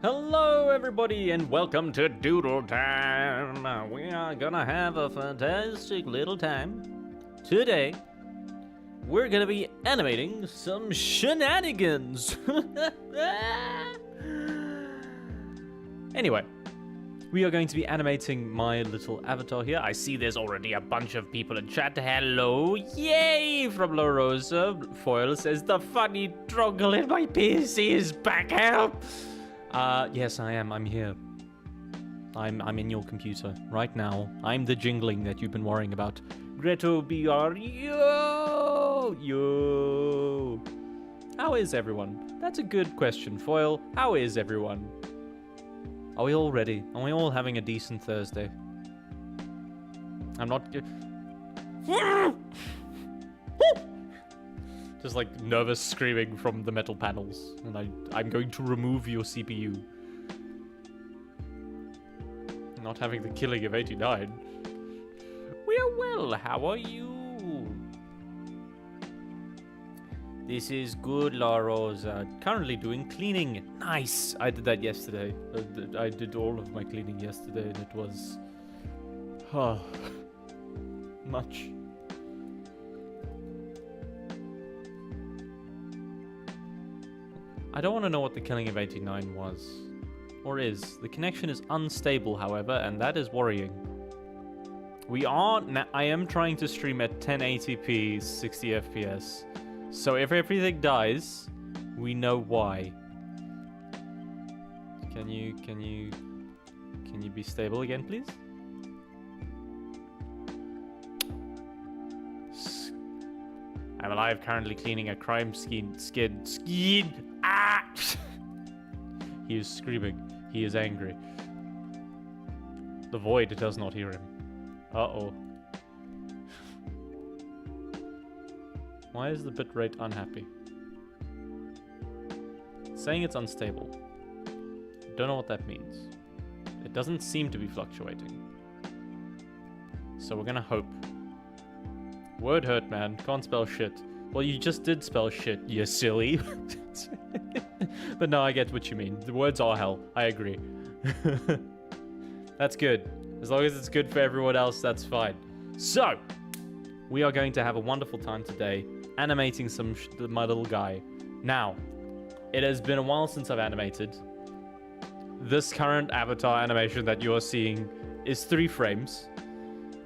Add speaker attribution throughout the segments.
Speaker 1: Hello everybody and welcome to Doodle Time. We are gonna have a fantastic little time. Today, we're gonna be animating some shenanigans. Anyway, we are going to be animating my little avatar here. I see there's already a bunch of people in chat. Hello, yay from La Rosa. Foil says the funny toggle in my PC is back. Help! Yes, I am. I'm here. I'm in your computer right now. I'm the jingling that you've been worrying about. Greto BR, yo. How is everyone? That's a good question, Foil. How is everyone? Are we all ready? Are we all having a decent Thursday? I'm not. Just like nervous screaming from the metal panels. And I'm going to remove your CPU. Not having the killing of 89. We are well, how are you? This is good, La Rosa. Currently doing cleaning. Nice! I did that yesterday. I did all of my cleaning yesterday and it was... much. I don't want to know what the killing of 89 was. Or is. The connection is unstable, however, and that is worrying. I am trying to stream at 1080p 60 FPS. So if everything dies, we know why. Can you be stable again, please? I'm alive, currently cleaning a crime skid. Ah! He is screaming. He is angry. The void does not hear him. Uh-oh. Why is the bitrate unhappy? It's saying it's unstable. Don't know what that means. It doesn't seem to be fluctuating. So we're gonna hope. Word hurt, man. Can't spell shit. Well, you just did spell shit, you silly. But no, I get what you mean. The words are hell. I agree. That's good. As long as it's good for everyone else, that's fine. So, we are going to have a wonderful time today animating my little guy. Now, it has been a while since I've animated. This current avatar animation that you are seeing is 3 frames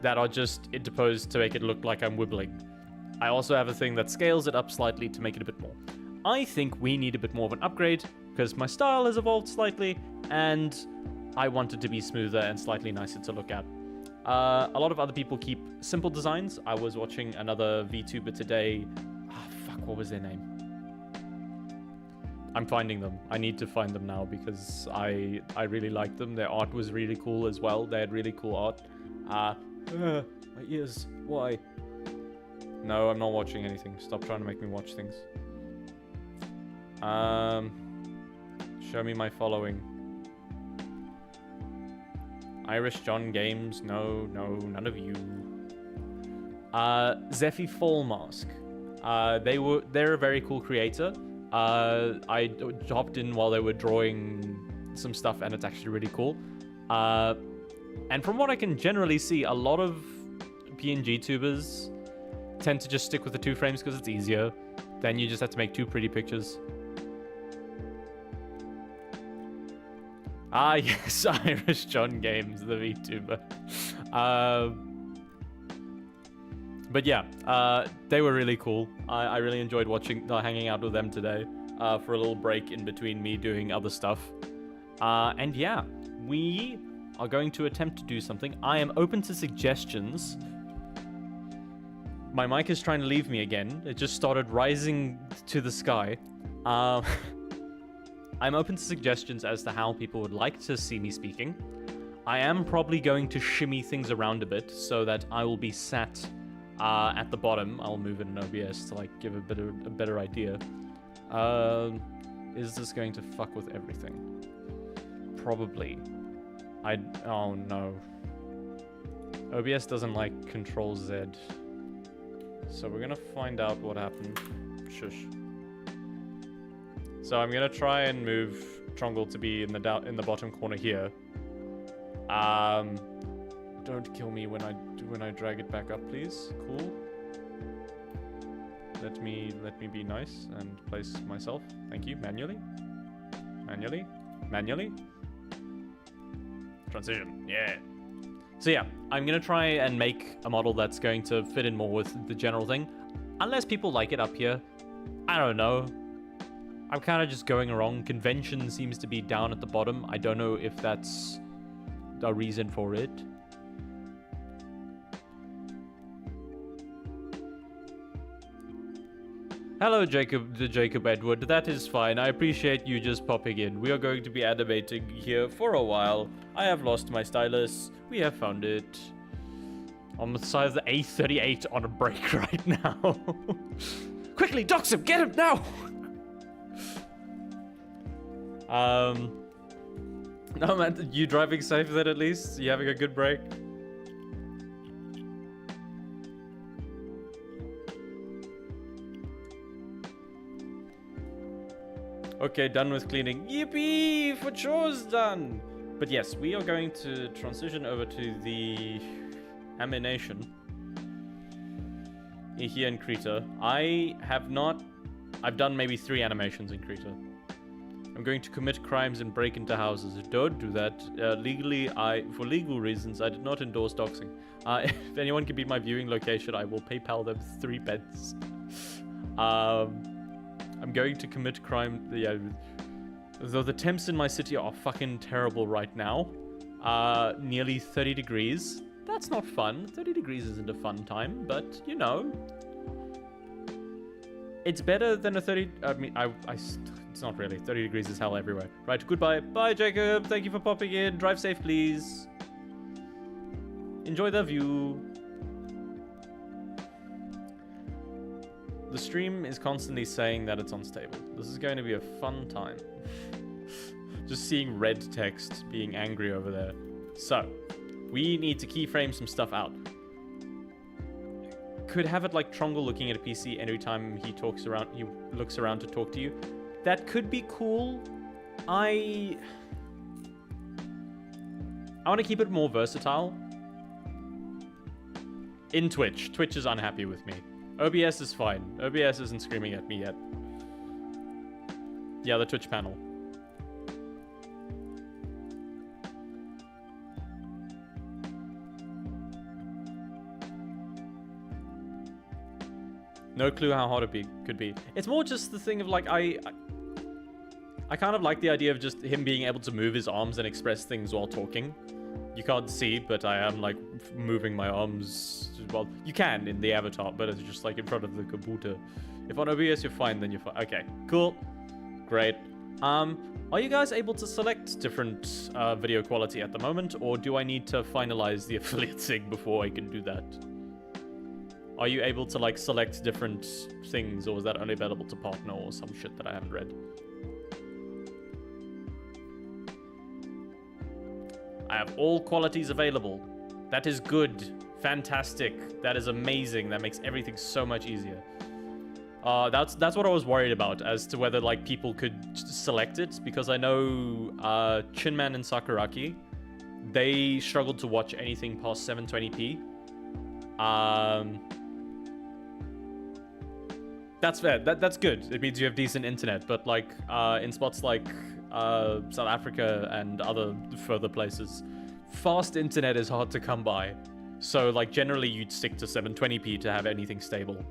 Speaker 1: that are just interposed to make it look like I'm wibbling. I also have a thing that scales it up slightly to make it a bit more. I think we need a bit more of an upgrade because my style has evolved slightly and I want it to be smoother and slightly nicer to look at. A lot of other people keep simple designs. I was watching another VTuber today. What was their name? I'm finding them. I need to find them now because I really liked them. Their art was really cool as well. They had really cool art. My ears. Why? No, I'm not watching anything. Stop trying to make me watch things. Show me my following. Irish John Games. No, none of you. Zephy Fall Mask. They're a very cool creator. I hopped in while they were drawing some stuff and it's actually really cool. And from what I can generally see, a lot of PNG tubers tend to just stick with the 2 frames because it's easier. Then you just have to make 2 pretty pictures. Ah, yes, Irish John Games, the VTuber. But yeah, they were really cool. I really enjoyed hanging out with them today for a little break in between me doing other stuff. And yeah, we are going to attempt to do something. I am open to suggestions. My mic is trying to leave me again. It just started rising to the sky. I'm open to suggestions as to how people would like to see me speaking. I am probably going to shimmy things around a bit so that I will be sat at the bottom. I'll move it in OBS to like give a better idea. Is this going to fuck with everything? Probably. Oh no. OBS doesn't like Control Z. So we're gonna find out what happened. Shush. So I'm gonna try and move Trongle to be in the bottom corner here. Don't kill me when I drag it back up, please. Cool. Let me be nice and place myself. Thank you. Manually. Transition. Yeah. So yeah, I'm gonna try and make a model that's going to fit in more with the general thing. Unless people like it up here, I don't know. I'm kind of just going wrong. Convention seems to be down at the bottom. I don't know if that's a reason for it. Hello, Jacob Edward. That is fine. I appreciate you just popping in. We are going to be animating here for a while. I have lost my stylus. We have found it. On the side of the A38 on a break right now. Quickly, dox him! Get him now! No, man, you driving safe then at least? You having a good break? Okay, done with cleaning. Yippee! For chores done! But yes, we are going to transition over to the animation here in Krita. I've done maybe 3 animations in Krita. I'm going to commit crimes and break into houses. Don't do that. Legally, for legal reasons, I did not endorse doxing. If anyone can be my viewing location, I will PayPal them 3 pence. I'm going to commit crime. Yeah, though the temps in my city are fucking terrible right now. Nearly 30 degrees. That's not fun. 30 degrees isn't a fun time, but you know, it's better than a 30. I mean, it's not really. 30 degrees is hell everywhere. Right, goodbye. Bye, Jacob. Thank you for popping in. Drive safe, please. Enjoy the view. The stream is constantly saying that it's unstable. This is going to be a fun time. Just seeing red text being angry over there. So, we need to keyframe some stuff out. Could have it like Trongle looking at a PC every time he looks around to talk to you. That could be cool. I want to keep it more versatile. In Twitch. Twitch is unhappy with me. OBS is fine. OBS isn't screaming at me yet. Yeah, the Twitch panel. No clue how hard it could be. It's more just the thing of like, I kind of like the idea of just him being able to move his arms and express things while talking. You can't see, but I am like moving my arms. Well, you can in the avatar, but it's just like in front of the computer. If on OBS you're fine, then you're fine. Okay, cool. Great. Are you guys able to select different video quality at the moment, or do I need to finalize the affiliate thing before I can do that? Are you able to like select different things, or is that only available to partner or some shit that I haven't read? I have all qualities available. That is good. Fantastic. That is amazing. That makes everything so much easier. That's what I was worried about, as to whether like people could select it, because I know Chinman and Sakuraki, they struggled to watch anything past 720p. That's fair. That's good. It means you have decent internet, but like in spots like South Africa and other further places, fast internet is hard to come by. So like generally you'd stick to 720p to have anything stable.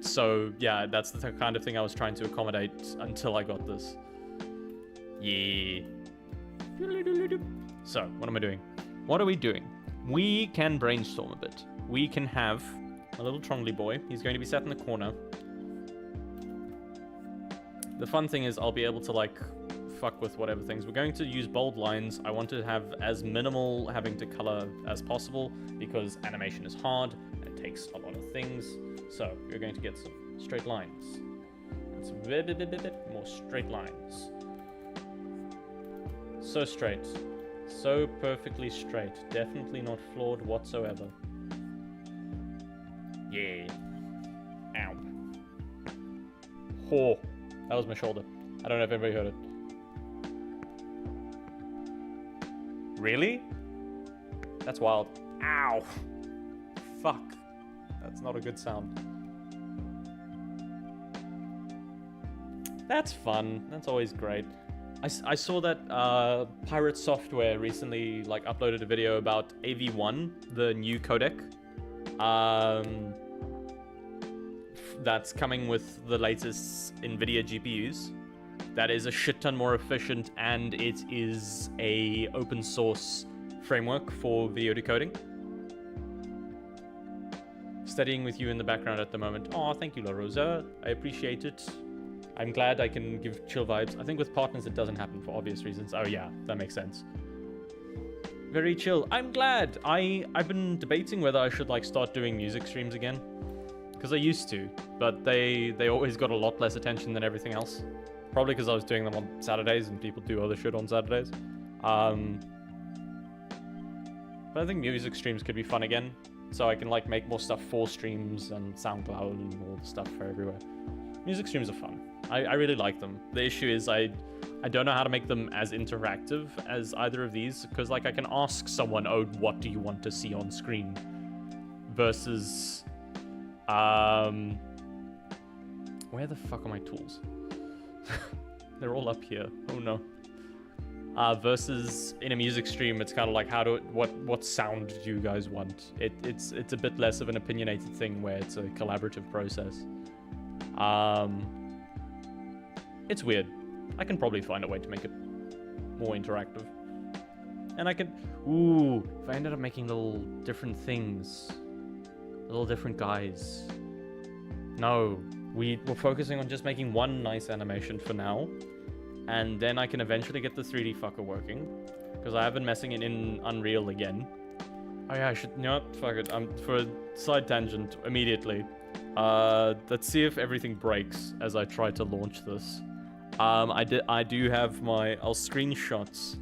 Speaker 1: So yeah, that's the kind of thing I was trying to accommodate until I got this. Yeah. So what am I doing? What are we doing? We can brainstorm a bit. We can have a little Trongly boy. He's going to be sat in the corner. The fun thing is I'll be able to like fuck with whatever things. We're going to use bold lines. I want to have as minimal having to color as possible because animation is hard and it takes a lot of things. So we're going to get some straight lines and some bit more straight lines. So straight. So perfectly straight. Definitely not flawed whatsoever. Yeah. Ow. Oh, That was my shoulder. I don't know if anybody heard it. Really? That's wild. Ow. Fuck. That's not a good sound. That's fun. That's always great. I saw that Pirate Software recently like uploaded a video about AV1, the new codec. That's coming with the latest NVIDIA GPUs. That is a shit ton more efficient, and it is a open source framework for video decoding. Studying with you in the background at the moment. Oh, thank you, La Rosa. I appreciate it. I'm glad I can give chill vibes. I think with partners it doesn't happen for obvious reasons. Oh yeah, that makes sense. Very chill. I'm glad. I've been debating whether I should like start doing music streams again. Because I used to, but they always got a lot less attention than everything else. Probably because I was doing them on Saturdays and people do other shit on Saturdays. But I think music streams could be fun again. So I can like make more stuff for streams and SoundCloud and all the stuff for everywhere. Music streams are fun. I really like them. The issue is I don't know how to make them as interactive as either of these, because like I can ask someone, oh, what do you want to see on screen? Versus, where the fuck are my tools? They're all up here. Oh no. Versus in a music stream, it's kind of like what sound do you guys want? It's a bit less of an opinionated thing where it's a collaborative process. It's weird. I can probably find a way to make it more interactive. And I could... Ooh, if I ended up making little different things. Little different guys. No, we're focusing on just making one nice animation for now. And then I can eventually get the 3D fucker working. Because I have been messing it in Unreal again. Oh yeah, I should... You know what? Fuck it. For a side tangent, immediately. Let's see if everything breaks as I try to launch this. I do have my... I'll screenshot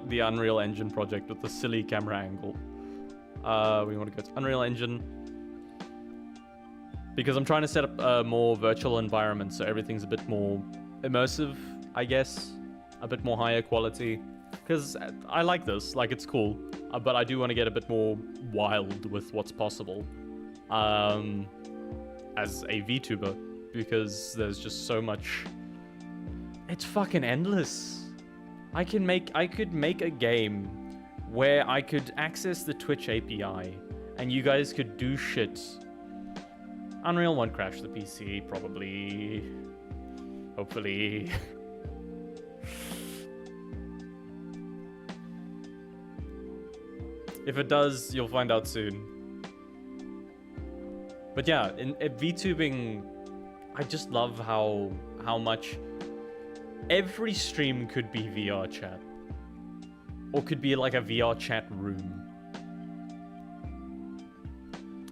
Speaker 1: the Unreal Engine project with the silly camera angle. We want to go to Unreal Engine. Because I'm trying to set up a more virtual environment, so everything's a bit more immersive, I guess. A bit more higher quality. Because I like this, like it's cool. But I do want to get a bit more wild with what's possible. As a VTuber. Because there's just so much... It's fucking endless. I could make a game where I could access the Twitch API and you guys could do shit. Unreal won't crash the PC, probably. Hopefully. If it does, you'll find out soon. But yeah, in VTubing, I just love how much every stream could be VR chat. Or could be like a VR chat room.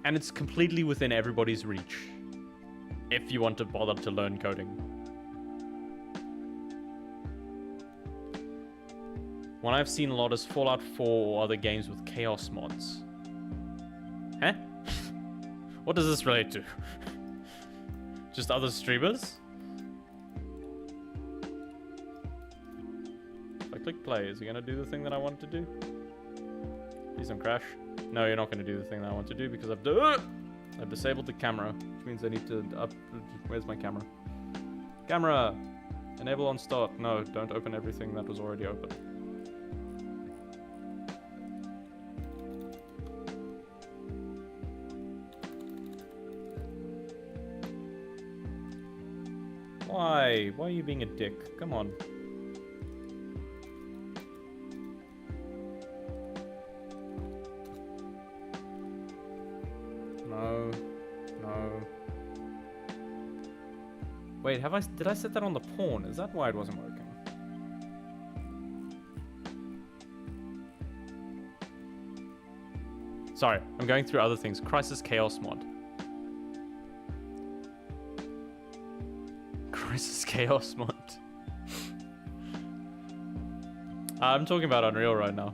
Speaker 1: And it's completely within everybody's reach. If you want to bother to learn coding. One I've seen a lot is Fallout 4 or other games with chaos mods. Huh? What does this relate to? Just other streamers? If I click play, is it gonna do the thing that I want to do? Please don't crash. No, you're not gonna do the thing that I want to do because I've disabled the camera, which means I need to where's my camera? Camera! Enable on start. No, don't open everything that was already open. Why? Why are you being a dick? Come on. No. No. Wait, did I set that on the pawn? Is that why it wasn't working? Sorry, I'm going through other things. Crisis Chaos mod. Crisis Chaos mod. I'm talking about Unreal right now.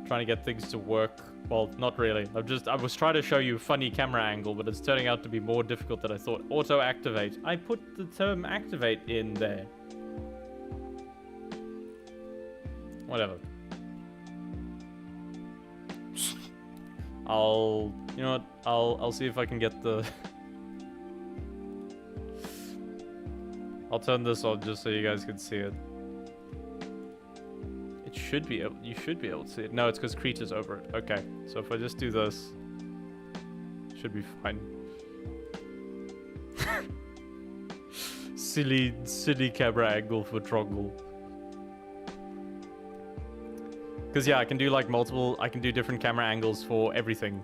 Speaker 1: Trying to get things to work Well, not really. I was trying to show you funny camera angle, but it's turning out to be more difficult than I thought. Auto activate. I put the term activate in there. Whatever. You know what? I'll see if I can get the. I'll turn this on just so you guys can see it. It should be able, you should be able to see it. No, it's because Crete is over it. Okay, so if I just do this, should be fine. silly camera angle for Troggle. Because yeah, I can do like I can do different camera angles for everything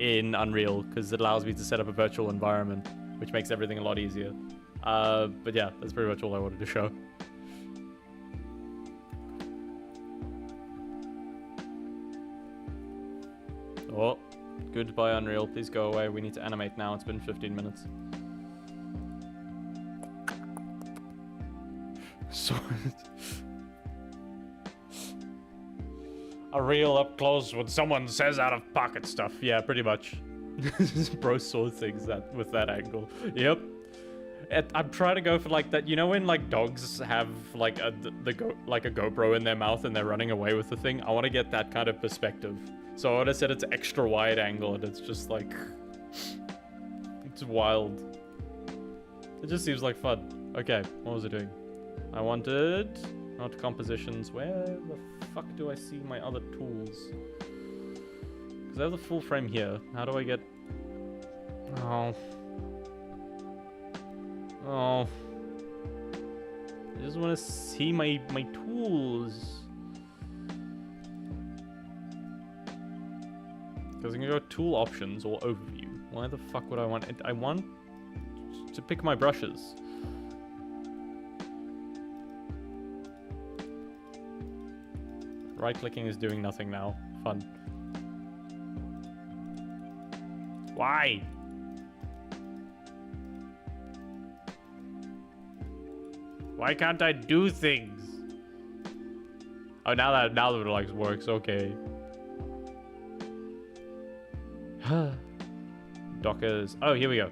Speaker 1: in Unreal, because it allows me to set up a virtual environment, which makes everything a lot easier. But yeah, that's pretty much all I wanted to show. Oh, goodbye Unreal, please go away. We need to animate now, it's been 15 minutes. So... a reel up close when someone says out of pocket stuff. Yeah, pretty much. Bro saw things with that angle. Yep. I'm trying to go for like that. You know when like dogs have like a GoPro in their mouth and they're running away with the thing? I want to get that kind of perspective. So I would have said it's extra wide angle and it's just like... it's wild. It just seems like fun. Okay, what was it doing? I wanted... not compositions. Where the fuck do I see my other tools? Because I have the full frame here. How do I get... oh. Oh. I just want to see my tools. Because I'm going to go tool options or overview. Why the fuck would I want it? I want to pick my brushes. Right-clicking is doing nothing now. Fun. Why? Why can't I do things? Oh, now that it like works, okay. Dockers. Oh, here we go.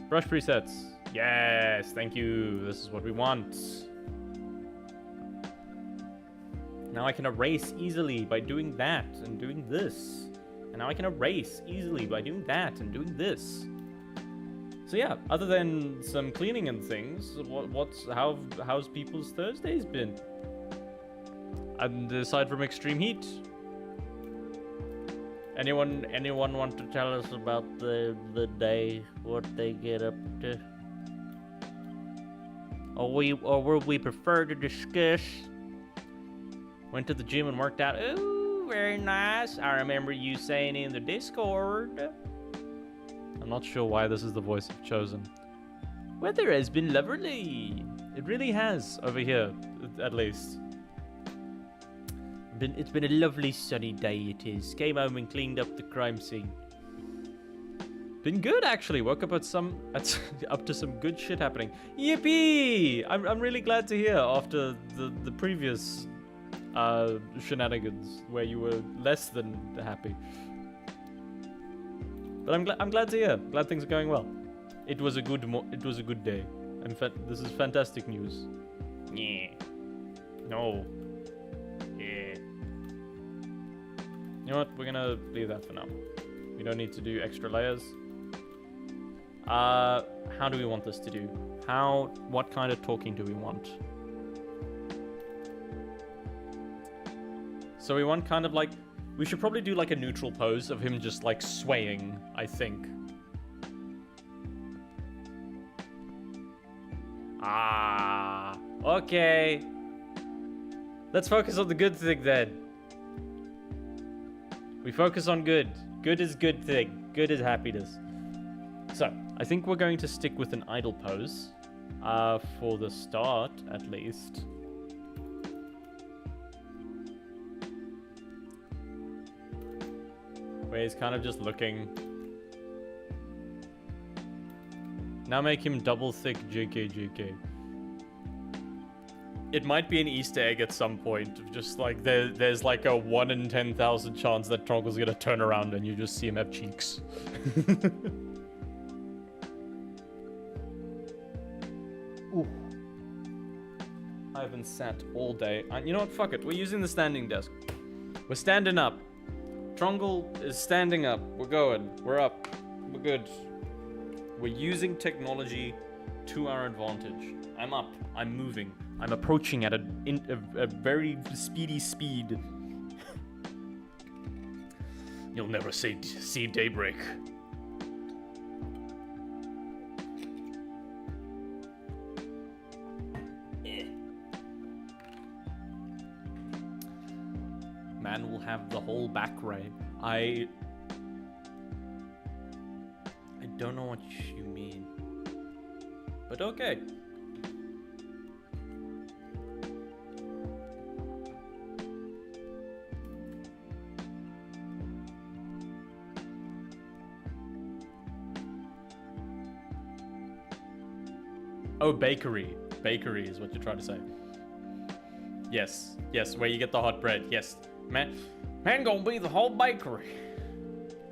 Speaker 1: Brush presets. Yes, thank you. This is what we want. Now I can erase easily by doing that and doing this. And now I can erase easily by doing that and doing this. So yeah, other than some cleaning and things, how's people's Thursdays been? And aside from extreme heat, anyone want to tell us about the day, what they get up to? Or would we prefer to discuss? Went to the gym and worked out. Ooh, very nice. I remember you saying in the Discord. I'm not sure why this is the voice I've chosen. Weather has been lovely. It really has, over here, at least. It's been a lovely sunny day, it is. Came home and cleaned up the crime scene. Been good, actually. Woke up up to some good shit happening. Yippee! I'm really glad to hear after the previous shenanigans where you were less than happy. But I'm glad to hear. Glad things are going well. It was a good day. This is fantastic news. Yeah. No. Yeah. You know what? We're gonna leave that for now. We don't need to do extra layers. How do we want this to do? What kind of talking do we want? So we want kind of like, we should probably do like a neutral pose of him just like swaying, I think. Ah, okay. Let's focus on the good thing then. We focus on good. Good is good thing. Good is happiness. So, I think we're going to stick with an idle pose. For the start, at least. Where he's kind of just looking. Now make him double thick JK. It might be an Easter egg at some point. Of just like there's like a 1 in 10,000 chance that Troggle's gonna turn around and you just see him have cheeks. Ooh. I haven't sat all day. You know what? Fuck it. We're using the standing desk. We're standing up. Trongle is standing up. We're going. We're up. We're good. We're using technology to our advantage. I'm up. I'm moving. I'm approaching at a very speedy speed. You'll never see daybreak. Man will have the whole back ray. I don't know what you mean. But okay. Oh, bakery. Bakery is what you're trying to say. Yes, yes, where you get the hot bread. Yes, man gonna be the whole bakery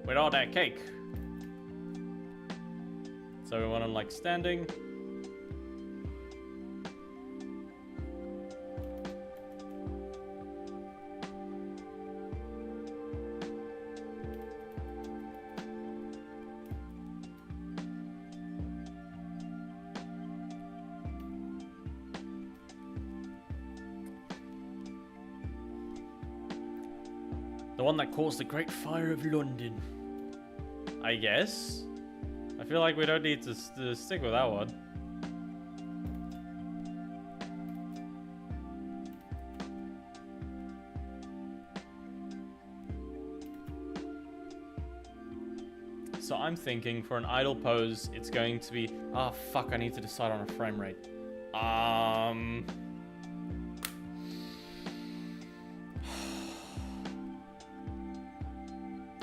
Speaker 1: with all that cake. So we want to like standing. The one that caused the Great Fire of London. I guess. I feel like we don't need to stick with that one. So I'm thinking for an idle pose, it's going to be... Ah, fuck, I need to decide on a frame rate.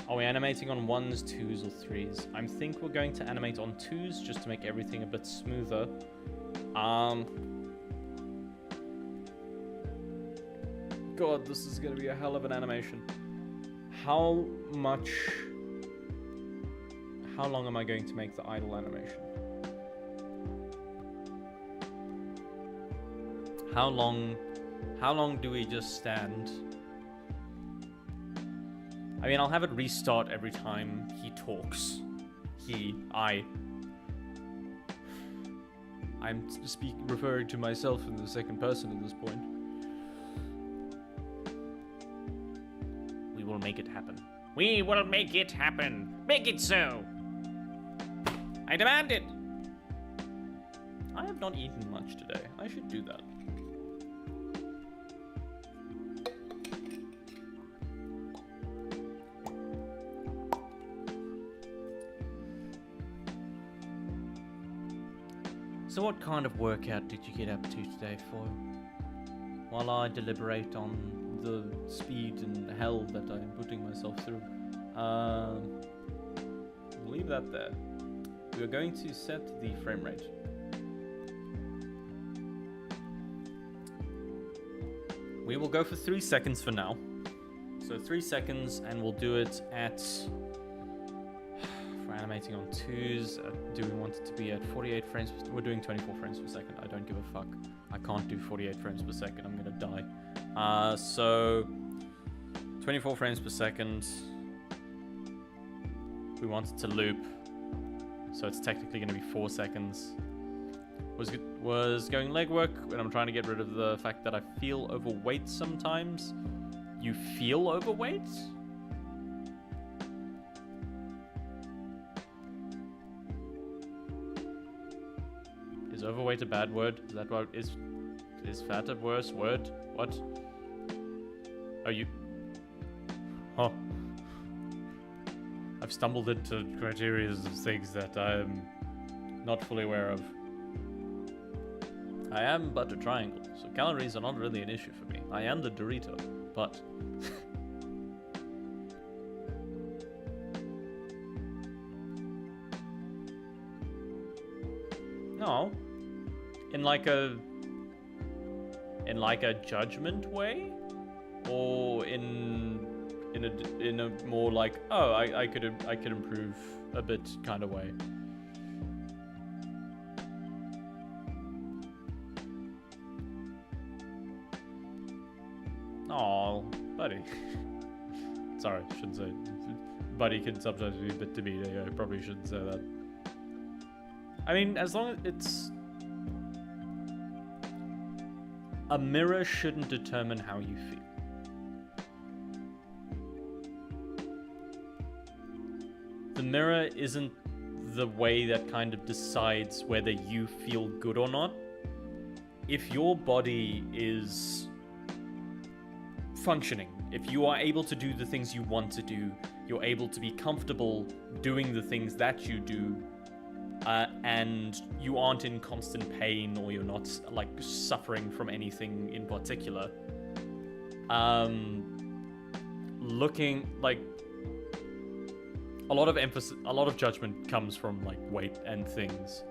Speaker 1: Are we animating on 1s, 2s, or 3s? I think we're going to animate on 2s just to make everything a bit smoother. God, this is going to be a hell of an animation. How long am I going to make the idle animation? How long do we just stand? I mean, I'll have it restart every time he talks. I'm referring to myself in the second person at this point. We will make it happen. We will make it happen. Make it so. I demand it. I have not eaten much today. I should do that. So what kind of workout did you get up to today, Foil? While I deliberate on the speed and hell that I'm putting myself through. We'll leave that there. We are going to set the frame rate. We will go for 3 seconds for now. So 3 seconds, and we'll do it at... Animating on 2s, do we want it to be at 48 frames per... We're doing 24 frames per second. I don't give a fuck. I can't do 48 frames per second. I'm gonna die. So 24 frames per second. We want it to loop, so it's technically gonna be 4 seconds. Was going leg work, and I'm trying to get rid of the fact that I feel overweight sometimes. You feel overweight? Is overweight a bad word? Is that what is fat a worse word? What? Oh, you... Oh. I've stumbled into criteria of things that I'm not fully aware of. I am but a triangle, so calories are not really an issue for me. I am the Dorito, but... No. In like a... in like a judgment way, or in a more like, oh, I could improve a bit kind of way. Oh, buddy. Sorry, shouldn't say. Buddy can sometimes be a bit demeaning. I probably shouldn't say that. I mean, as long as it's... A mirror shouldn't determine how you feel. The mirror isn't the way that kind of decides whether you feel good or not. If your body is functioning, if you are able to do the things you want to do, you're able to be comfortable doing the things that you do, and you aren't in constant pain, or you're not like suffering from anything in particular, looking like a lot of judgment comes from like weight and things.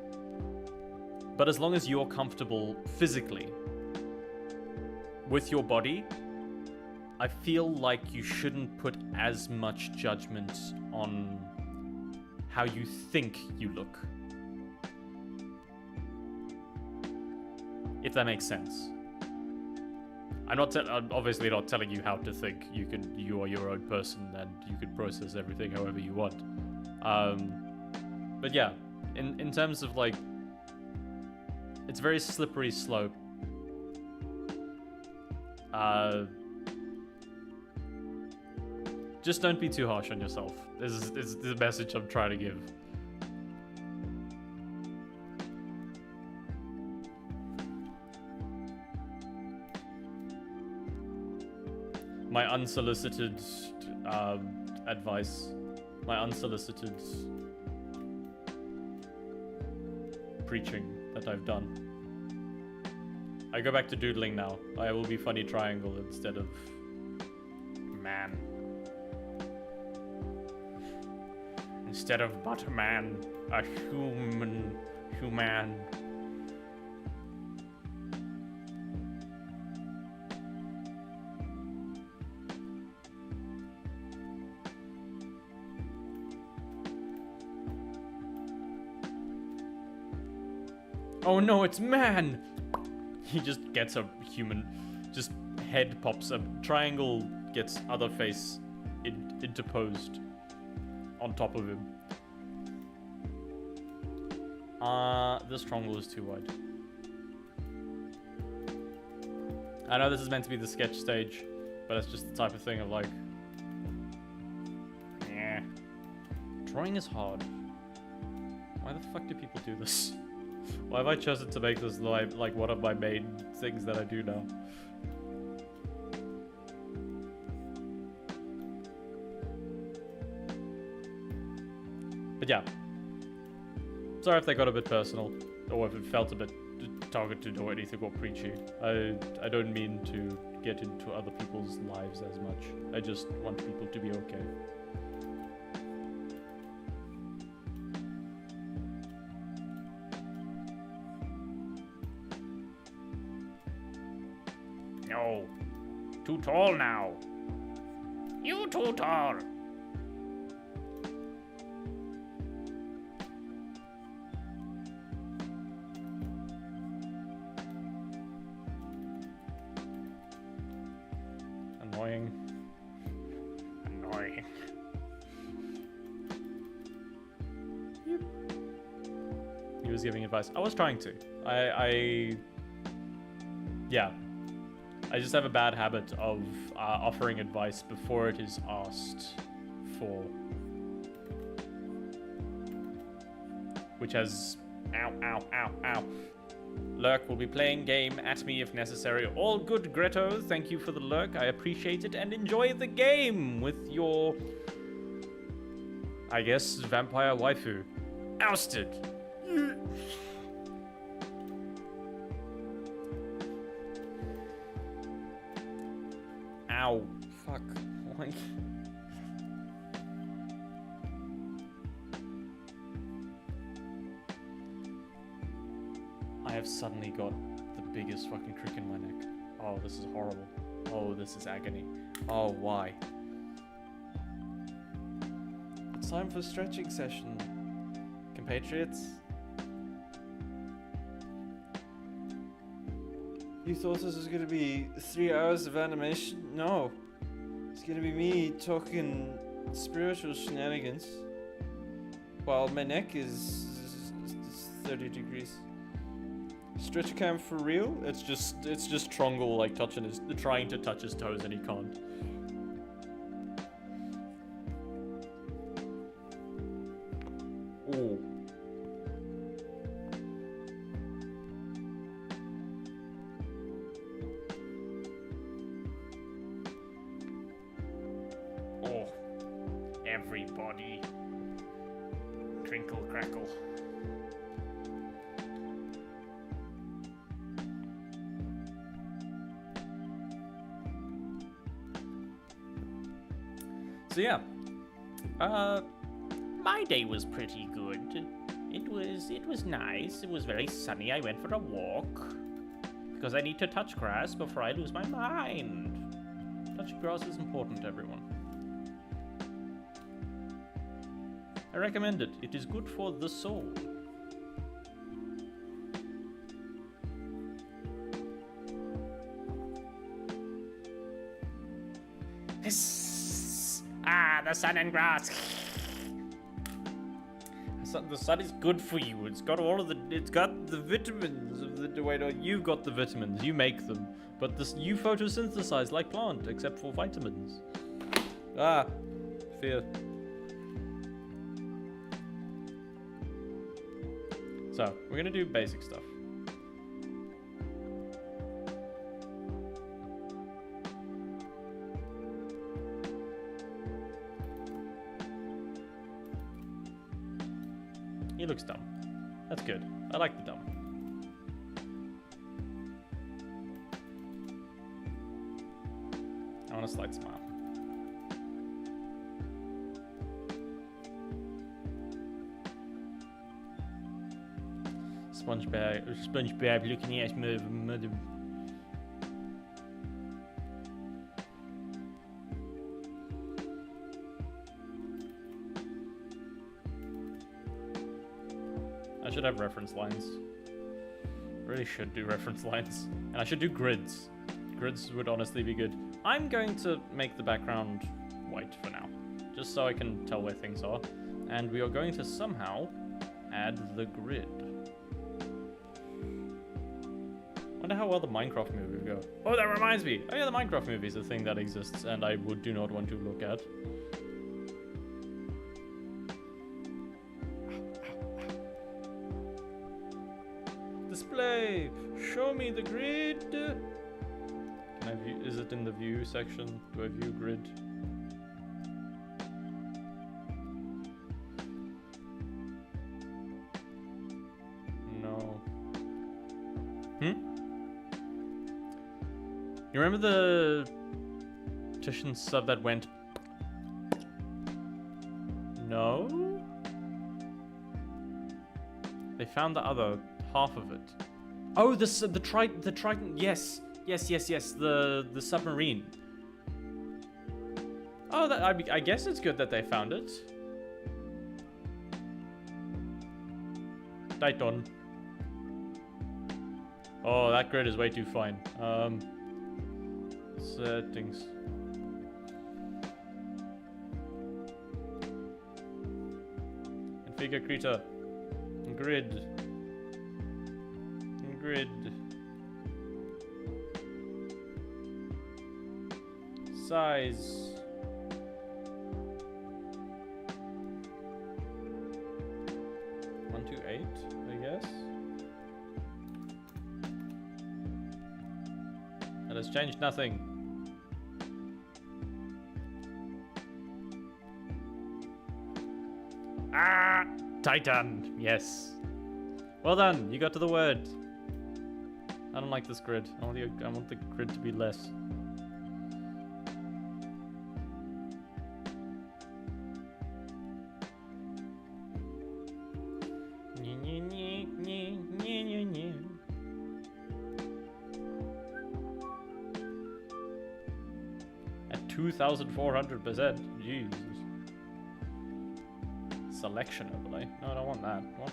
Speaker 1: But as long as you're comfortable physically with your body, I feel like you shouldn't put as much judgment on how you think you look. If that makes sense. I'm obviously not telling you how to think. You are your own person, and you can process everything however you want. But yeah, in terms of like, it's a very slippery slope. Just don't be too harsh on yourself. This is the message I'm trying to give. My unsolicited advice, my unsolicited preaching that I've done. I go back to doodling now. I will be funny triangle instead of man. Instead of but man, a human. Oh no, it's man! He just gets a human, just head pops up, triangle gets other face interposed on top of him. This triangle is too wide. I know this is meant to be the sketch stage, but it's just the type of thing of like, yeah. Drawing is hard. Why the fuck do people do this? Why have I chosen to make this like one of my main things that I do now? But yeah. Sorry if they got a bit personal, or if it felt a bit targeted or anything or preachy. I don't mean to get into other people's lives as much. I just want people to be okay. No. Too tall now. You too tall. Annoying. Annoying. He was giving advice. I was trying to. Yeah. I just have a bad habit of offering advice before it is asked for. Which has... Ow, ow, ow, ow. Lurk will be playing game at me if necessary. All good, Greto. Thank you for the lurk. I appreciate it. And enjoy the game with your... I guess, vampire waifu. Ousted. Ow. Fuck. Why? I have suddenly got the biggest fucking crick in my neck. Oh, this is horrible. Oh, this is agony. Oh, why? It's time for a stretching session, compatriots. You thought this was gonna be 3 hours of animation? No. It's gonna be me talking spiritual shenanigans while my neck is 30 degrees. Stretch cam for real? It's just Trongle like trying to touch his toes and he can't. Oh. Oh. Everybody. Crinkle crackle. So yeah, my day was pretty good. It was nice. It was very sunny. I went for a walk because I need to touch grass before I lose my mind. Touching grass is important, everyone. I recommend it. It is good for the soul. The sun and grass. The sun is good for you. It's got the vitamins of the wait. No, you've got the vitamins. You make them, but you photosynthesize like plant, except for vitamins. Ah, fear. So we're gonna do basic stuff. He looks dumb. That's good. I like the dumb. I want a slight smile. SpongeBob looking at mother. I should have reference lines. Really should do reference lines. And I should do grids. Grids would honestly be good. I'm going to make the background white for now, just so I can tell where things are. And we are going to somehow add the grid. Wonder how well the Minecraft movie will go. Oh, that reminds me. Oh yeah, the Minecraft movie is a thing that exists and I do not want to look at. Display! Show me the grid! Can I view? Is it in the view section? Do I view grid? No. You remember the petition sub that went? No? They found the other half of it. Oh, the Triton. Yes, the submarine. Oh, I guess it's good that they found it. Titan. Oh, that grid is way too fine. Settings. Configure creator. Grid. Grid. Size. I guess. That has changed nothing. Ah! Titan! Yes. Well done, you got to the word. I don't like this grid. I want the grid to be less. 2,400%. Jesus. Selection overlay. No, I don't want that. What?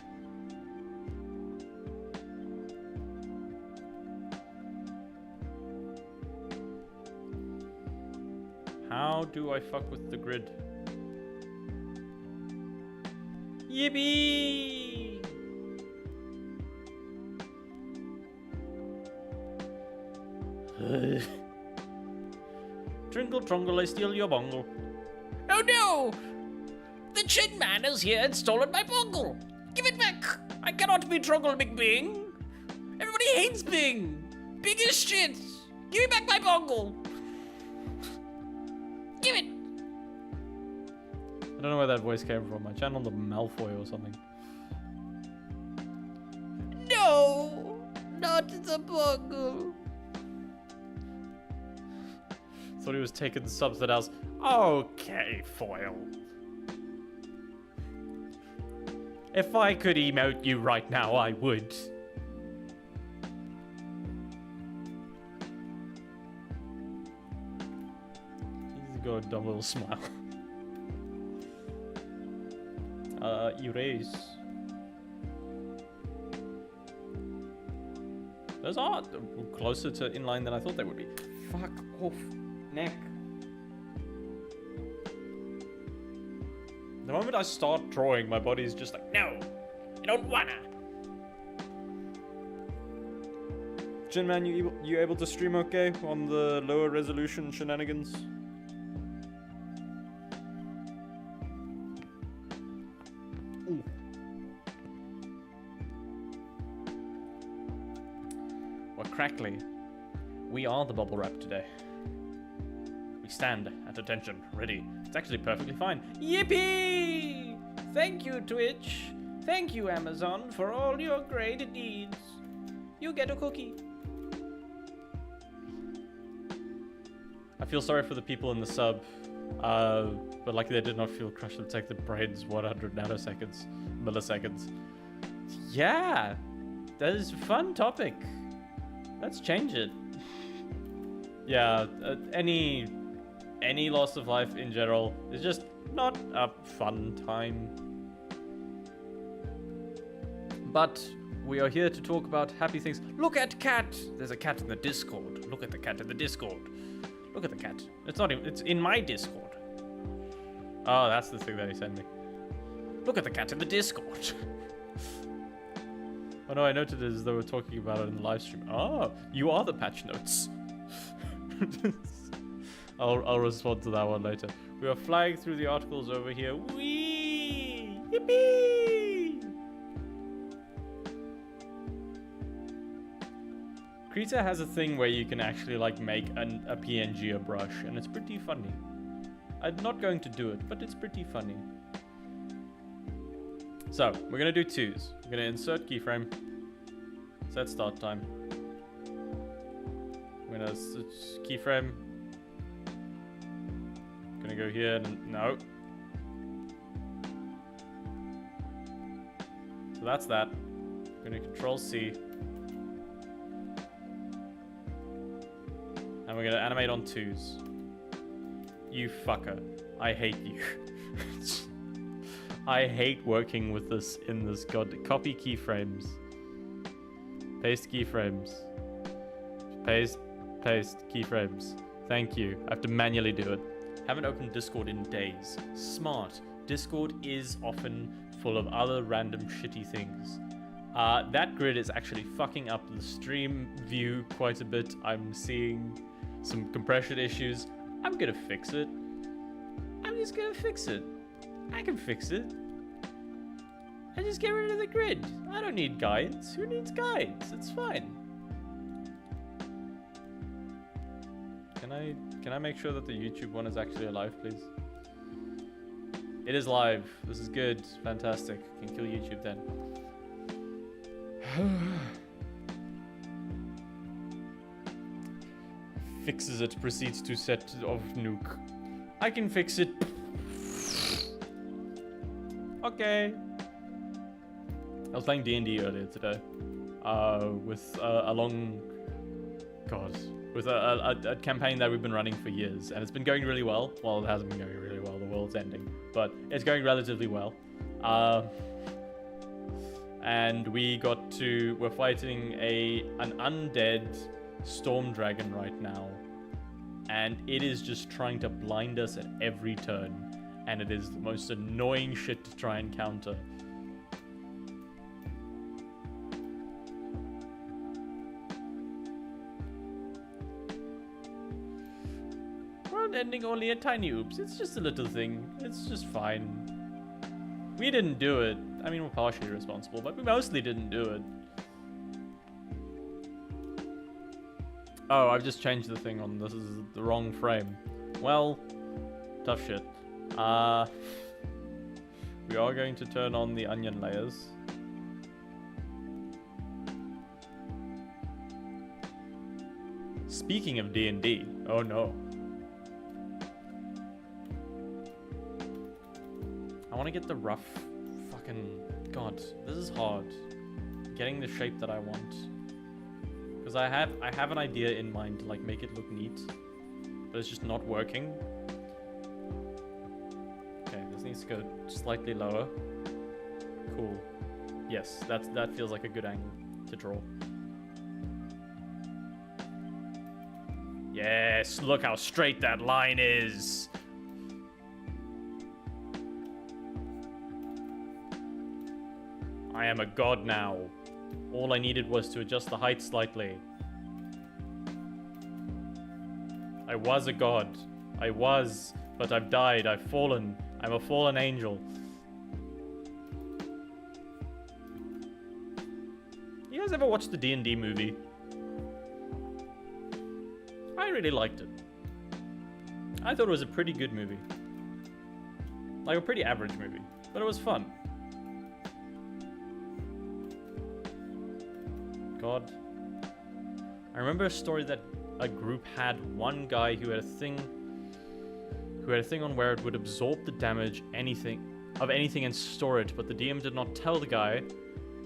Speaker 1: How do I fuck with the grid? Yippee! Tringle trongle, I steal your bongle.
Speaker 2: Oh no! The Chin Man is here and stolen my bongle! Give it back! I cannot be Troggle McBing! Everybody hates Bing! Bing is shit! Give me back my bongle! Give it!
Speaker 1: I don't know where that voice came from. I channeled the Malfoy or something.
Speaker 2: No! Not the bongle!
Speaker 1: Thought he was taking something else. Okay, Foil. If I could emote you right now, I would. He's got a dumb little smile. Erase. Those are closer to inline than I thought they would be. Fuck off, neck. The moment I start drawing, my body's just like, no, I don't wanna. Jin Man, you able to stream okay on the lower resolution shenanigans? Ooh. We're crackly. We are the bubble wrap today. We stand at attention, ready. It's actually perfectly fine. Yippee! Thank you, Twitch. Thank you, Amazon, for all your great deeds. You get a cookie. I feel sorry for the people in the sub, but like they did not feel crushed to take the brains 100 milliseconds. Yeah, that is a fun topic. Let's change it. Yeah, any loss of life in general is just not a fun time. But we are here to talk about happy things. Look at cat. There's a cat in the Discord. Look at the cat in the Discord. Look at the cat. It's not even, it's in my Discord. Oh, that's the thing that he sent me. Look at the cat in the Discord. Oh no, I noted it as though we're talking about it in the live stream. Oh, you are the patch notes. I'll respond to that one later. We are flying through the articles over here. Whee! Yippee! Krita has a thing where you can actually like make a PNG a brush, and it's pretty funny. I'm not going to do it, but it's pretty funny. So, we're gonna do twos. We're gonna insert keyframe. Set start time. We're gonna keyframe. Gonna go here and no. So that's that. I'm gonna control C. And we're gonna animate on twos. You fucker. I hate you. I hate working with this in this copy keyframes. Paste keyframes. Paste keyframes. Thank you. I have to manually do it. Haven't opened Discord in days. Smart. Discord is often full of other random shitty things. That grid is actually fucking up the stream view quite a bit. I'm seeing some compression issues. I'm gonna fix it. I'm just gonna fix it. I can fix it. I just get rid of the grid. I don't need guides. Who needs guides? It's fine. Can I make sure that the YouTube one is actually alive, please? It is live. This is good. Fantastic. Can kill YouTube then. Fixes it. Proceeds to set of nuke. I can fix it. Okay. I was playing D&D earlier today. With a long... God. with a campaign that we've been running for years, and it's been going really well. Well, it hasn't been going really well. The world's ending, but it's going relatively well. And we're fighting an undead storm dragon right now, and it is just trying to blind us at every turn, and it is the most annoying shit to try and counter. World ending only a tiny oops. It's just a little thing. It's just fine. We didn't do it. I mean, we're partially responsible, but we mostly didn't do it. Oh, I've just changed the thing on this. Is the wrong frame. Well, tough shit. We are going to turn on the onion layers. Speaking of D&D, oh no. I want to get the rough fucking... God, this is hard. Getting the shape that I want. Because I have an idea in mind to like make it look neat. But it's just not working. Okay, this needs to go slightly lower. Cool. Yes, that feels like a good angle to draw. Yes, look how straight that line is. I am a god now. All I needed was to adjust the height slightly. I was a god. I was, but I've died. I've fallen. I'm a fallen angel. You guys ever watch the D&D movie? I really liked it. I thought it was a pretty good movie. Like a pretty average movie, but it was fun. God. I remember a story that a group had one guy who had a thing on where it would absorb the damage of anything and store it, but the DM did not tell the guy,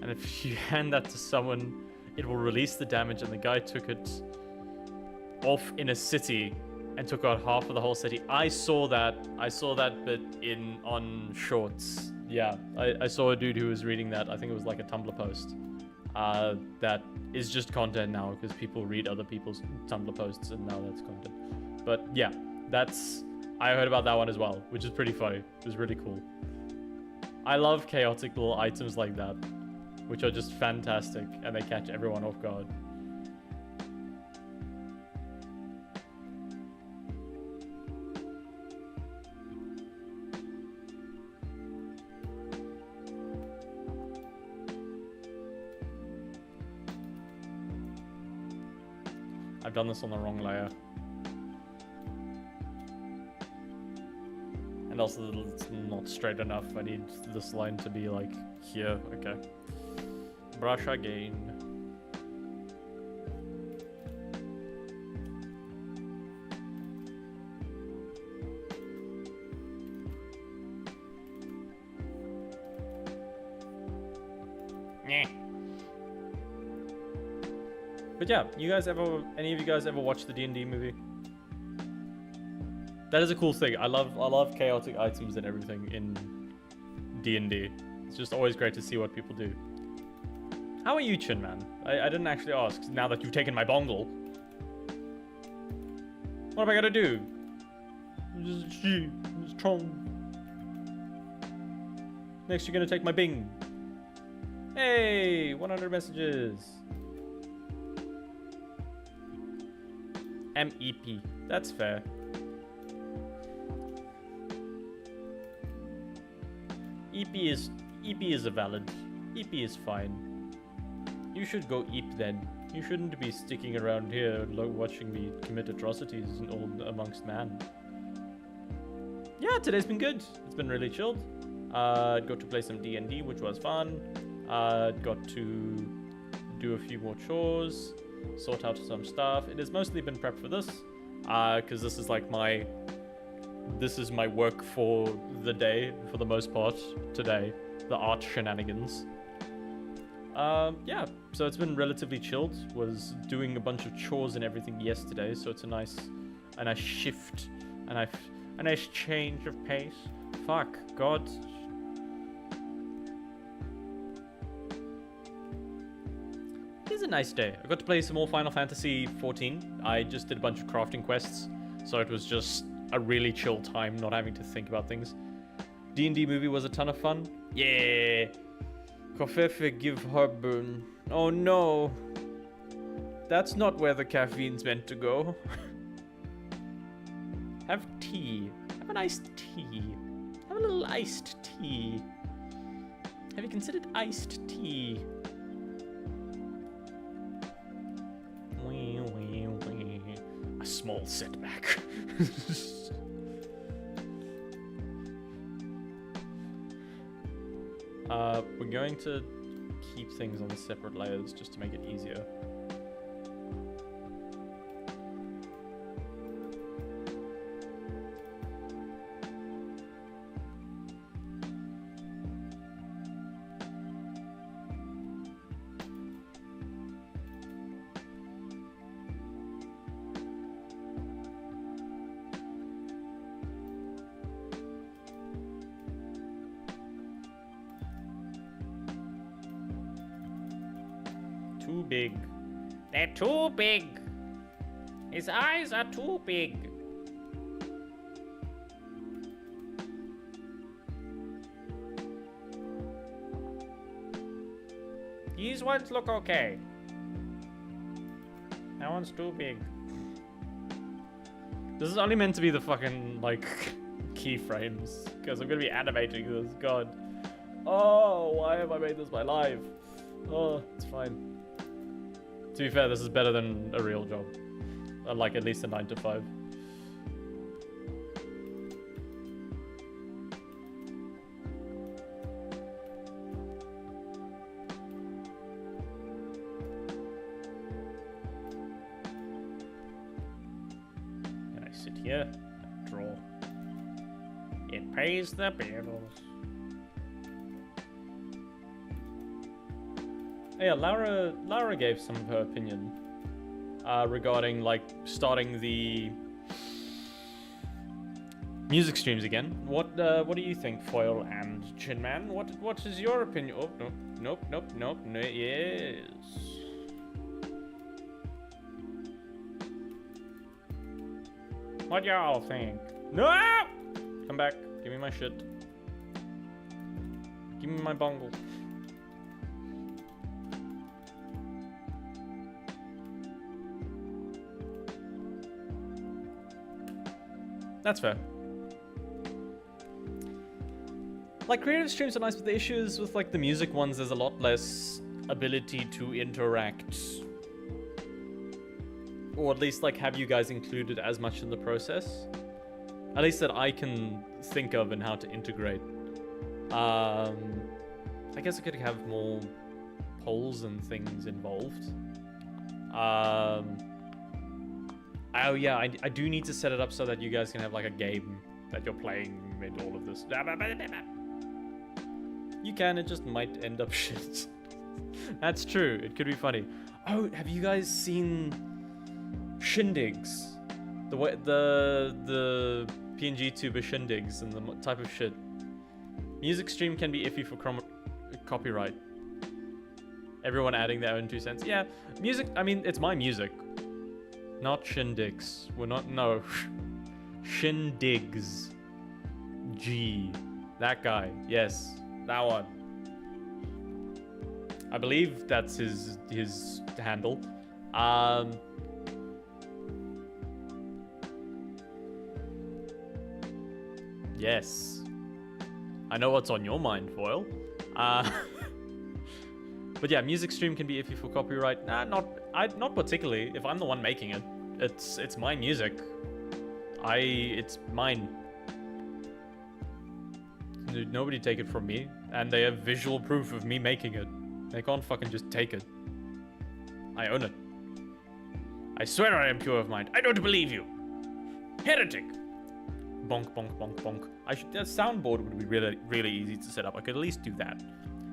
Speaker 1: and if you hand that to someone, it will release the damage, and the guy took it off in a city and took out half of the whole city. I saw that bit on Shorts. Yeah, I saw a dude who was reading that. I think it was like a Tumblr post. That is just content now because people read other people's Tumblr posts and now that's content. But yeah, I heard about that one as well, which is pretty funny. It was really cool. I love chaotic little items like that, which are just fantastic and they catch everyone off guard. I've done this on the wrong layer. And also it's not straight enough. I need this line to be like here. Okay. Brush again. But yeah, any of you guys ever watch the D&D movie? That is a cool thing. I love chaotic items and everything in D&D. It's just always great to see what people do. How are you, Chin Man? I didn't actually ask, now that you've taken my bongle. What am I gonna do? Next you're gonna take my Bing. Hey, 100 messages. MEP. That's fair. EP is a valid. EP is fine. You should go EP then. You shouldn't be sticking around here watching me commit atrocities all amongst man. Yeah, today's been good. It's been really chilled. Got to play some D&D, which was fun. Got to do a few more chores. Sort out some stuff. It has mostly been prep for this, because this is like my work for the day, for the most part, today. The art shenanigans. Yeah, so it's been relatively chilled. Was doing a bunch of chores and everything yesterday, so it's a nice shift, a nice change of pace. Fuck, God. It's a nice day. I got to play some more Final Fantasy 14. I just did a bunch of crafting quests, so it was just a really chill time, not having to think about things. D&D movie was a ton of fun. Yeah. Coffee give heartburn. Oh no. That's not where the caffeine's meant to go. Have tea. Have an iced tea. Have a little iced tea. Have you considered iced tea? A small setback. We're going to keep things on separate layers just to make it easier. Too big.
Speaker 2: They're too big. His eyes are too big. These ones look okay. That one's too big.
Speaker 1: This is only meant to be the fucking, like, keyframes. Because I'm going to be animating this. God. Oh, why have I made this my life? Oh, it's fine. To be fair, this is better than a real job. Like, at least a 9 to 5.
Speaker 2: And I sit here and draw. It pays the bills.
Speaker 1: Yeah, Laura gave some of her opinion regarding, like, starting the music streams again. What do you think, Foil and Chinman? What is your opinion? Oh, nope, no, yes. What y'all think? No! Come back. Give me my shit. Give me my bungle. That's fair. Like, creative streams are nice, but the issue is with, like, the music ones, there's a lot less ability to interact. Or at least, like, have you guys included as much in the process. At least that I can think of and how to integrate. I guess I could have more polls and things involved. Oh yeah, I do need to set it up so that you guys can have like a game that you're playing with all of this. You can, it just might end up shit. That's true, it could be funny. Oh, have you guys seen Shindigs? The PNG tuber Shindigs and the type of shit. Music stream can be iffy for copyright. Everyone adding their own 2 cents. Yeah, music, I mean, it's my music. Not Shindigs. We're not, no. Shindigs. G. That guy. Yes. That one. I believe that's his handle. Yes. I know what's on your mind, Foil. But yeah, music stream can be iffy for copyright. Nah, not particularly. If I'm the one making it, it's my music. It's mine. Nobody take it from me, and they have visual proof of me making it. They can't fucking just take it. I own it. I swear I am pure of mind. I don't believe you. Heretic. Bonk, bonk, bonk, bonk. That soundboard would be really, really easy to set up. I could at least do that.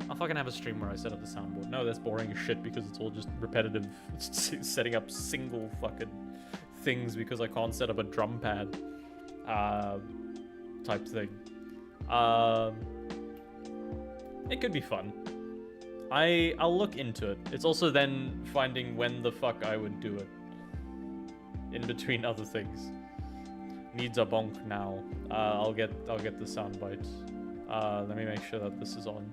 Speaker 1: I'll fucking have a stream where I set up the soundboard. No, that's boring as shit because it's all just repetitive. Setting up single fucking things because I can't set up a drum pad type thing. It could be fun. I'll look into it. It's also then finding when the fuck I would do it. In between other things. Needs a bonk now. I'll get the soundbite. Let me make sure that this is on.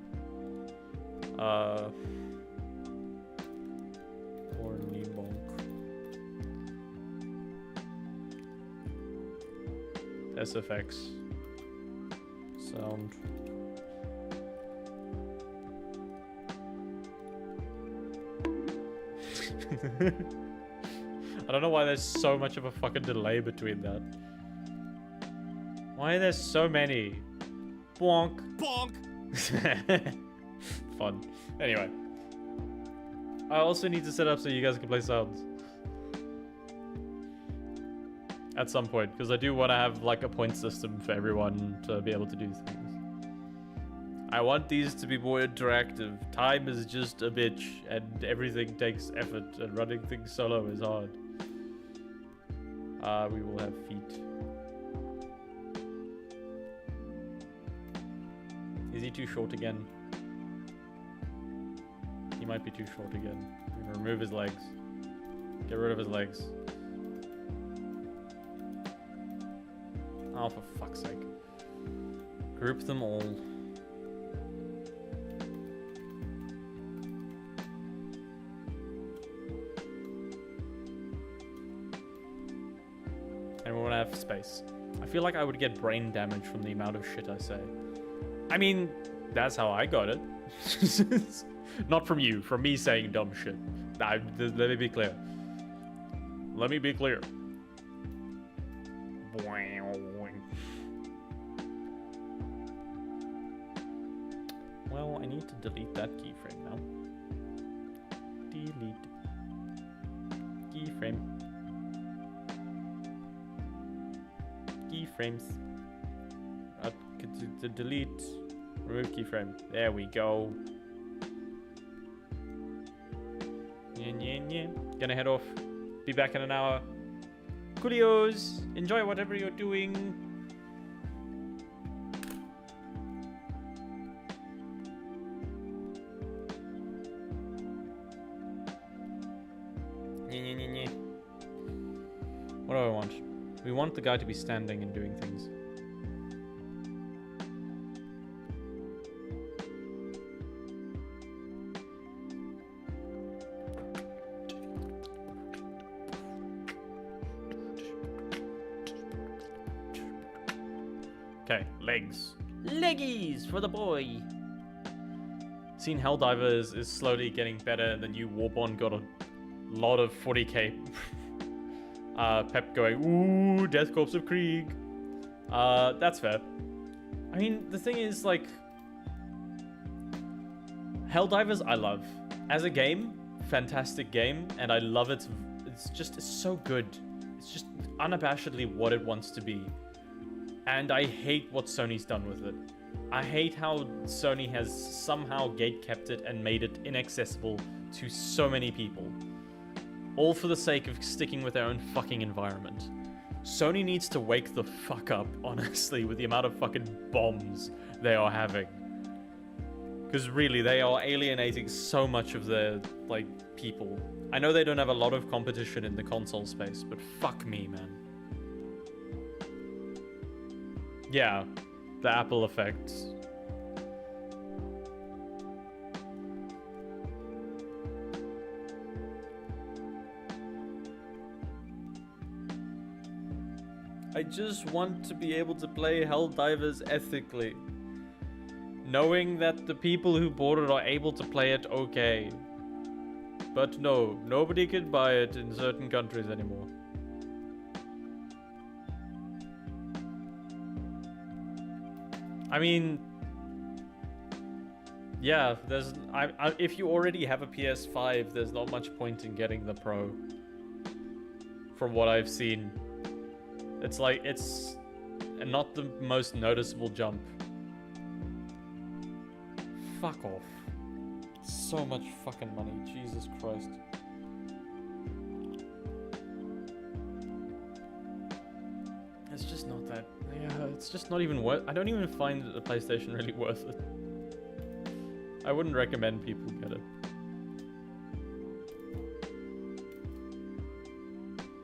Speaker 1: Horny bonk. SFX. Sound. I don't know why there's so much of a fucking delay between that. Why are there so many? Bonk.
Speaker 2: Bonk!
Speaker 1: Fun. Anyway. I also need to set up so you guys can play sounds. At some point, because I do want to have like a point system for everyone to be able to do things. I want these to be more interactive. Time is just a bitch, and everything takes effort, and running things solo is hard. We will have feet. Is he too short again? He might be too short again. We're gonna remove his legs. Get rid of his legs. Oh, for fuck's sake. Group them all. And we want to have space. I feel like I would get brain damage from the amount of shit I say. I mean, that's how I got it. Not from you, from me saying dumb shit. Let me be clear. Let me be clear. Well, I need to delete that keyframe now. Delete. Keyframe. Keyframes. To delete. Remove keyframe. There we go. Gonna head off. Be back in an hour. Coolios. Enjoy whatever you're doing. What do I want? We want the guy to be standing and doing things. Okay, legs. Leggies for the boy. Seen Helldivers is slowly getting better. The new Warbond got a lot of 40k. Pep going, ooh, Death Corps of Krieg. That's fair. I mean, the thing is, like, Helldivers I love. As a game, fantastic game, and I love it. It's so good. It's just unabashedly what it wants to be. And I hate what Sony's done with it. I hate how Sony has somehow gatekept it and made it inaccessible to so many people. All for the sake of sticking with their own fucking environment. Sony needs to wake the fuck up, honestly, with the amount of fucking bombs they are having. Because really, they are alienating so much of their, like, people. I know they don't have a lot of competition in the console space, but fuck me, man. Yeah, the Apple effect. I just want to be able to play Helldivers ethically. Knowing that the people who bought it are able to play it okay. But no, nobody can buy it in certain countries anymore. I mean, yeah, there's if you already have a PS5, there's not much point in getting the Pro. From what I've seen, it's like it's not the most noticeable jump. Fuck off. so much fucking money. Jesus Christ. It's just not that. Yeah, it's just not even worth. I don't even find the PlayStation really worth it. I wouldn't recommend people get it.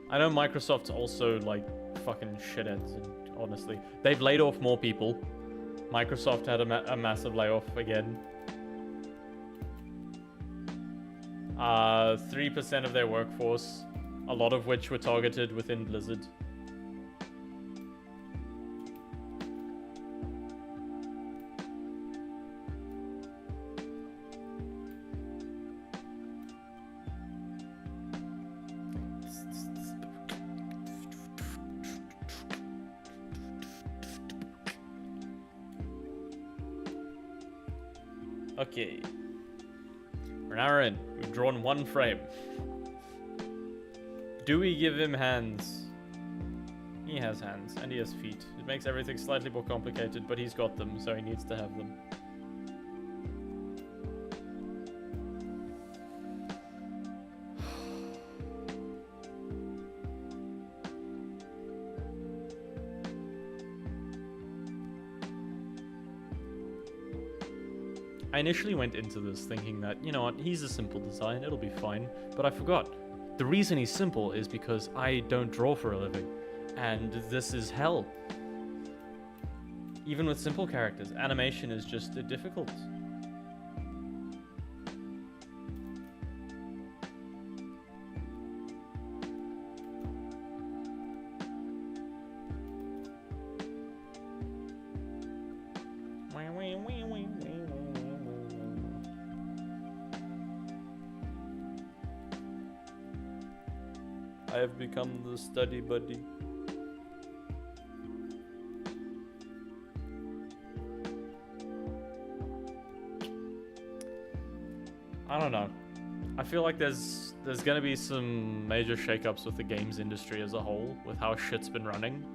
Speaker 1: I know Microsoft's also like fucking shitheads, and honestly, they've laid off more people. Microsoft had a massive layoff again. 3% of their workforce, a lot of which were targeted within Blizzard. Okay. We're an hour in. We've drawn one frame. Do we give him hands? He has hands, and he has feet. It makes everything slightly more complicated, but he's got them, so he needs to have them. I initially went into this thinking that, you know what, he's a simple design, it'll be fine, but I forgot. The reason he's simple is because I don't draw for a living, and this is hell. Even with simple characters, animation is just difficult. I have become the study buddy. I don't know. I feel like there's gonna be some major shakeups with the games industry as a whole, with how shit's been running.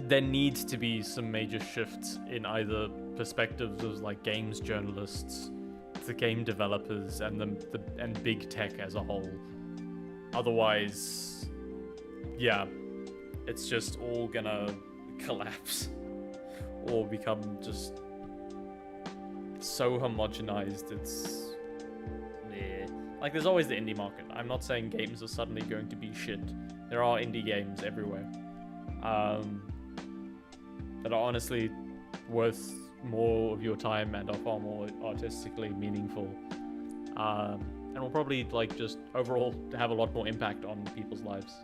Speaker 1: There needs to be some major shifts in either perspectives of like games journalists, the game developers, and and big tech as a whole. Otherwise, yeah, it's just all gonna collapse or become just so homogenized. It's like there's always the indie market. I'm not saying games are suddenly going to be shit. There are indie games everywhere that are honestly worth more of your time and are far more artistically meaningful. And will probably like just overall have a lot more impact on people's lives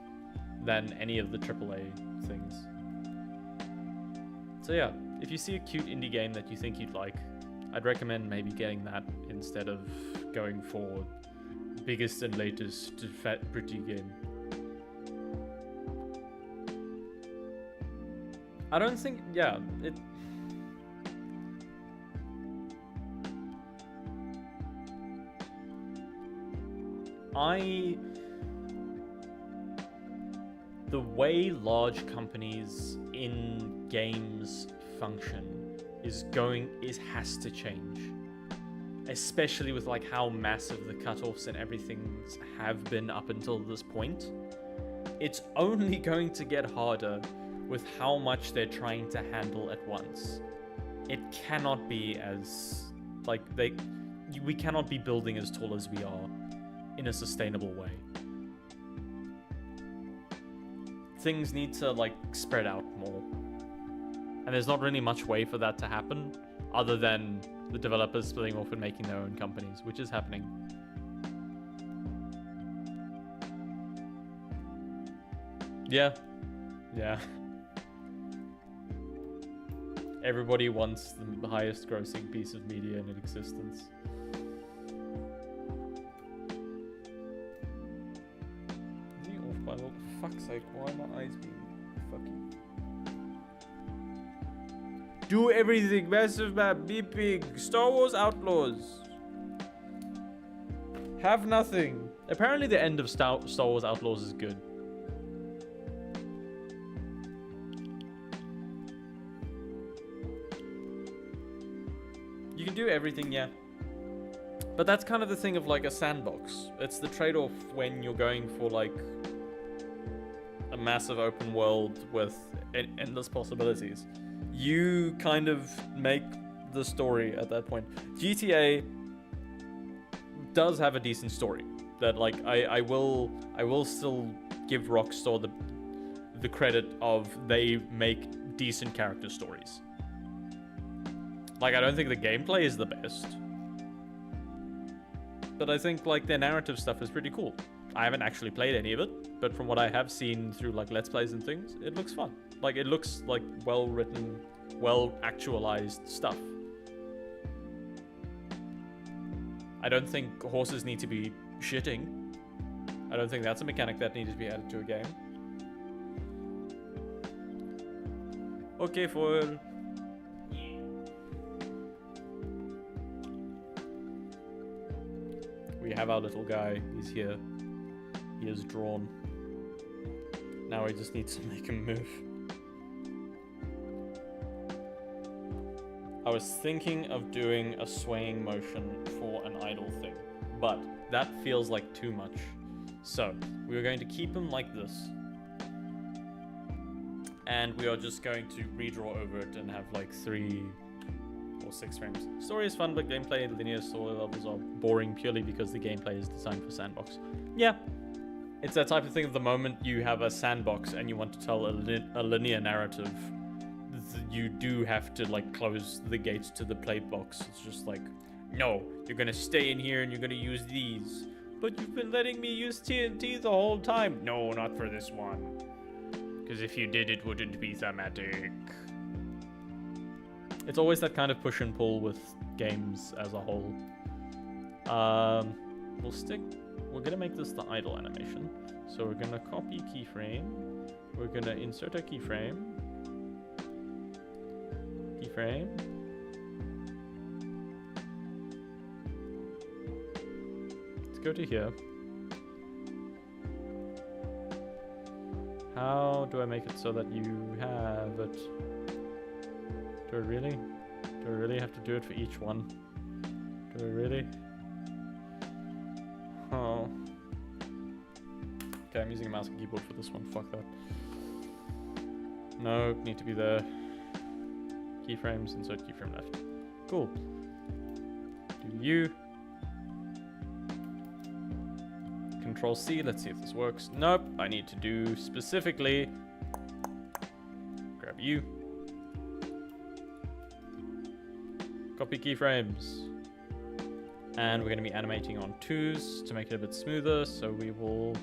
Speaker 1: than any of the AAA things. So yeah, if you see a cute indie game that you think you'd like, I'd recommend maybe getting that instead of going for biggest and latest fat pretty game. I don't think, yeah, the way large companies in games function has to change. Especially with like how massive the cutoffs and everything have been up until this point. It's only going to get harder with how much they're trying to handle at once. It cannot be as like we cannot be building as tall as we are in a sustainable way. Things need to like spread out more. And there's not really much way for that to happen other than the developers splitting off and making their own companies, which is happening. Yeah. Everybody wants the highest grossing piece of media in existence. By the fuck's sake, why are my eyes being fucking... Do everything, massive map, beeping, Star Wars Outlaws. Have nothing. Apparently the end of Star Wars Outlaws is good. You can do everything, yeah. But that's kind of the thing of like a sandbox. It's the trade-off when you're going for like a massive open world with endless possibilities. You kind of make the story at that point. GTA does have a decent story. That like I will still give Rockstar the credit of they make decent character stories. Like I don't think the gameplay is the best, but I think like their narrative stuff is pretty cool. I haven't actually played any of it, but from what I have seen through like Let's Plays and things, it looks fun. Like it looks like well written, well actualized stuff. I don't think horses need to be shitting. I don't think that's a mechanic that needs to be added to a game. Okay, foil. We have our little guy. He's here. He is drawn. Now we just need to make him move. I was thinking of doing a swaying motion for an idle thing, but that feels like too much. So, we are going to keep him like this. And we are just going to redraw over it and have like 3 or 6 frames. Story is fun, but gameplay and linear story levels are boring purely because the gameplay is designed for sandbox. Yeah, it's that type of thing. At the moment you have a sandbox and you want to tell a linear narrative, you do have to like close the gates to the play box. It's just like, no, you're gonna stay in here and you're gonna use these. But you've been letting me use TNT the whole time. No, not for this one. Because if you did, it wouldn't be thematic. It's always that kind of push and pull with games as a whole. We're gonna make this the idle animation. So we're gonna copy keyframe. We're gonna insert a keyframe. Keyframe. Let's go to here. How do I make it so that you have it? Do I really? Do I really have to do it for each one? Do I really? Oh. Okay, I'm using a mouse and keyboard for this one. Fuck that. No, need to be there. Keyframes, insert keyframe left. Cool. Do you. Control C, let's see if this works. Nope, I need to do specifically. Grab you. Copy keyframes. And we're going to be animating on 2s to make it a bit smoother. So we will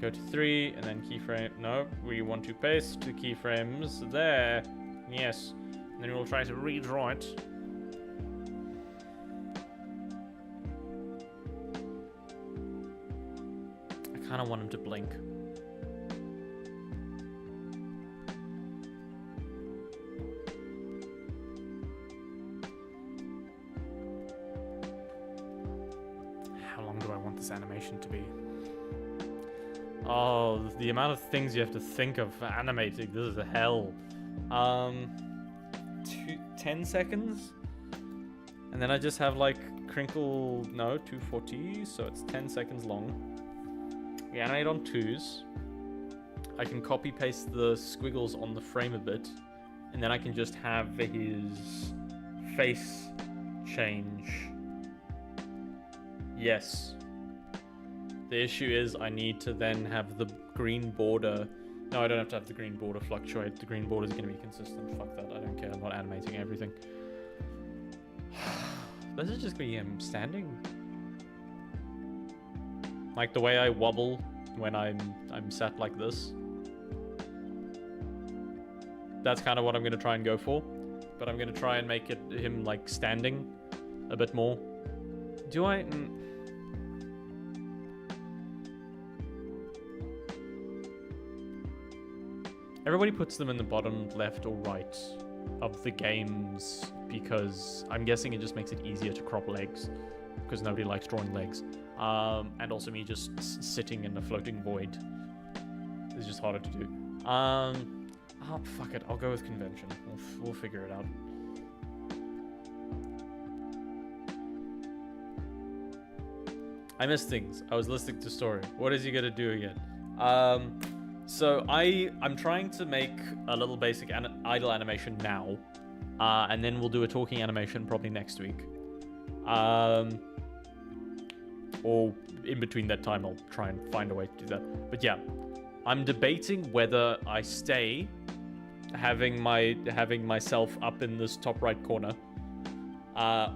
Speaker 1: go to 3 and then keyframe. No, we want to paste the keyframes there. Yes. And then we'll try to redraw it. I kind of want him to blink. How long do I want this animation to be? Oh, the amount of things you have to think of for animating. This is hell. 10 seconds? And then I just have like crinkle, no, 240, so it's 10 seconds long. We animate on 2s. I can copy paste the squiggles on the frame a bit, and then I can just have his face change. Yes. The issue is I need to then have the green border. No, I don't have to have the green border fluctuate. The green border is going to be consistent. Fuck that. I don't care. I'm not animating everything. This is just going to be him standing. Like the way I wobble when I'm sat like this. That's kind of what I'm going to try and go for. But I'm going to try and make it him like standing a bit more. Do I... Everybody puts them in the bottom left or right of the games because I'm guessing it just makes it easier to crop legs because nobody likes drawing legs. And also me just sitting in a floating void is just harder to do. Oh, fuck it. I'll go with convention. We'll figure it out. I missed things. I was listening to story. What is he gonna do again? So I'm trying to make a little basic idle animation now, and then we'll do a talking animation probably next week. Or in between that time, I'll try and find a way to do that. But yeah, I'm debating whether I stay having myself up in this top right corner,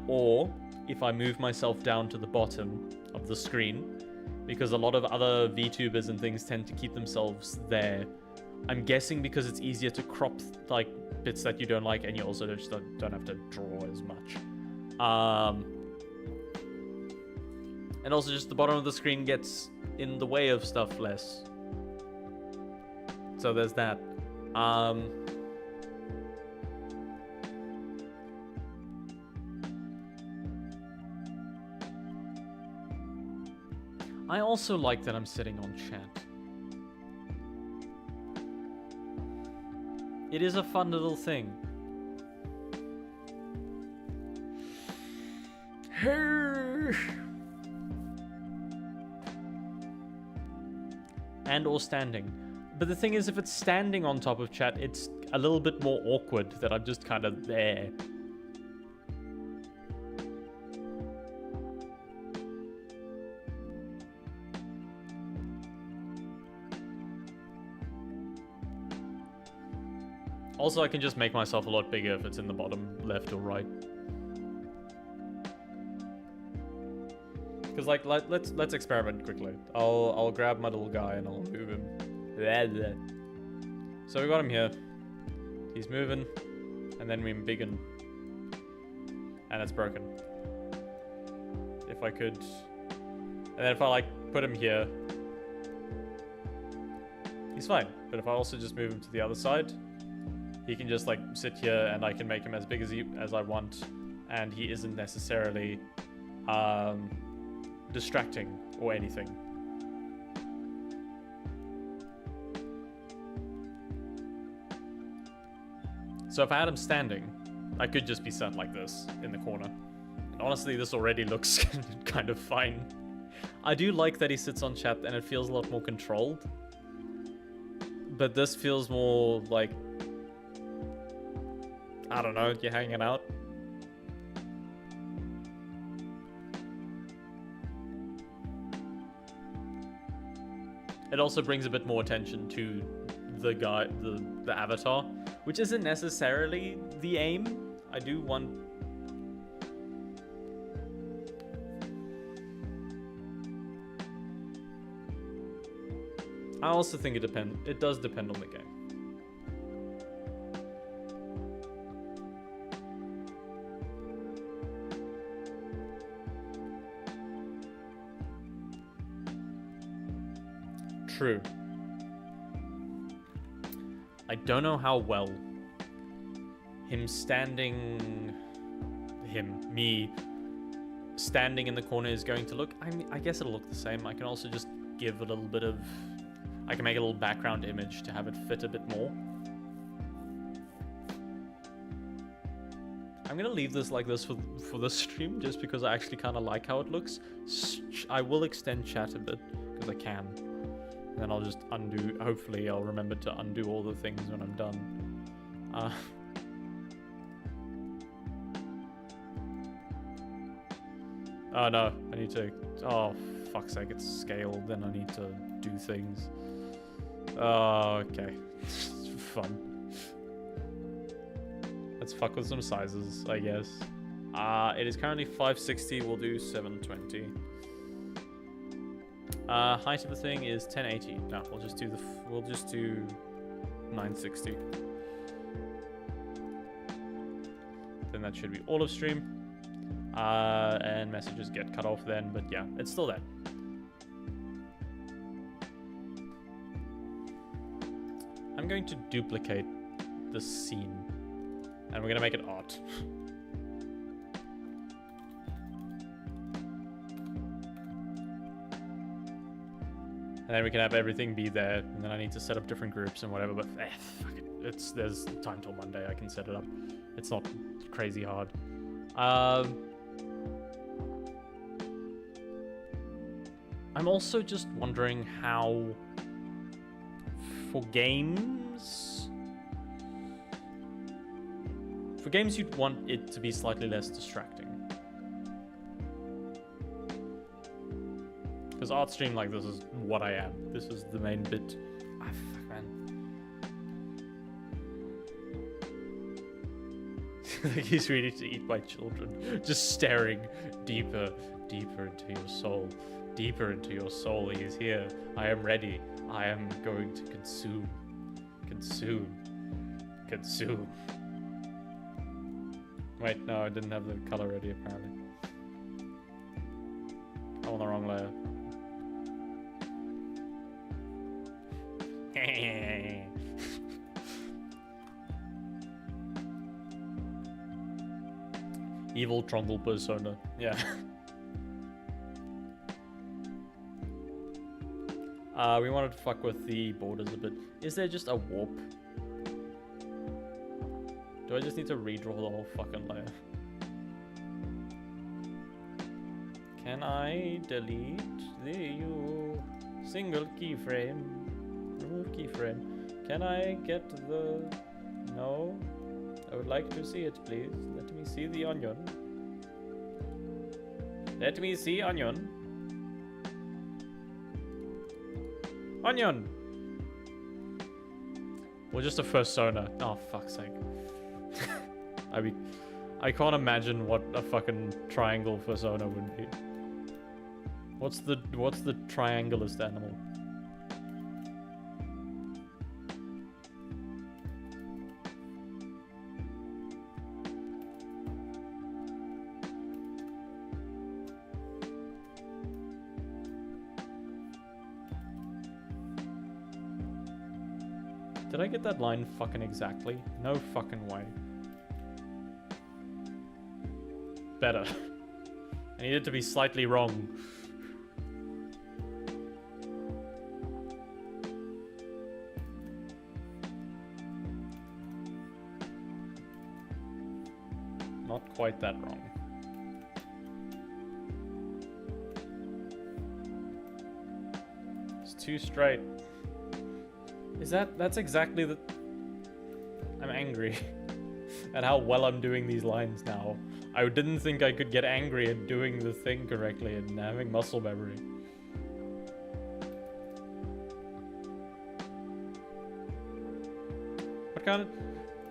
Speaker 1: or if I move myself down to the bottom of the screen, because a lot of other VTubers and things tend to keep themselves there. I'm guessing because it's easier to crop like bits that you don't like, and you also just don't have to draw as much. And also just the bottom of the screen gets in the way of stuff less. So there's that. I also like that I'm sitting on chat. It is a fun little thing. And or standing. But the thing is, if it's standing on top of chat, it's a little bit more awkward that I'm just kind of there. Also, I can just make myself a lot bigger if it's in the bottom left or right. Because like let's experiment quickly. I'll grab my little guy and I'll move him. So we got him here. He's moving, and then we embiggen, and it's broken. If I could, and then if I like put him here, he's fine. But if I also just move him to the other side, he can just like sit here, and I can make him as big as I want, and he isn't necessarily distracting or anything. So if I had him standing, I could just be sat like this in the corner. And honestly, this already looks kind of fine. I do like that he sits on chat and it feels a lot more controlled. But this feels more like, I don't know, you're hanging out. It also brings a bit more attention to the guy, the avatar, which isn't necessarily the aim. I do want... I also think it does depend on the game. True. I don't know how well me standing in the corner is going to look. I mean, I guess it'll look the same. I can also just give a little bit of, I can make a little background image to have it fit a bit more. I'm gonna leave this like this for the stream, just because I actually kind of like how it looks. I will extend chat a bit, because I can. And then I'll just undo, hopefully I'll remember to undo all the things when I'm done. Oh no, I need to, oh fuck's sake, it's scaled, then I need to do things. Oh, okay. Fun. Let's fuck with some sizes, I guess. It is currently 560, we'll do 720. Height of the thing is 1080. No, we'll just do 960. Then that should be all of stream. And messages get cut off then, but yeah, it's still there. I'm going to duplicate the scene, and we're gonna make it art. And then we can have everything be there, and then I need to set up different groups and whatever, but fuck it. There's time till Monday, I can set it up. It's not crazy hard. I'm also just wondering how, for games you'd want it to be slightly less distracting. Because art stream like this is what I am. This is the main bit. Ah, fuck, man. Like he's ready to eat my children. Just staring deeper, deeper into your soul. Deeper into your soul. He is here. I am ready. I am going to consume. Consume. Consume. Wait, no, I didn't have the color ready apparently. I'm on the wrong layer. Evil Trundle persona. Yeah. We wanted to fuck with the borders a bit. Is there just a warp? Do I just need to redraw the whole fucking layer? Can I delete the single keyframe? Remove keyframe. Can I get the... No. I would like to see it, please. Let me see the onion. Let me see onion. Onion! Or just a fursona. Oh, fuck's sake. I can't imagine what a fucking triangle fursona would be. What's the triangulest animal? Did I get that line fucking exactly? No fucking way. Better. I need it to be slightly wrong. Not quite that wrong. It's too straight. Is that's exactly the... I'm angry at how well I'm doing these lines now. I didn't think I could get angry at doing the thing correctly and having muscle memory.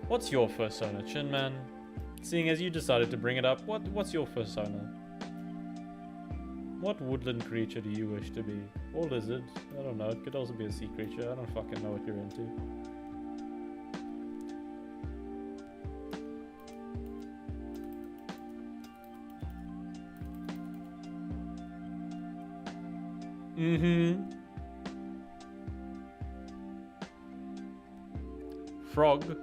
Speaker 1: What's your fursona, Chin Man? Seeing as you decided to bring it up, what's your fursona? What woodland creature do you wish to be? Or lizard? I don't know, it could also be a sea creature. I don't fucking know what you're into. Frog?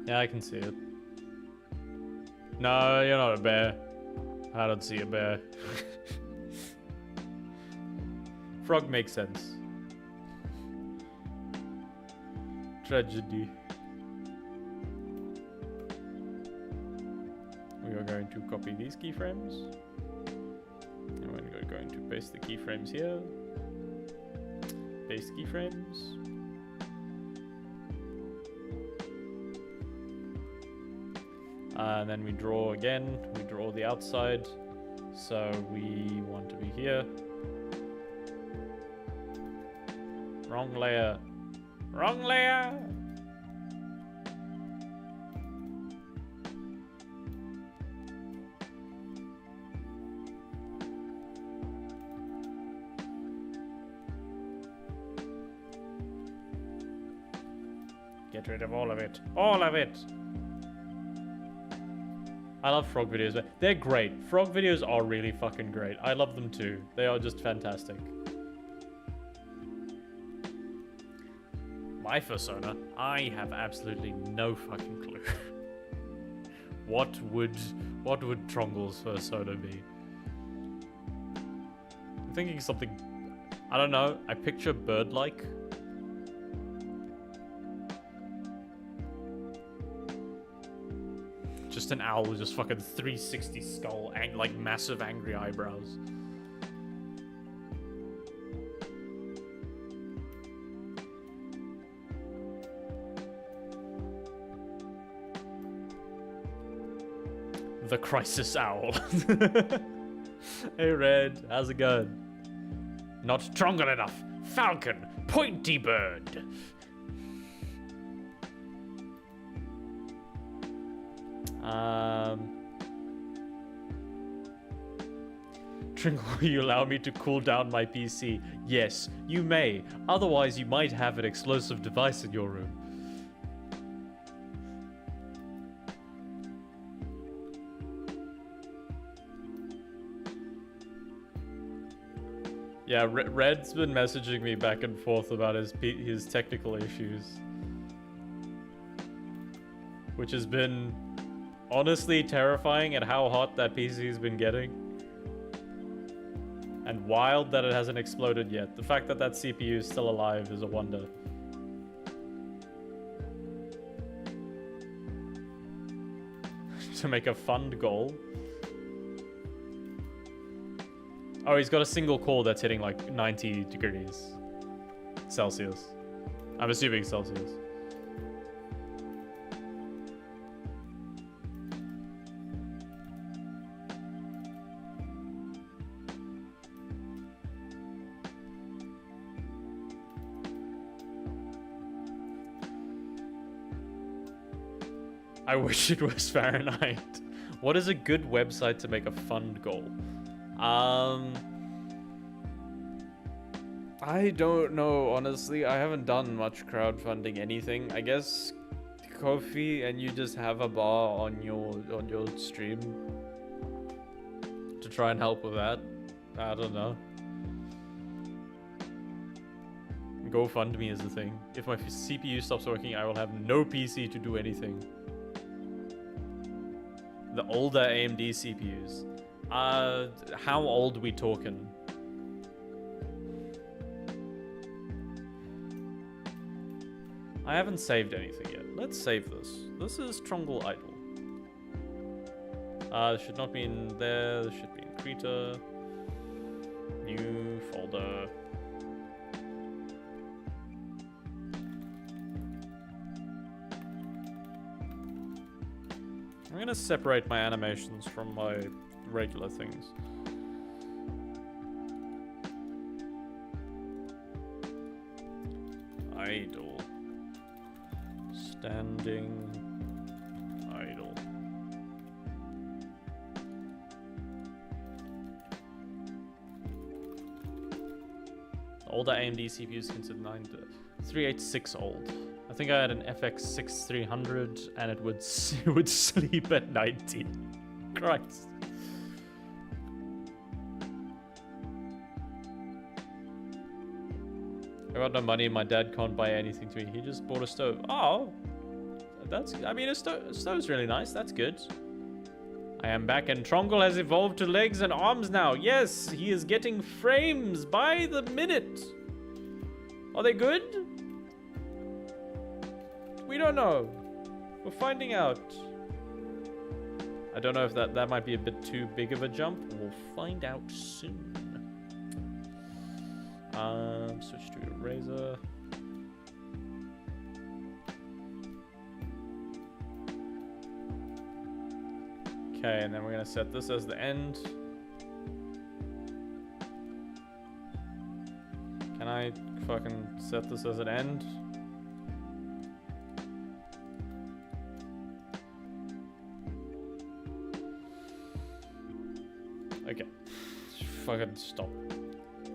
Speaker 1: Yeah, I can see it. No, you're not a bear. I don't see a bear. Frog makes sense. Tragedy. We are going to copy these keyframes. And we're going to paste the keyframes here. Paste keyframes. And then we draw again. We draw the outside. So we want to be here. Wrong layer. Wrong layer! Get rid of all of it. All of it! I love frog videos, but they're great. Frog videos are really fucking great. I love them too. They are just fantastic. My fursona, I have absolutely no fucking clue. What would Trongle's fursona be? I'm thinking something, I don't know, I picture bird-like. Just an owl with just fucking 360 skull and like massive angry eyebrows. The Crisis Owl. Hey Red, how's it going? Not stronger enough. Falcon, pointy bird. Tringle, will you allow me to cool down my PC? Yes, you may. Otherwise, you might have an explosive device in your room. Yeah, Red's been messaging me back and forth about his technical issues, which has been honestly terrifying at how hot that PC's been getting, and wild that it hasn't exploded yet. The fact that that CPU is still alive is a wonder. To make a fund goal. Oh, he's got a single core that's hitting like 90 degrees Celsius. I'm assuming Celsius. I wish it was Fahrenheit. What is a good website to make a fund goal? I don't know, honestly. I haven't done much crowdfunding anything. I guess Ko-fi, and you just have a bar on your stream to try and help with that. I don't know. GoFundMe is the thing. If my CPU stops working, I will have no PC to do anything. The older AMD CPUs. How old we talking? I haven't saved anything yet. Let's save this. This is Trongle Idle. This should not be in there. This should be in Krita. New folder. I'm gonna separate my animations from my regular things. Idle. Standing. Idle. Older AMD CPUs considered 386 old. I think I had an FX 6300 and it would sleep at 90. Christ. I got no money. My dad can't buy anything to me. He just bought a stove. Oh, I mean, a stove's really nice. That's good. I am back and Trongle has evolved to legs and arms now. Yes, he is getting frames by the minute. Are they good? We don't know. We're finding out. I don't know if that might be a bit too big of a jump. We'll find out soon. Switch to eraser. Okay, and then we're gonna set this as the end. Can I fucking set this as an end? Okay. Fucking stop.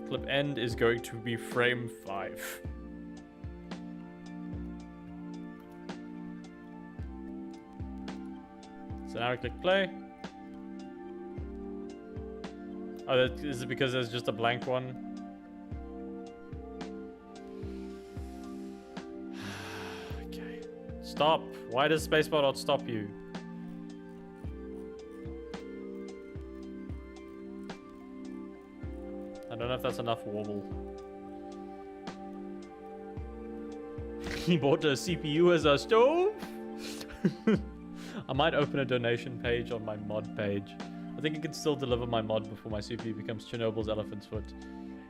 Speaker 1: Clip end is going to be frame 5. So now I click play. Oh, is it because there's just a blank one? Okay. Stop. Why does spacebar not stop you? I don't know if that's enough warble. He bought a CPU as a stove? I might open a donation page on my mod page. I think I can still deliver my mod before my CPU becomes Chernobyl's elephant's foot.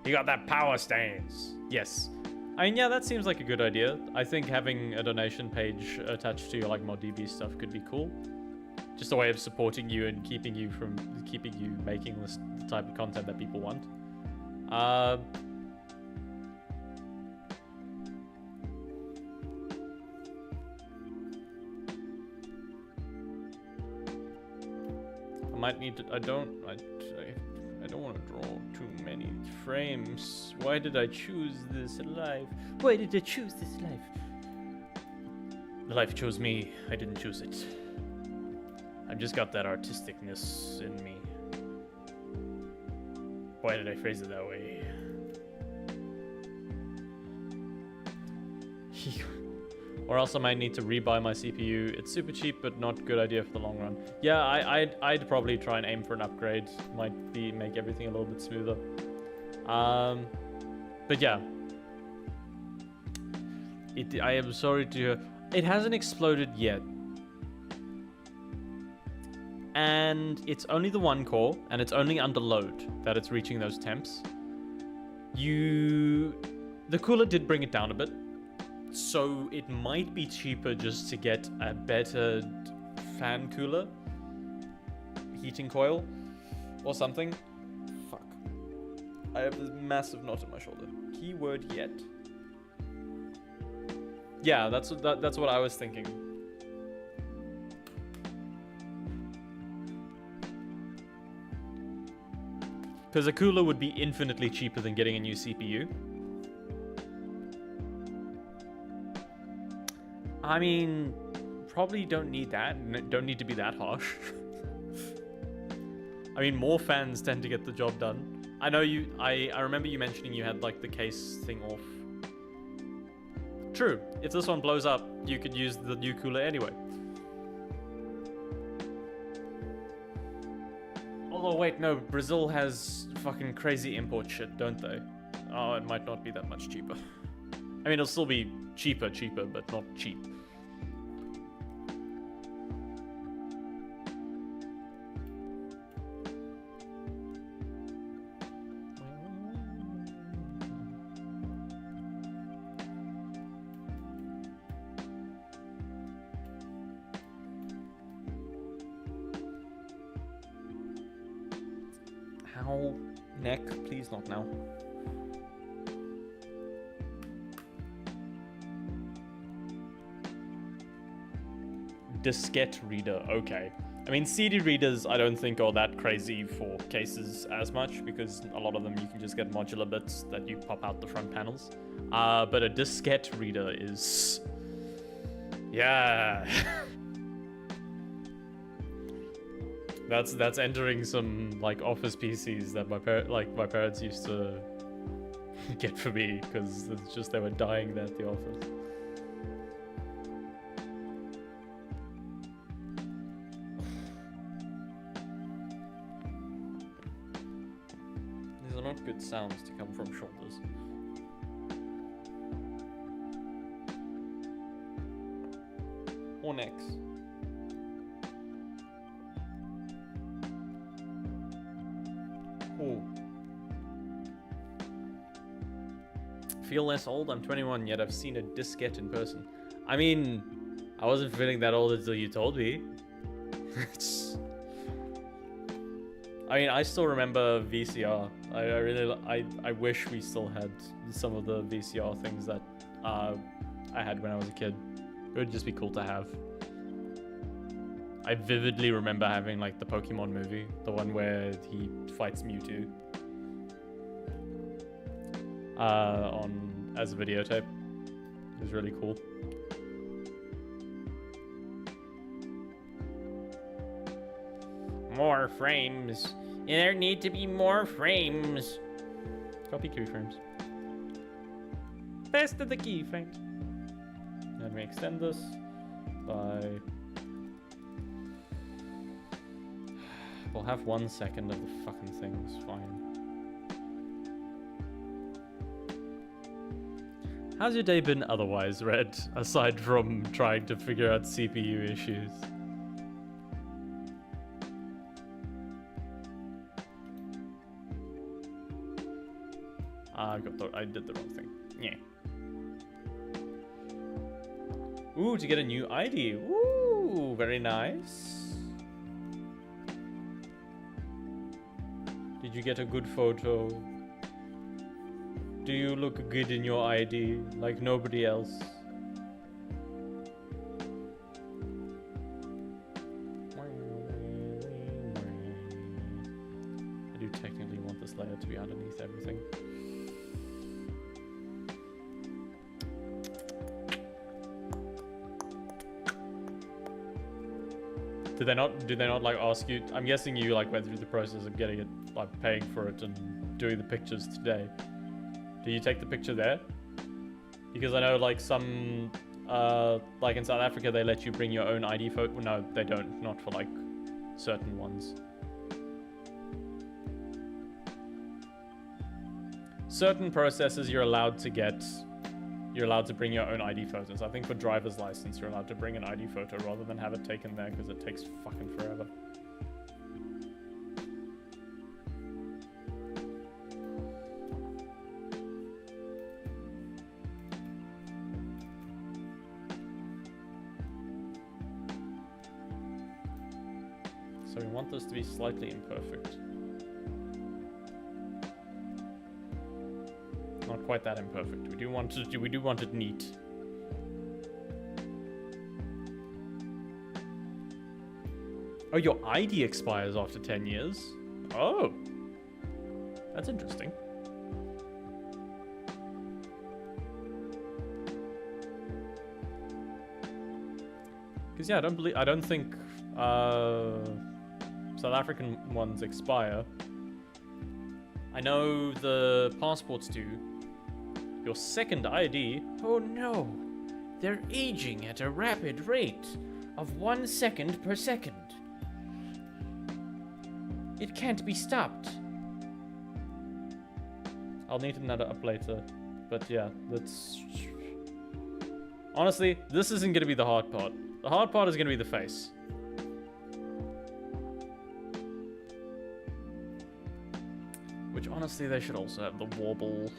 Speaker 1: You got that power stance. Yes. I mean, yeah, that seems like a good idea. I think having a donation page attached to your like ModDB stuff could be cool. just a way of supporting you and keeping you making this the type of content that people want. I might need to. I don't want to draw too many frames. Why did I choose this life? Why did I choose this life? The life chose me. I didn't choose it. I've just got that artisticness in me. Why did I phrase it that way? Or else I might need to rebuy my CPU. It's super cheap, but not good idea for the long run. Yeah, I'd probably try and aim for an upgrade. Might make everything a little bit smoother. But yeah. I am sorry to hear. It hasn't exploded yet. And it's only the one core, and it's only under load that it's reaching those temps. The cooler did bring it down a bit. So it might be cheaper just to get a better fan cooler, heating coil, or something. Fuck. I have this massive knot in my shoulder. Keyword yet. Yeah, that's what I was thinking. Because a cooler would be infinitely cheaper than getting a new CPU. I mean, probably don't need that. Don't need to be that harsh. I mean, more fans tend to get the job done. I know you. I remember you mentioning you had like the case thing off. True. If this one blows up, you could use the new cooler anyway. Although, wait, no. Brazil has fucking crazy import shit, don't they? Oh, it might not be that much cheaper. I mean, it'll still be cheaper, but not cheap. How? Neck, please not now. Diskette reader, okay. I mean, CD readers I don't think are that crazy for cases as much, because a lot of them you can just get modular bits that you pop out the front panels. But a diskette reader is... yeah. That's entering some like office PCs that my parents used to get for me, because it's just they were dying there at the office. These are not good sounds to come from shoulders. Or necks. Ooh. Feel less old? I'm 21, yet I've seen a diskette in person. I mean, I wasn't feeling that old until you told me. I mean, I still remember VCR. I wish we still had some of the VCR things that I had when I was a kid. It would just be cool to have. I vividly remember having like the Pokemon movie, the one where he fights Mewtwo, as a videotape. It was really cool.
Speaker 2: More frames. There need to be more frames.
Speaker 1: Copy keyframes. Best of the keyframes. And we extend this by... we'll have 1 second of the fucking thing, it's fine. How's your day been otherwise, Red? Aside from trying to figure out CPU issues. I did the wrong thing. Yeah. Ooh, to get a new ID. Ooh, very nice. Did you get a good photo? Do you look good in your ID like nobody else? I do technically want this layer to be underneath everything. Did they not like ask you? I'm guessing you like went through the process of getting it, like paying for it and doing the pictures today. Do you take the picture there? Because I know like some, like in South Africa, they let you bring your own ID photo. No, they don't. Not for like certain ones. Certain processes you're allowed to bring your own ID photos. I think for driver's license, you're allowed to bring an ID photo rather than have it taken there because it takes fucking forever. So we want this to be slightly imperfect. Not quite that imperfect. We do want it neat. Oh, your ID expires after 10 years? Oh. That's interesting. Because yeah, I don't think South African ones expire. I know the passports do. Your second ID...
Speaker 2: Oh no! They're aging at a rapid rate of 1 second per second. It can't be stopped.
Speaker 1: I'll need another up later. But yeah, that's... Honestly, this isn't going to be the hard part. The hard part is going to be the face. Which honestly, they should also have the warble.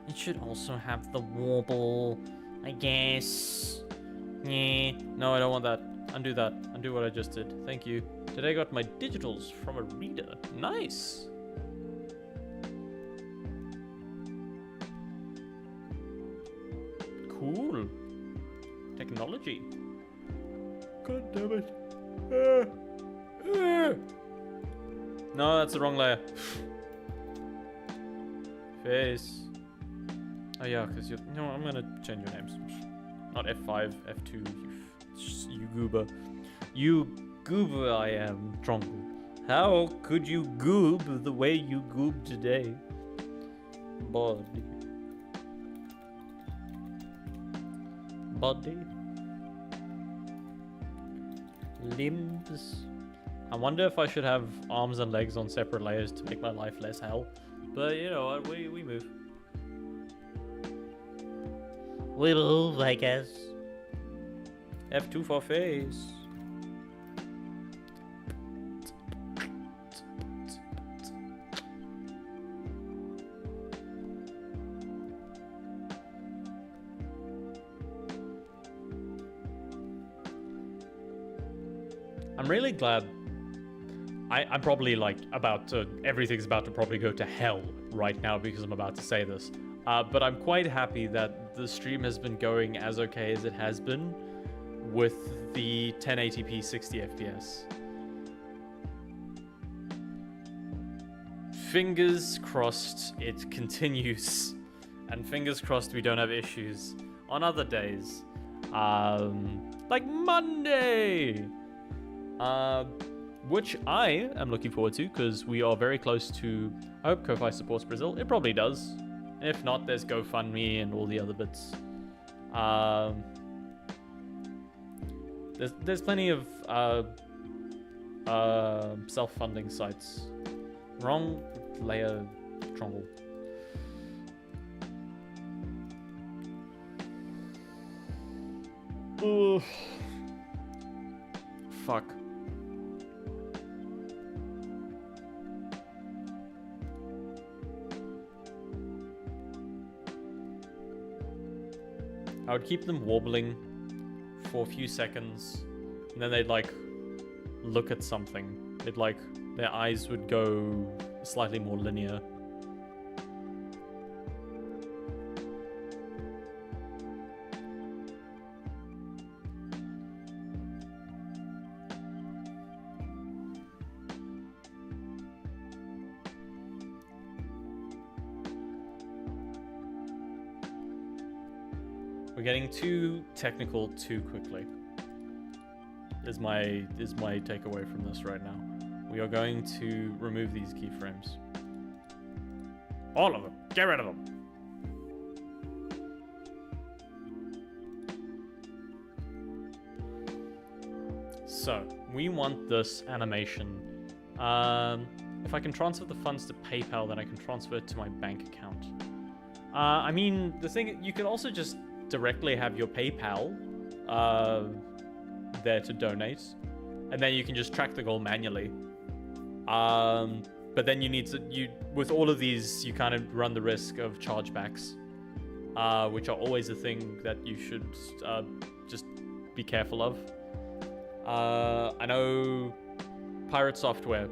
Speaker 2: It should also have the warble, I guess. Yeah.
Speaker 1: No, I don't want that. Undo that. Undo what I just did. Thank you. Today I got my digitals from a reader. Nice. Cool. Technology. God damn it. No, that's the wrong layer. Face. Oh yeah, because you're... No, I'm gonna change your names. Not F5, F2, you goober. You goober I am, Trongle. How could you goob the way you goob today? Body. Body. Limbs. I wonder if I should have arms and legs on separate layers to make my life less hell. But you know what, we move. We move, I guess. F2 for face. I'm really glad. I'm probably like everything's about to probably go to hell right now because I'm about to say this. But I'm quite happy that the stream has been going as okay as it has been with the 1080p 60 FPS. Fingers crossed it continues. And fingers crossed we don't have issues on other days. Like Monday! Which I am looking forward to because we are very close to... I hope Ko-Fi supports Brazil. It probably does. If not, there's GoFundMe and all the other bits. There's plenty of self-funding sites. Wrong layer, Trongle. Ooh. Fuck. I would keep them warbling for a few seconds, and then they'd like look at something. They'd like their eyes would go slightly more linear. We're getting too technical too quickly. Is my takeaway from this right now. We are going to remove these keyframes. All of them. Get rid of them. So, we want this animation. If I can transfer the funds to PayPal, then I can transfer it to my bank account. I mean, the thing, you can also just directly have your PayPal there to donate, and then you can just track the goal manually. But then you need to, with all of these, you kind of run the risk of chargebacks, which are always a thing that you should just be careful of. I know Pirate Software,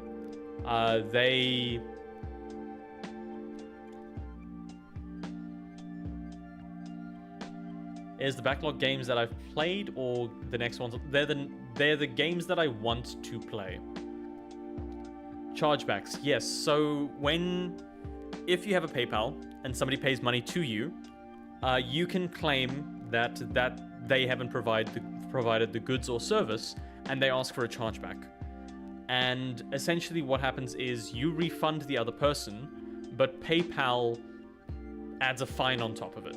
Speaker 1: is the backlog games that I've played, or the next ones? They're the games that I want to play. Chargebacks, yes. So if you have a PayPal and somebody pays money to you, you can claim that they haven't provided the goods or service, and they ask for a chargeback. And essentially what happens is you refund the other person, but PayPal adds a fine on top of it.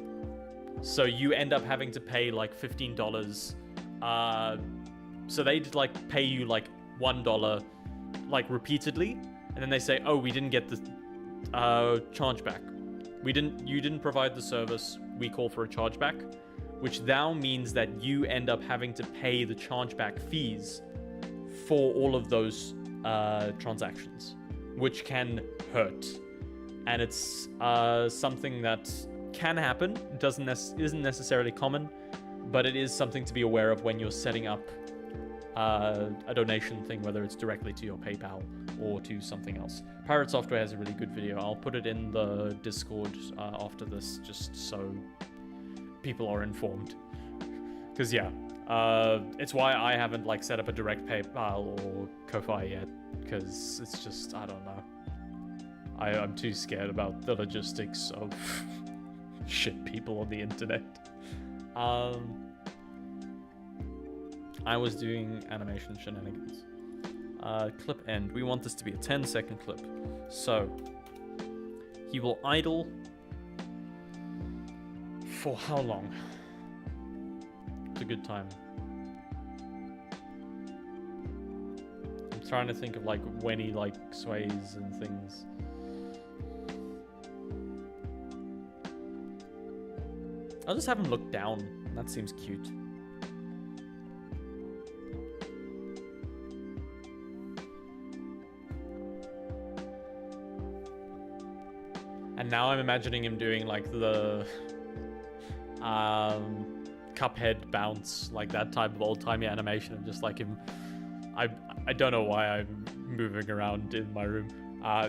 Speaker 1: So you end up having to pay like $15. So they'd like pay you like $1 like repeatedly, and then they say, oh, we didn't get the chargeback. You didn't provide the service, we call for a chargeback, which now means that you end up having to pay the chargeback fees for all of those transactions, which can hurt. And it's something that can happen. Isn't necessarily common, but it is something to be aware of when you're setting up a donation thing, whether it's directly to your PayPal or to something else. Pirate Software has a really good video. I'll put it in the Discord after this, just so people are informed. Because yeah, it's why I haven't like set up a direct PayPal or Ko-Fi yet, because it's just, I don't know. I'm too scared about the logistics of shit people on the internet. I was doing animation shenanigans. Clip end. We want this to be a 10-second clip. So, he will idle for how long? It's a good time. I'm trying to think of like when he like sways and things. I'll just have him look down. That seems cute. And now I'm imagining him doing like the Cuphead bounce, like that type of old-timey animation, and just like him. I don't know why I'm moving around in my room.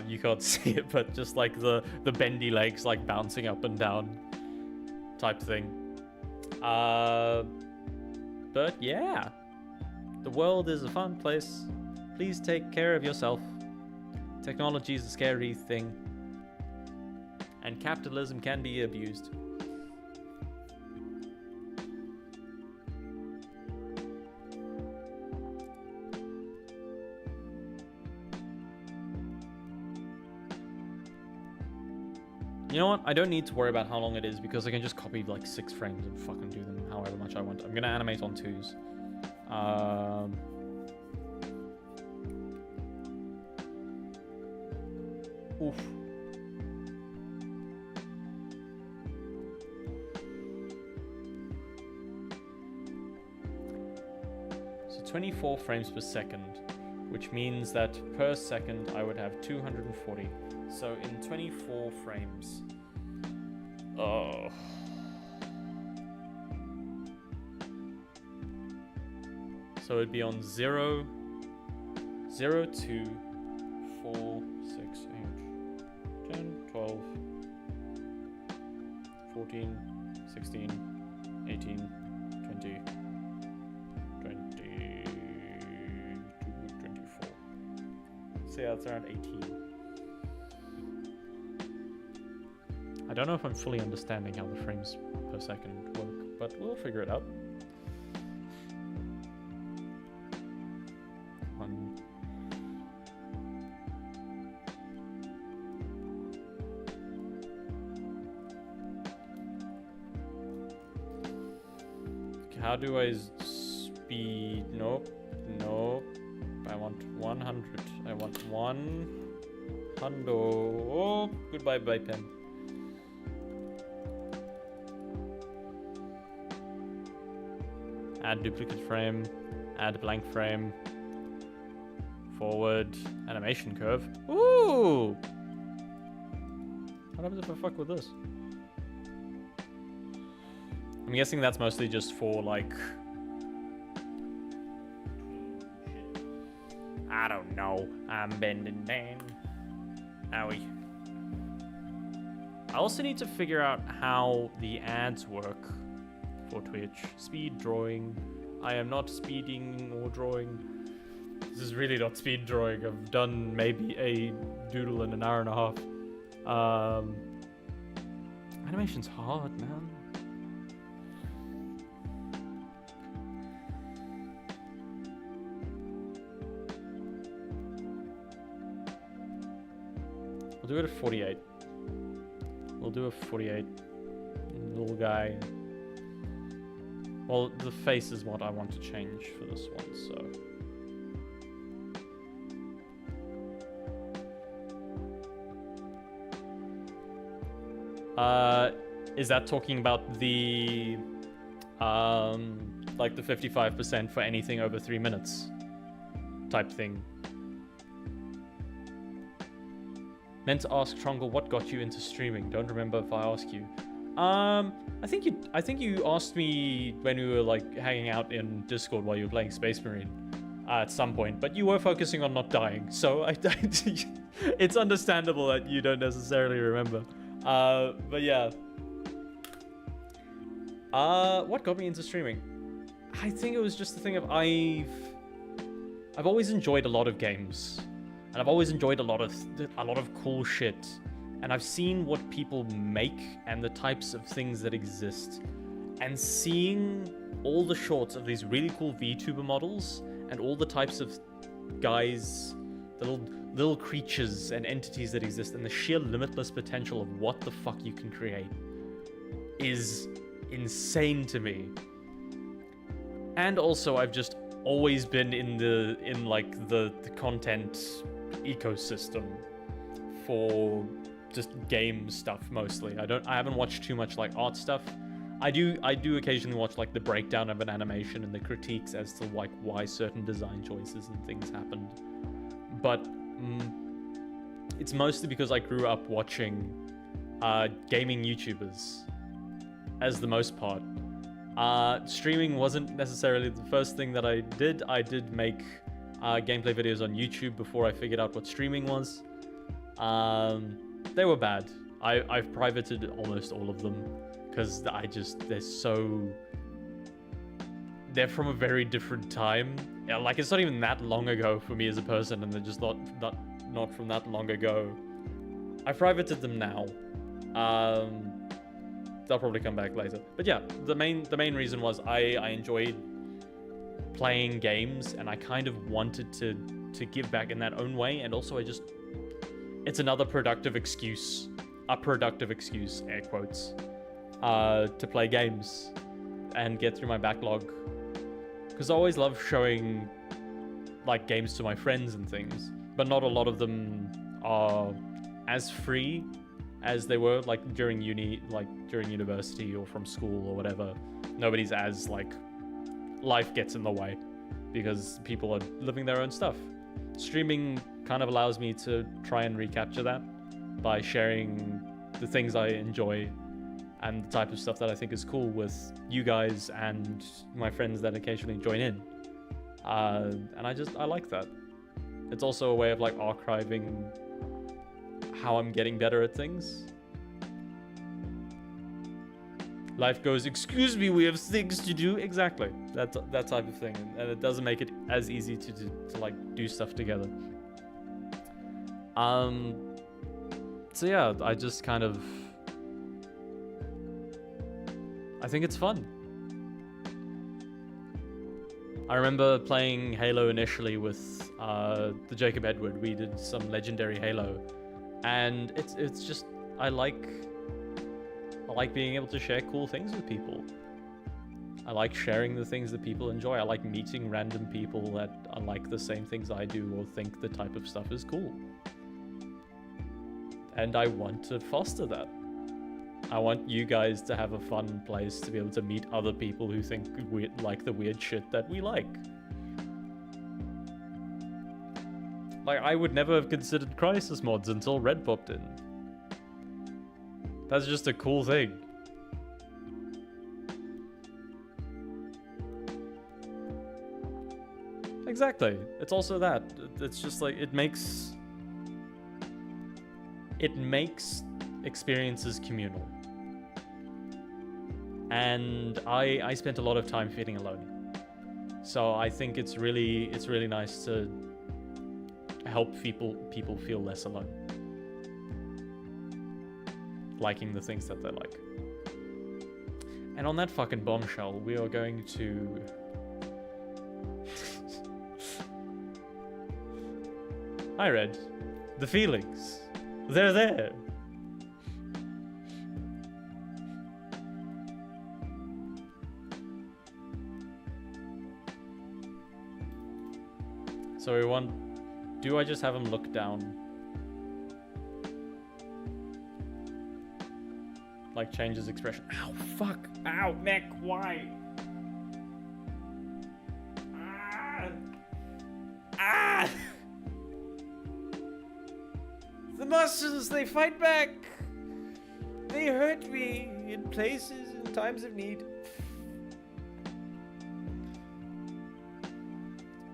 Speaker 1: You can't see it, but just like the bendy legs like bouncing up and down type thing. But yeah, the world is a fun place. Please take care of yourself. Technology is a scary thing, and capitalism can be abused. You know what? I don't need to worry about how long it is, because I can just copy like 6 frames and fucking do them however much I want. I'm gonna animate on 2s. Oof. So 24 frames per second, which means that per second I would have 240. So in 24 frames, oh. So it'd be on 0, 0, 2, 12, 14, 16, 18, 20, 22, 24. So yeah, it's around 18. I don't know if I'm fully understanding how the frames per second work, but we'll figure it out. How do I speed? Nope. Nope. I want 100. I want 100. Oh, goodbye, bye pen. Add duplicate frame. Add blank frame. Forward. Animation curve. Ooh! What happens if I fuck with this? I'm guessing that's mostly just for, like... I don't know. I'm bending down. Owie. I also need to figure out how the ads work for Twitch. Speed drawing. I am not speeding or drawing. This is really not speed drawing. I've done maybe a doodle in an hour and a half. Animation's hard, man. We'll do it at 48. We'll do a 48. Little guy. Well, the face is what I want to change for this one, so... is that talking about the... like the 55% for anything over 3 minutes type thing? Meant to ask Trungle what got you into streaming. Don't remember if I asked you. I think you asked me when we were like hanging out in Discord while you were playing Space Marine at some point, but you were focusing on not dying, so it's understandable that you don't necessarily remember. But yeah. What got me into streaming? I think it was just the thing of I've always enjoyed a lot of games. And I've always enjoyed a lot of cool shit. And I've seen what people make and the types of things that exist. And seeing all the shorts of these really cool VTuber models and all the types of guys, the little creatures and entities that exist, and the sheer limitless potential of what the fuck you can create is insane to me. And also I've just always been in the content ecosystem for just game stuff mostly. I haven't watched too much like art stuff. I do occasionally watch like the breakdown of an animation and the critiques as to like why certain design choices and things happened. But it's mostly because I grew up watching gaming YouTubers as the most part. Streaming wasn't necessarily the first thing that I did. I did make gameplay videos on YouTube before I figured out what streaming was. They were bad. I've privated almost all of them because they're from a very different time. Yeah, like it's not even that long ago for me as a person, and they're just not from that long ago. I privated them now. They'll probably come back later. But yeah, the main reason was I enjoyed playing games, and I kind of wanted to give back in that own way, and also it's another productive excuse, air quotes, to play games and get through my backlog. Because I always love showing like games to my friends and things, but not a lot of them are as free as they were like during university or from school or whatever. Nobody's as like, life gets in the way because people are living their own stuff. Streaming kind of allows me to try and recapture that by sharing the things I enjoy and the type of stuff that I think is cool with you guys and my friends that occasionally join in. And I like that. It's also a way of like archiving how I'm getting better at things. Life goes, excuse me, we have things to do. Exactly. That type of thing. And it doesn't make it as easy to like do stuff together. So yeah, I just kind of... I think it's fun. I remember playing Halo initially with the Jacob Edward. We did some legendary Halo. And it's just... I like being able to share cool things with people. I like sharing the things that people enjoy. I like meeting random people that like the same things I do or think the type of stuff is cool. And I want to foster that. I want you guys to have a fun place to be able to meet other people who think like the weird shit that we like. Like, I would never have considered Crisis mods until Red popped in. That's just a cool thing. Exactly. It's also that. It's just like, it makes experiences communal. And I spent a lot of time feeling alone. So I think it's really nice to help people feel less alone. Liking the things that they like. And on that fucking bombshell, we are going to... Hi, Red. The feelings. They're there. So we want... Do I just have him look down? Like, change his expression. Ow, fuck. Ow, neck, why? Ah! Ah! The muscles, they fight back. They hurt me in places, in times of need.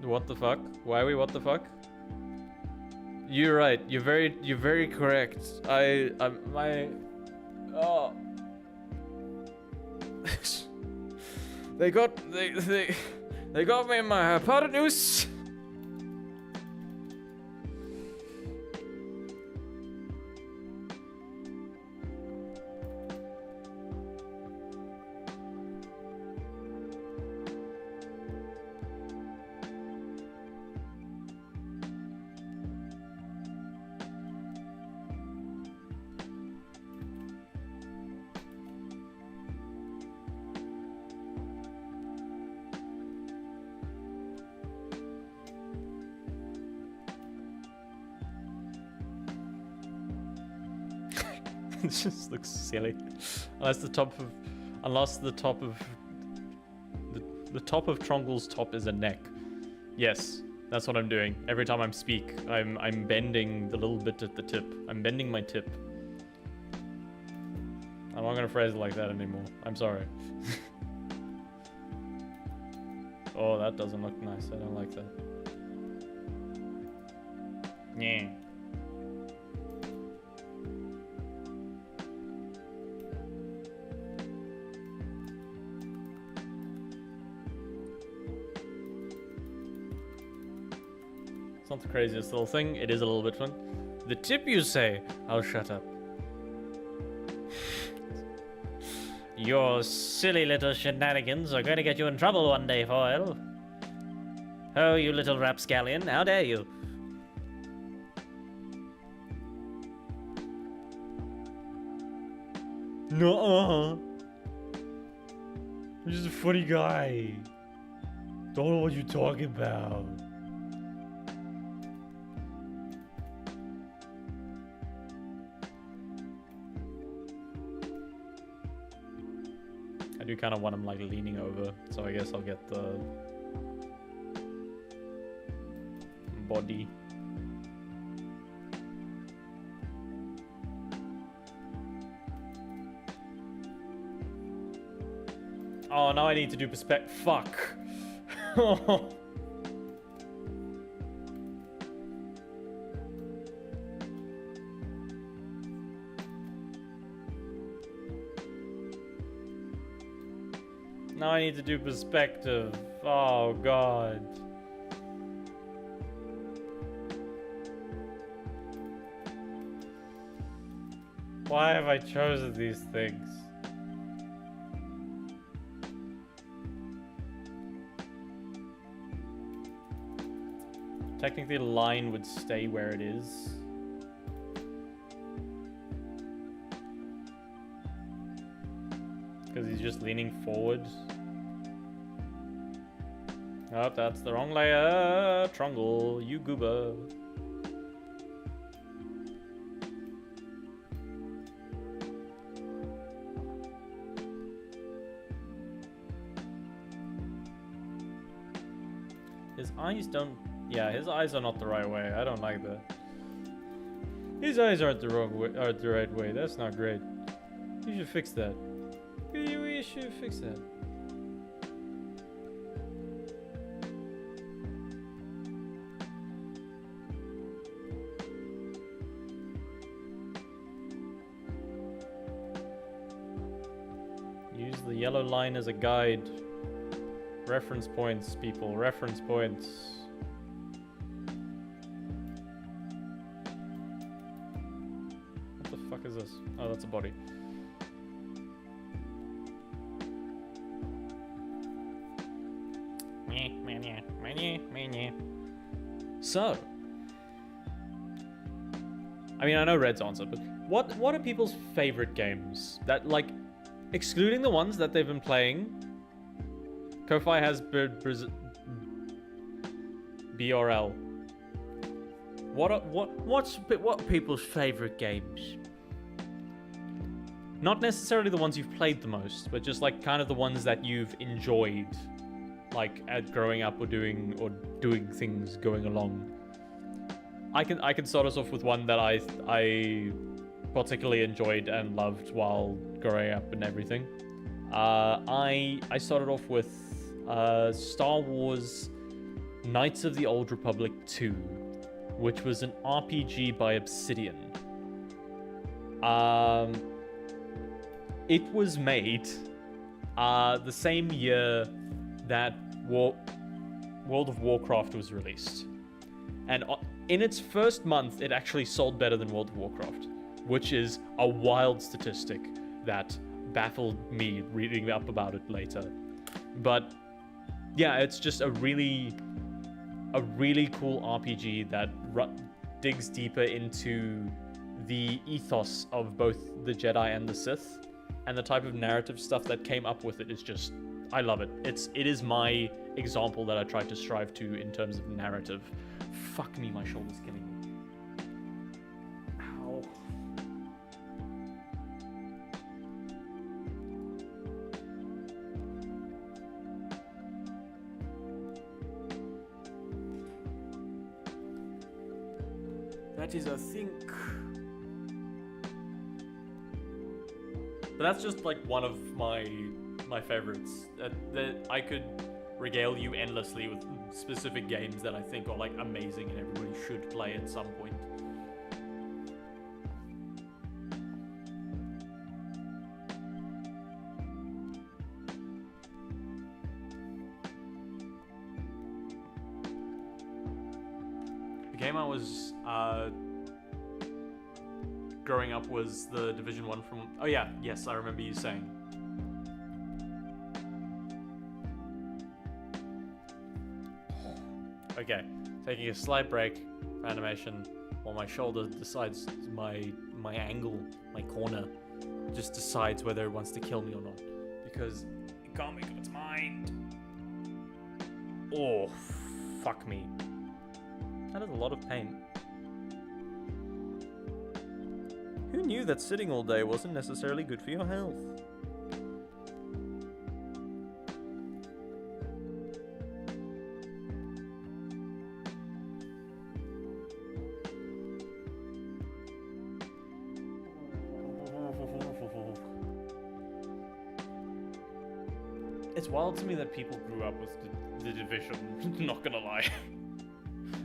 Speaker 1: What the fuck? Why are we what the fuck? You're right. You're very correct. Oh. They got me in my hypotenuse. It just looks silly. Unless the top of Trongle's top is a neck. Yes, that's what I'm doing. Every time I speak, I'm bending the little bit at the tip. I'm bending my tip. I'm not gonna phrase it like that anymore. I'm sorry. Oh, that doesn't look nice. I don't like that. Yeah. It's not the craziest little thing. It is a little bit fun. The tip, you say? I'll shut up. Your silly little shenanigans are going to get you in trouble one day, Foil. Oh, you little rapscallion, how dare you? Nuh-uh. I'm just a funny guy. Don't know what you're talking about. I do kind of want him like leaning over, so I guess I'll get the body. Oh, now I need to do perspective. Fuck. Now I need to do perspective. Oh god. Why have I chosen these things? Technically the line would stay where it is. Because he's just leaning forward. Oh, that's the wrong layer. Trungle, you goober. His eyes don't... Yeah, his eyes are not the right way. I don't like that. His eyes aren't the wrong way, aren't the right way. That's not great. You should fix that. You should fix that. Use the yellow line as a guide. Reference points, people. Reference points. What the fuck is this? Oh, that's a body. So, I mean, I know Red's answer, but what are people's favorite games that, like, excluding the ones that they've been playing? Ko-Fi has BRL. What people's favorite games? Not necessarily the ones you've played the most, but just like kind of the ones that you've enjoyed, like at growing up or doing things going along. I can start us off with one that I particularly enjoyed and loved while growing up and everything. I started off with Star Wars Knights of the Old Republic 2, which was an RPG by Obsidian. It was made the same year that World of Warcraft was released. And in its first month, it actually sold better than World of Warcraft, which is a wild statistic that baffled me reading up about it later. But yeah, it's just a really cool RPG that digs deeper into the ethos of both the Jedi and the Sith, and the type of narrative stuff that came up with it is just, I love it. It is my example that I try to strive to in terms of narrative. Fuck me, my shoulder's killing me. Ow. That is a think. But that's just like one of my favorites. That I could regale you endlessly with specific games that I think are like amazing and everybody should play at some point. The game I was growing up was the Division 1 from... Oh yeah, yes, I remember you saying. Okay, taking a slight break for animation while my shoulder decides my angle, my corner, just decides whether it wants to kill me or not. Because it can't make up its mind. Oh, fuck me. That is a lot of pain. Who knew that sitting all day wasn't necessarily good for your health? It's wild to me that people grew up with the Division, not gonna lie.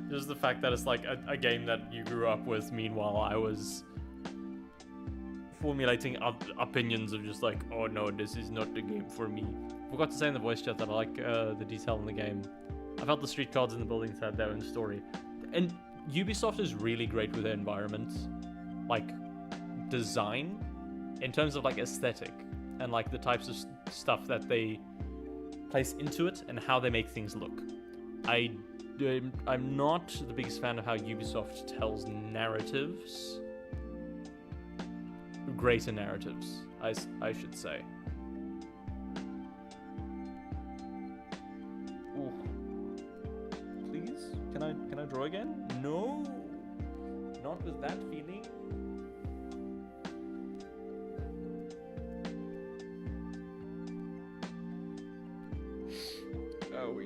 Speaker 1: Just the fact that it's like a game that you grew up with, meanwhile I was formulating opinions of just like, oh no, this is not the game for me. Forgot to say in the voice chat that I like the detail in the game. I felt the street cards in the buildings had their own story. And Ubisoft is really great with their environments, like design, in terms of like aesthetic and like the types of stuff that they place into it and how they make things look. I'm not the biggest fan of how Ubisoft tells narratives. Greater narratives, I should say. Ooh. Please? Can I draw again? No! Not with that feeling. Oh,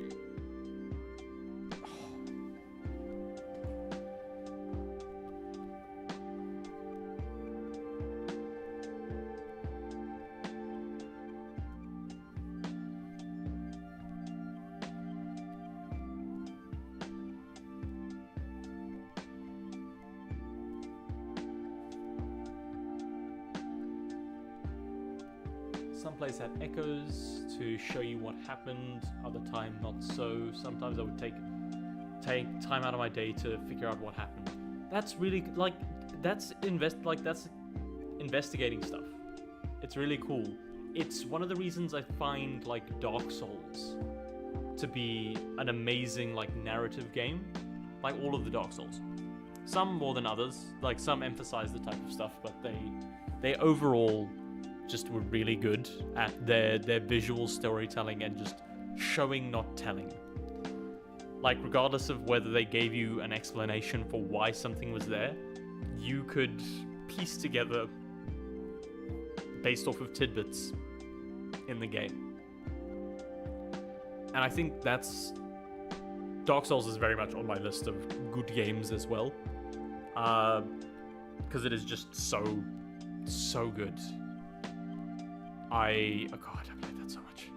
Speaker 1: some places had echoes to show you what happened, other time not so. Sometimes I would take time out of my day to figure out what happened. That's really that's investigating stuff. It's really cool. It's one of the reasons I find like Dark Souls to be an amazing like narrative game, like all of the Dark Souls. Some more than others, like some emphasize the type of stuff, but they overall just were really good at their visual storytelling and just showing, not telling. Like, regardless of whether they gave you an explanation for why something was there, you could piece together based off of tidbits in the game. And I think that's... Dark Souls is very much on my list of good games as well. Because it is just so good. Oh god, I played that so much.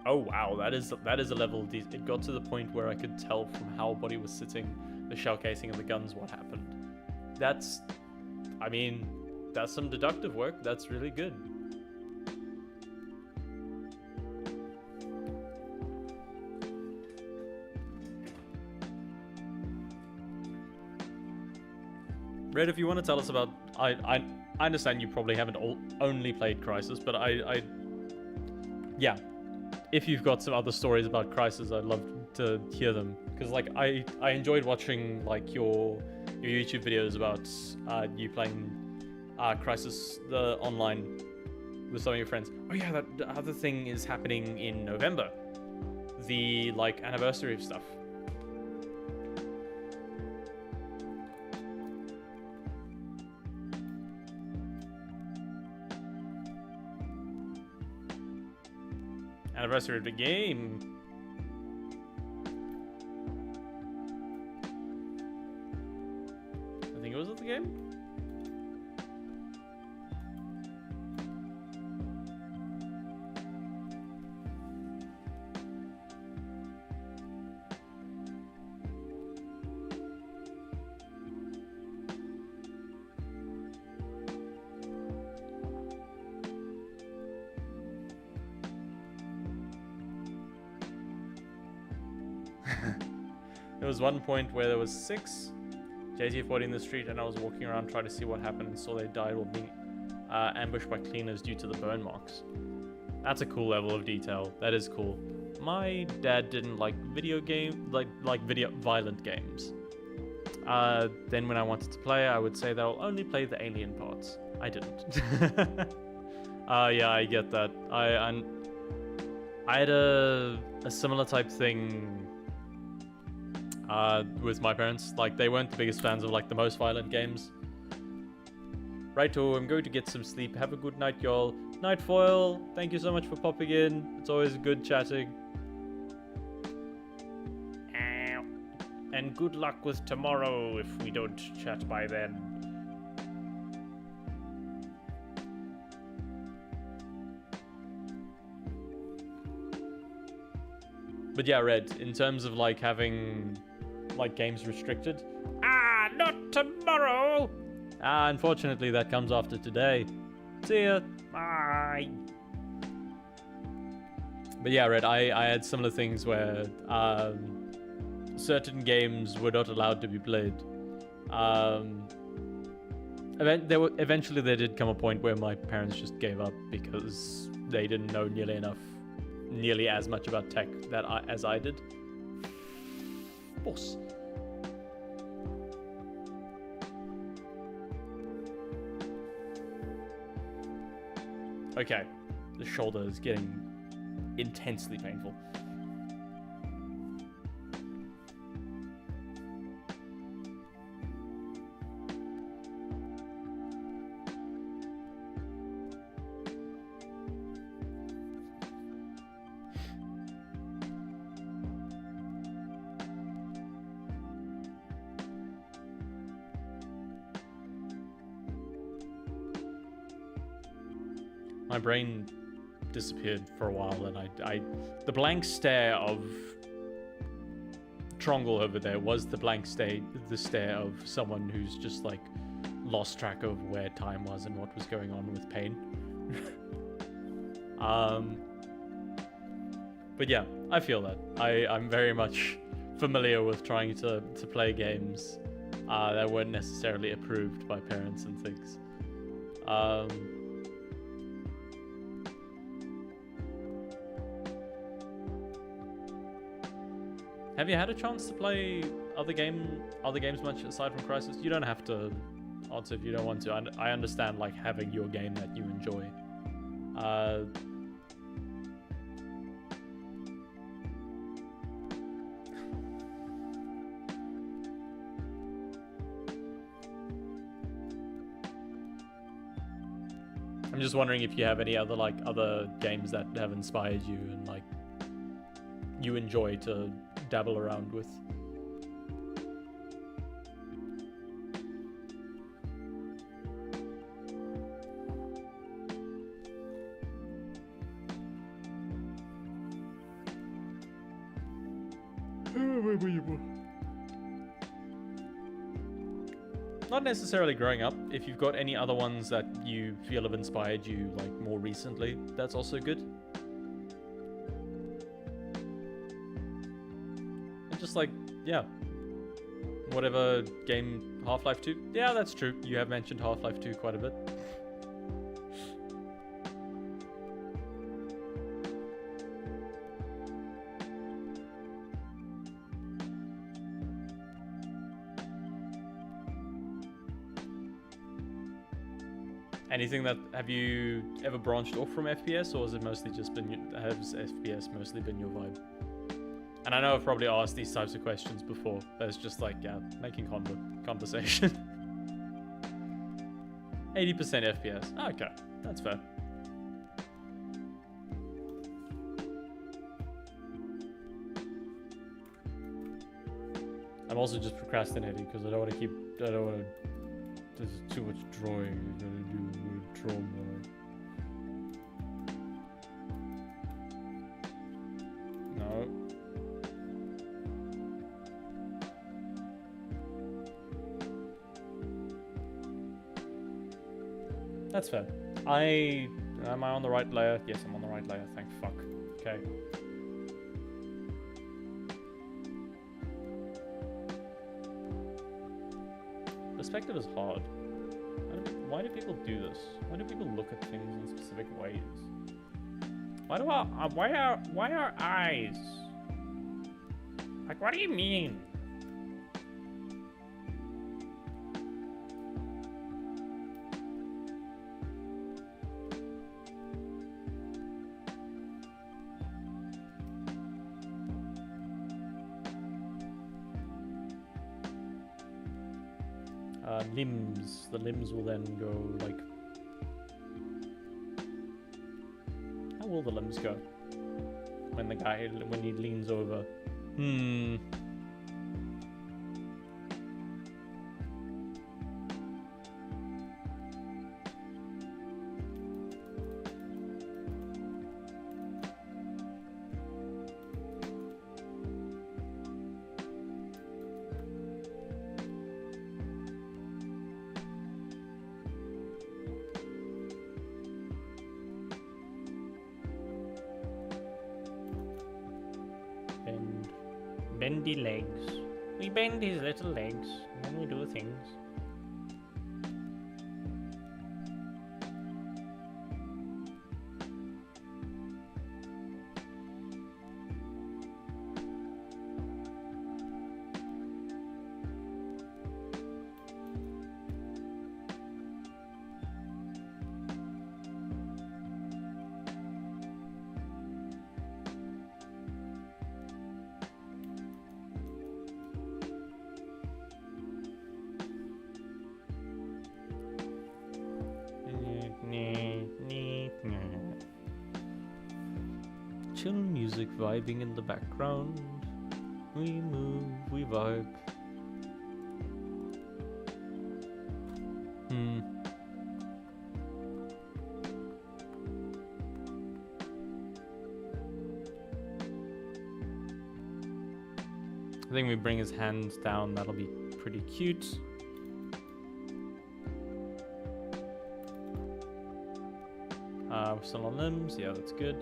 Speaker 1: Oh wow, that is a level. It got to the point where I could tell from how a body was sitting, the shell casing of the guns, what happened. That's some deductive work. That's really good. Red, if you want to tell us about... I understand you probably haven't only played Crysis, but yeah. If you've got some other stories about Crysis, I'd love to hear them. Because, like, I enjoyed watching, like, your YouTube videos about you playing Crysis online with some of your friends. Oh yeah, that other thing is happening in November. The, like, anniversary of stuff. Anniversary of the game. I think it was at the game. There was one point where there was 6 JT40 in the street, and I was walking around trying to see what happened and saw they died while being ambushed by cleaners due to the burn marks. That's a cool level of detail. That is cool. My dad didn't like video violent games. Then when I wanted to play, I would say that I'll only play the alien parts. I didn't. Yeah, I get that. I had a similar type thing with my parents. Like, they weren't the biggest fans of like the most violent games. Righto, I'm going to get some sleep. Have a good night, y'all. Night Foil, thank you so much for popping in. It's always good chatting. And good luck with tomorrow if we don't chat by then. But yeah, Red, in terms of like having like games restricted,
Speaker 2: Not tomorrow.
Speaker 1: unfortunately that comes after today. See ya.
Speaker 2: Bye.
Speaker 1: But yeah, Red, I had similar things where certain games were not allowed to be played. Eventually there did come a point where my parents just gave up because they didn't know nearly as much about tech as I did. Boss. Okay, the shoulder is getting intensely painful. My brain disappeared for a while, and the blank stare of Trongle over there was the stare of someone who's just like lost track of where time was and what was going on with pain. But yeah, I feel that. I'm very much familiar with trying to play games that weren't necessarily approved by parents and things. Have you had a chance to play other games much aside from Crisis? You don't have to answer if you don't want to. I understand like having your game that you enjoy. I'm just wondering if you have any other games that have inspired you and like you enjoy to dabble around with. Not necessarily growing up. If you've got any other ones that you feel have inspired you like more recently, that's also good. And just like, yeah, whatever game, Half-Life 2. Yeah, that's true. You have mentioned Half-Life 2 quite a bit. Anything that, have you ever branched off from FPS, or has it mostly just been, has FPS mostly been your vibe? And I know I've probably asked these types of questions before, but it's just like, yeah, making conversation. 80% FPS. Okay, that's fair. I'm also just procrastinating because I don't want to. There's too much drawing. You gotta draw more. No. That's fair. Am I on the right layer? Yes, I'm on the right layer. Thank fuck. Okay. Perspective is hard. Why do people do this? Why do people look at things in specific ways? Why are eyes? Like, what do you mean? Limbs. The limbs will then go like... How will the limbs go? When he leans over?
Speaker 2: bendy legs. We bend his little legs, and then we do things.
Speaker 1: Chill music vibing in the background. We move, we vibe. I think we bring his hands down, that'll be pretty cute. We're still on limbs, yeah, that's good.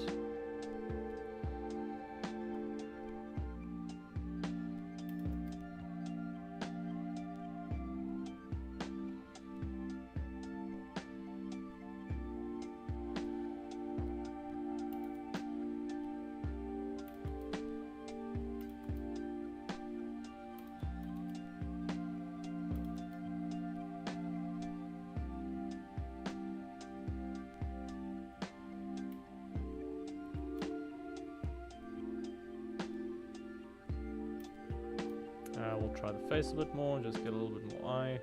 Speaker 1: We'll try the face a bit more, just get a little bit more eye.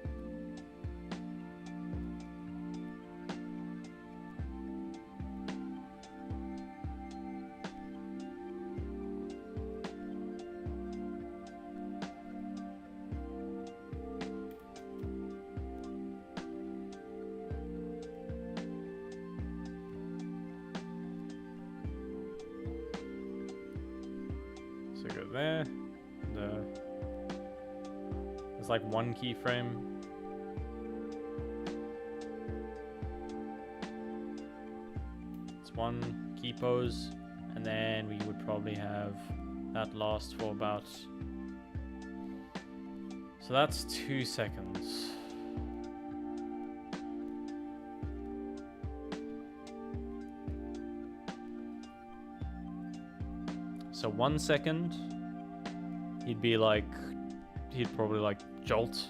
Speaker 1: So go there. There's like one keyframe. It's one key pose, and then we would probably have that last for about. So that's 2 seconds. So 1 second, he'd be like, he'd probably like jolt.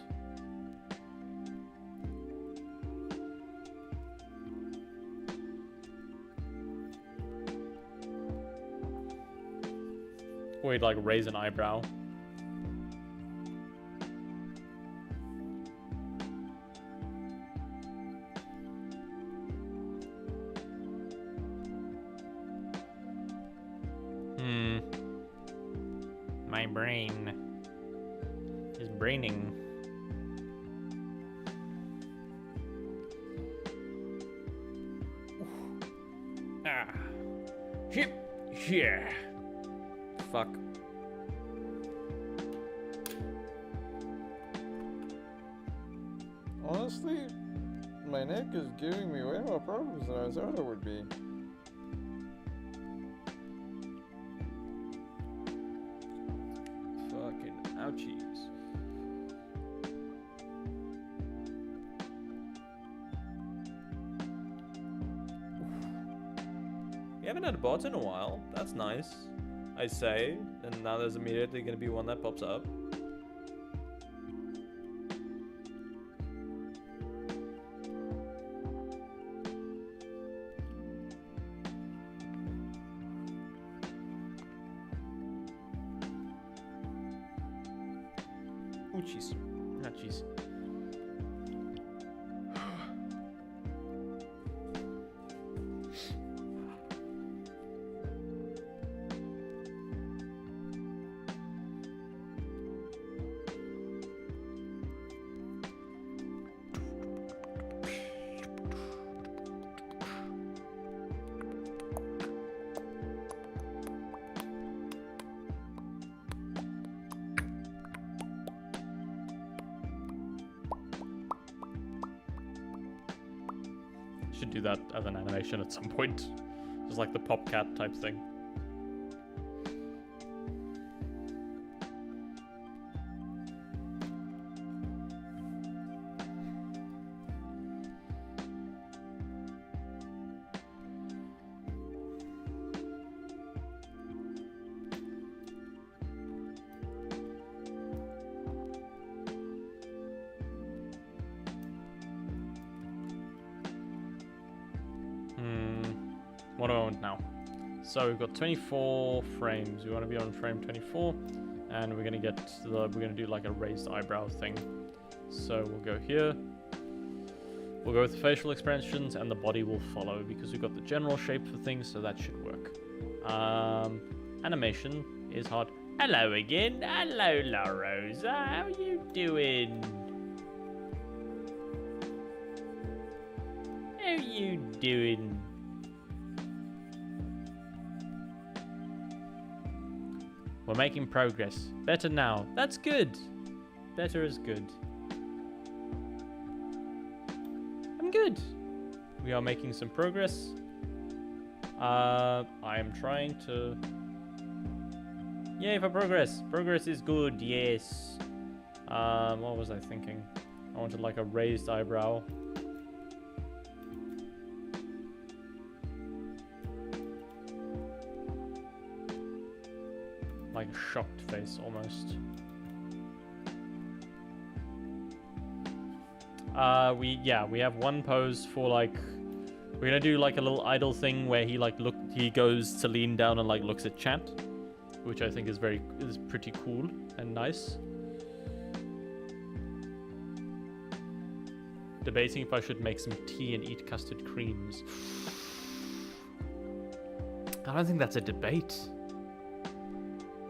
Speaker 1: Or he'd like raise an eyebrow. My brain is braining.
Speaker 2: Ah. Hip. Yeah.
Speaker 1: Fuck.
Speaker 3: Honestly, my neck is giving me way more problems than I thought it would be.
Speaker 1: Fucking ouchies. We haven't had a bot in a while. That's nice, I say. And now there's immediately going to be one that pops up. Oh, jeez. Ah, jeez. Should do that as an animation at some point. Just like the pop cat type thing. What do I want now? So we've got 24 frames. We want to be on frame 24, and we're gonna get we're gonna do like a raised eyebrow thing. So we'll go here. We'll go with the facial expressions, and the body will follow because we've got the general shape for things, so that should work. Animation is hard. Hello again. Hello, La Rosa. How you doing? How you doing? We're making progress. Better now. That's good. Better is good. I'm good. We are making some progress. I am trying to... Yay for progress. Progress is good, yes. What was I thinking? I wanted like a raised eyebrow. Like a shocked face, almost. We have one pose for like, we're gonna do like a little idle thing where he goes to lean down and like looks at chat, which I think is pretty cool and nice. Debating if I should make some tea and eat custard creams. I don't think that's a debate.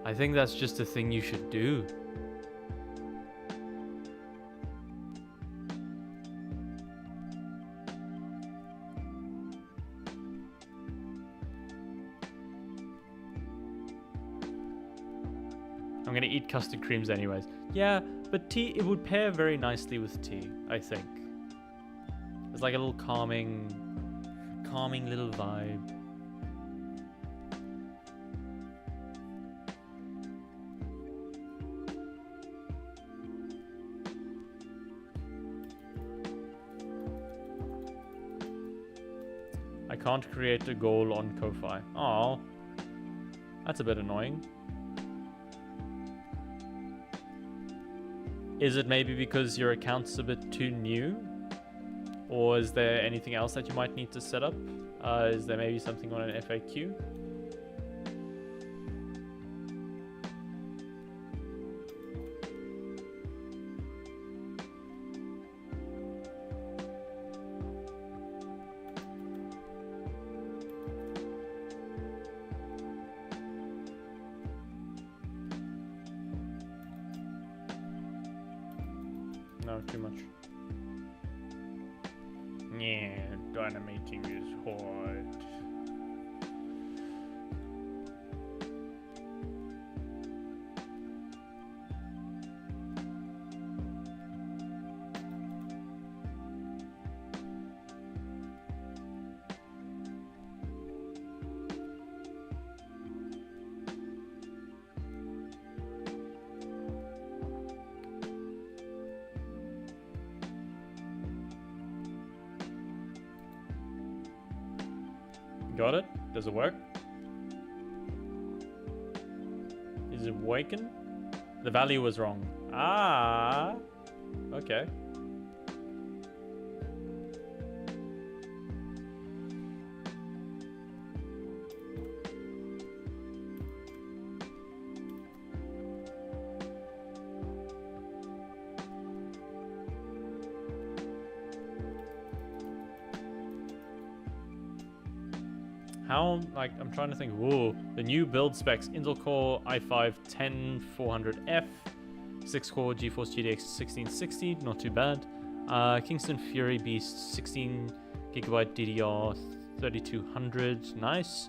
Speaker 1: I think that's just a thing you should do. I'm gonna eat custard creams anyways. Yeah, but tea, it would pair very nicely with tea, I think. It's like a little calming little vibe. I can't create a goal on Ko-Fi. Aw, that's a bit annoying. Is it maybe because your account's a bit too new? Or is there anything else that you might need to set up? Is there maybe something on an FAQ? No, too much. Yeah, animating is hard. Got it? Does it work? Is it working? The value was wrong. Ah, okay. How, like, I'm trying to think. Whoa, the new build specs: Intel Core i5-10400F, 6-core GeForce GTX 1660, not too bad. Kingston Fury Beast 16 gigabyte DDR 3200, nice.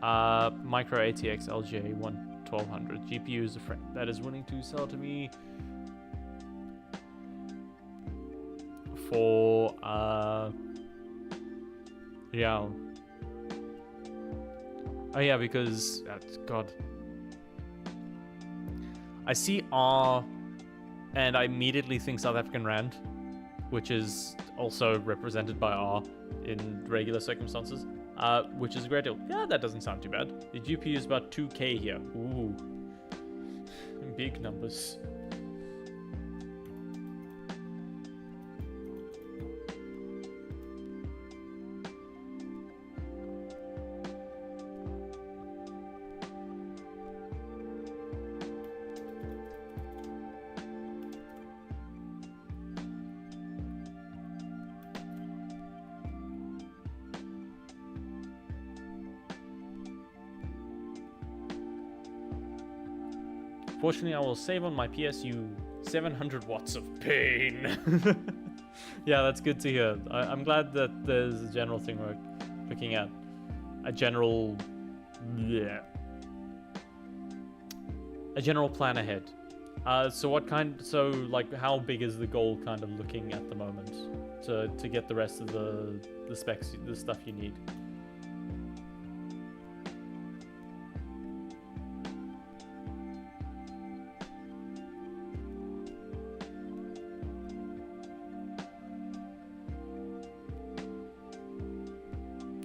Speaker 1: Micro ATX LGA 1200. GPU is a friend that is willing to sell to me for yeah. Oh yeah, because God, I see R, and I immediately think South African Rand, which is also represented by R in regular circumstances, which is a great deal. Yeah, that doesn't sound too bad. The GPU is about 2K here. Ooh, big numbers. Fortunately, I will save on my PSU 700 watts of pain. Yeah, that's good to hear. I'm glad that there's a general thing we're looking at. A general... Yeah. A general plan ahead. So what kind... So, like, how big is the goal kind of looking at the moment? To get the rest of the specs, the stuff you need?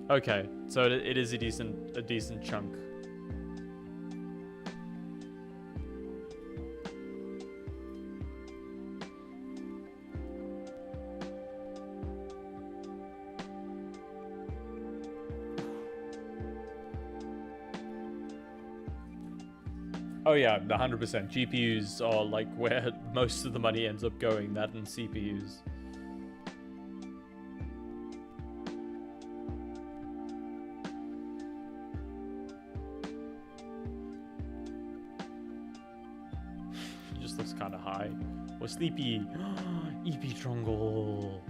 Speaker 1: Okay, so it is a decent chunk. Oh yeah, 100%. GPUs are like where most of the money ends up going, that and CPUs. Just looks kind of high. Or sleepy. EP Trongle.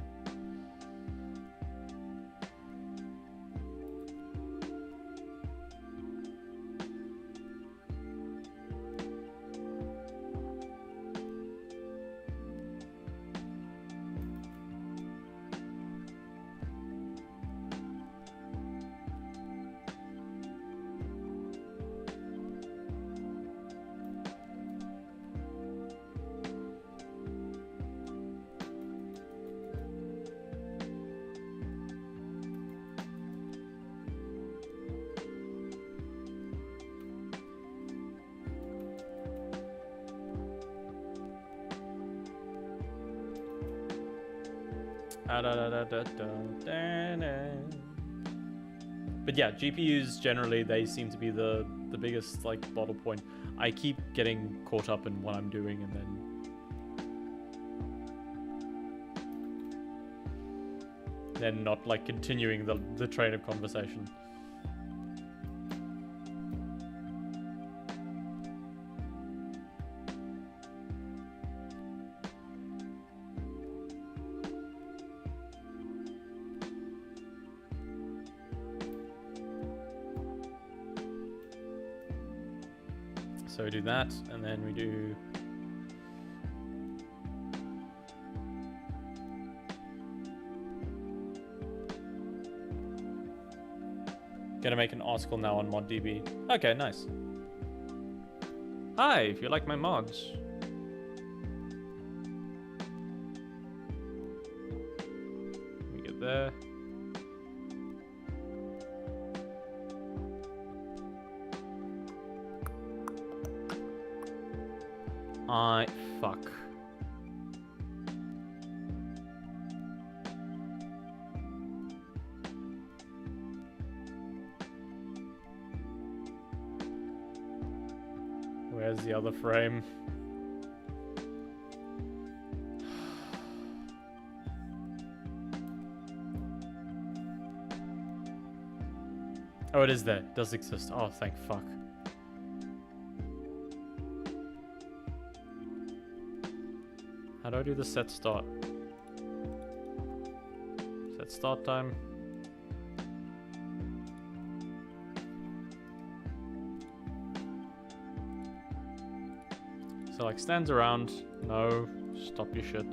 Speaker 1: But yeah, GPUs generally, they seem to be the biggest like bottle point. I keep getting caught up in what I'm doing and then not like continuing the train of conversation. So we do that, and then we do... Gonna make an article now on ModDB. Okay, nice. Hi, if you like my mods. Let me get there. Fuck. Where's the other frame? Oh, it is there. It does exist. Oh, thank fuck. How do I do the set start? Set start time. So like stands around. No, stop your shit.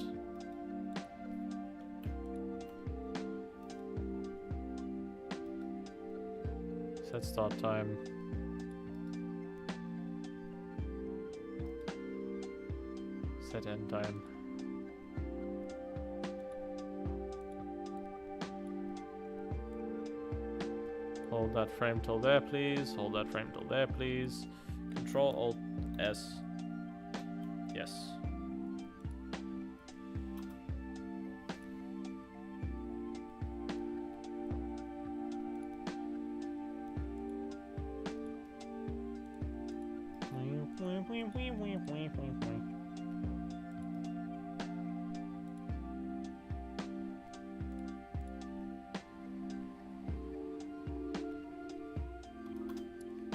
Speaker 1: Set start time. Set end time. Hold that frame till there, please. Hold that frame till there, please. Control Alt S. Yes.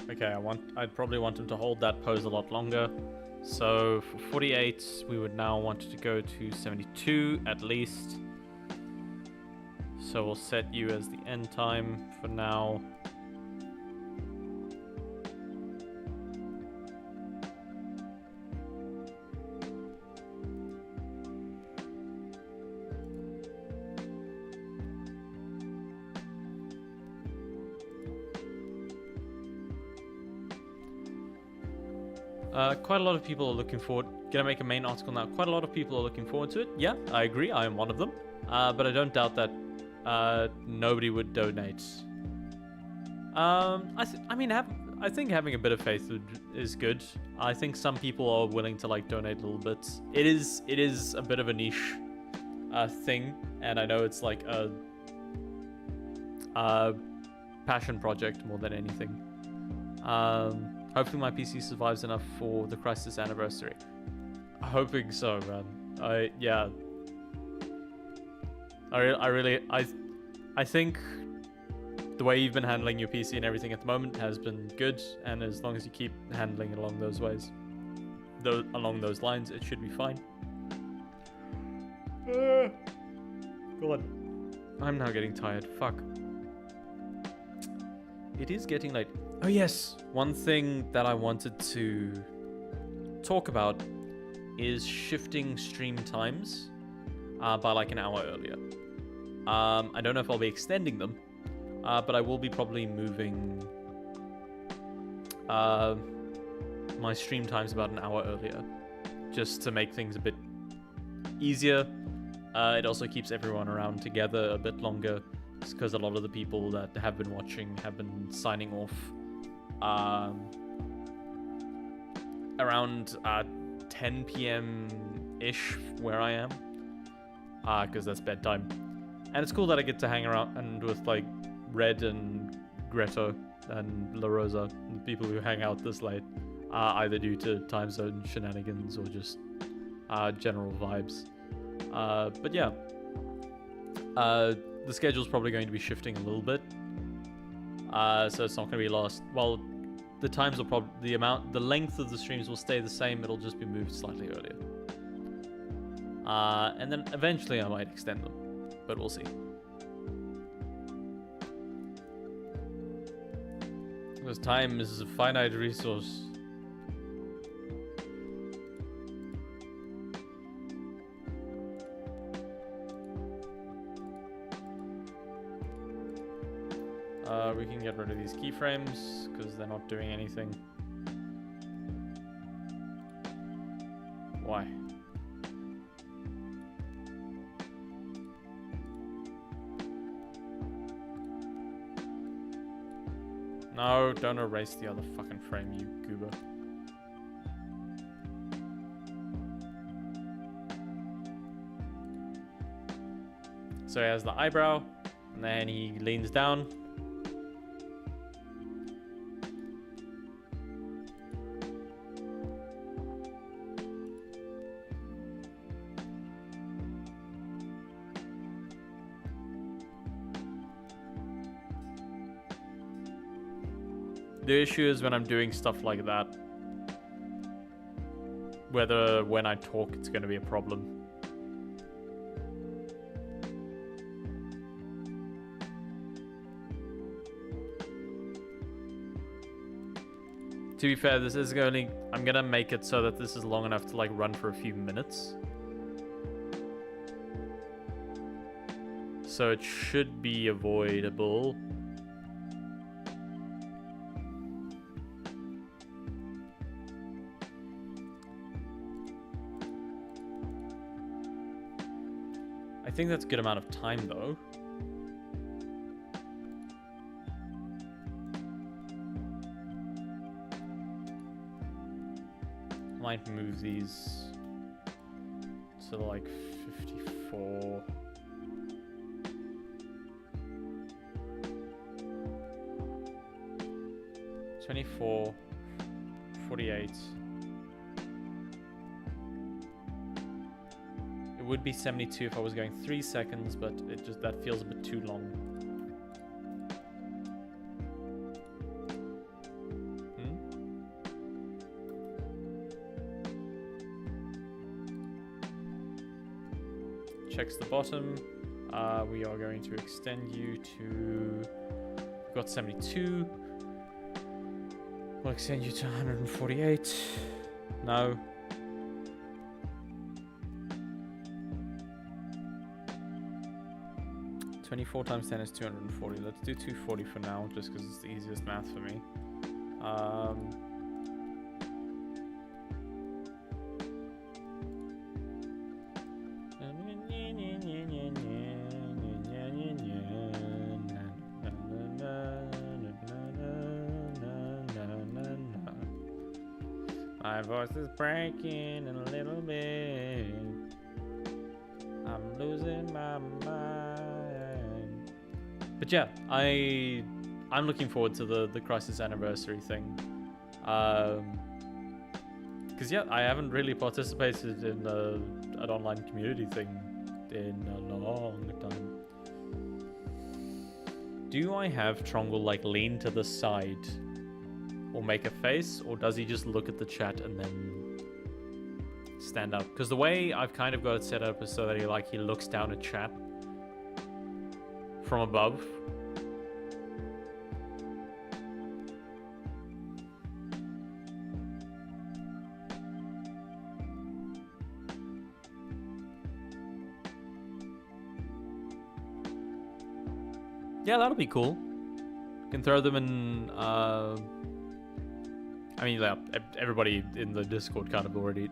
Speaker 1: Okay, I'd probably want him to hold that pose a lot longer. So for 48, we would now want to go to 72 at least. So we'll set you as the end time for now. Quite a lot of people are looking forward. Gonna make a main article now. Quite a lot of people are looking forward to it. Yeah, I agree. I am one of them. But I don't doubt that nobody would donate. I think having a bit of faith is good. I think some people are willing to like donate a little bit. It is a bit of a niche thing, and I know it's like a passion project more than anything. Hopefully my PC survives enough for the Crisis anniversary. Hoping so, man. I think the way you've been handling your PC and everything at the moment has been good, and as long as you keep handling it along those ways, along those lines, it should be fine. God, I'm now getting tired. Fuck. It is getting late. Oh yes, one thing that I wanted to talk about is shifting stream times by like an hour earlier. I don't know if I'll be extending them, but I will be probably moving my stream times about an hour earlier, just to make things a bit easier. It also keeps everyone around together a bit longer, because a lot of the people that have been watching have been signing off around 10 p.m.-ish where I am, because that's bedtime. And it's cool that I get to hang around and with like Red and Greta and La Rosa, the people who hang out this late, either due to time zone shenanigans or just general vibes. But yeah, the schedule's probably going to be shifting a little bit, so it's not going to be lost. Well, the times will probably, the length of the streams will stay the same. It'll just be moved slightly earlier, and then eventually I might extend them, but we'll see. Because time is a finite resource. We can get rid of these keyframes because they're not doing anything. Why? No, don't erase the other fucking frame, you goober. So he has the eyebrow, and then he leans down. The issue is when I'm doing stuff like that, whether when I talk it's going to be a problem. To be fair, this is going to, I'm going to make it so that this is long enough to like run for a few minutes. So it should be avoidable. I think that's a good amount of time, though. Might move these to like 54. $24, 48. It would be 72 if I was going 3 seconds, but it just, that feels a bit too long. checks the bottom. We are going to extend you to... We've got 72. We'll extend you to 148. No. $24 times 10 is 240. Let's do 240 for now, just because it's the easiest math for me. My voice is breaking a little bit. I'm losing my mind. But yeah, I'm looking forward to the Crisis Anniversary thing. Because yeah, I haven't really participated in an online community thing in a long time. Do I have Trongle like lean to the side or make a face, or does he just look at the chat and then stand up? Because the way I've kind of got it set up is so that he looks down at chat from above. Yeah, that'll be cool. Can throw them in. I mean, yeah, everybody in the Discord kind of already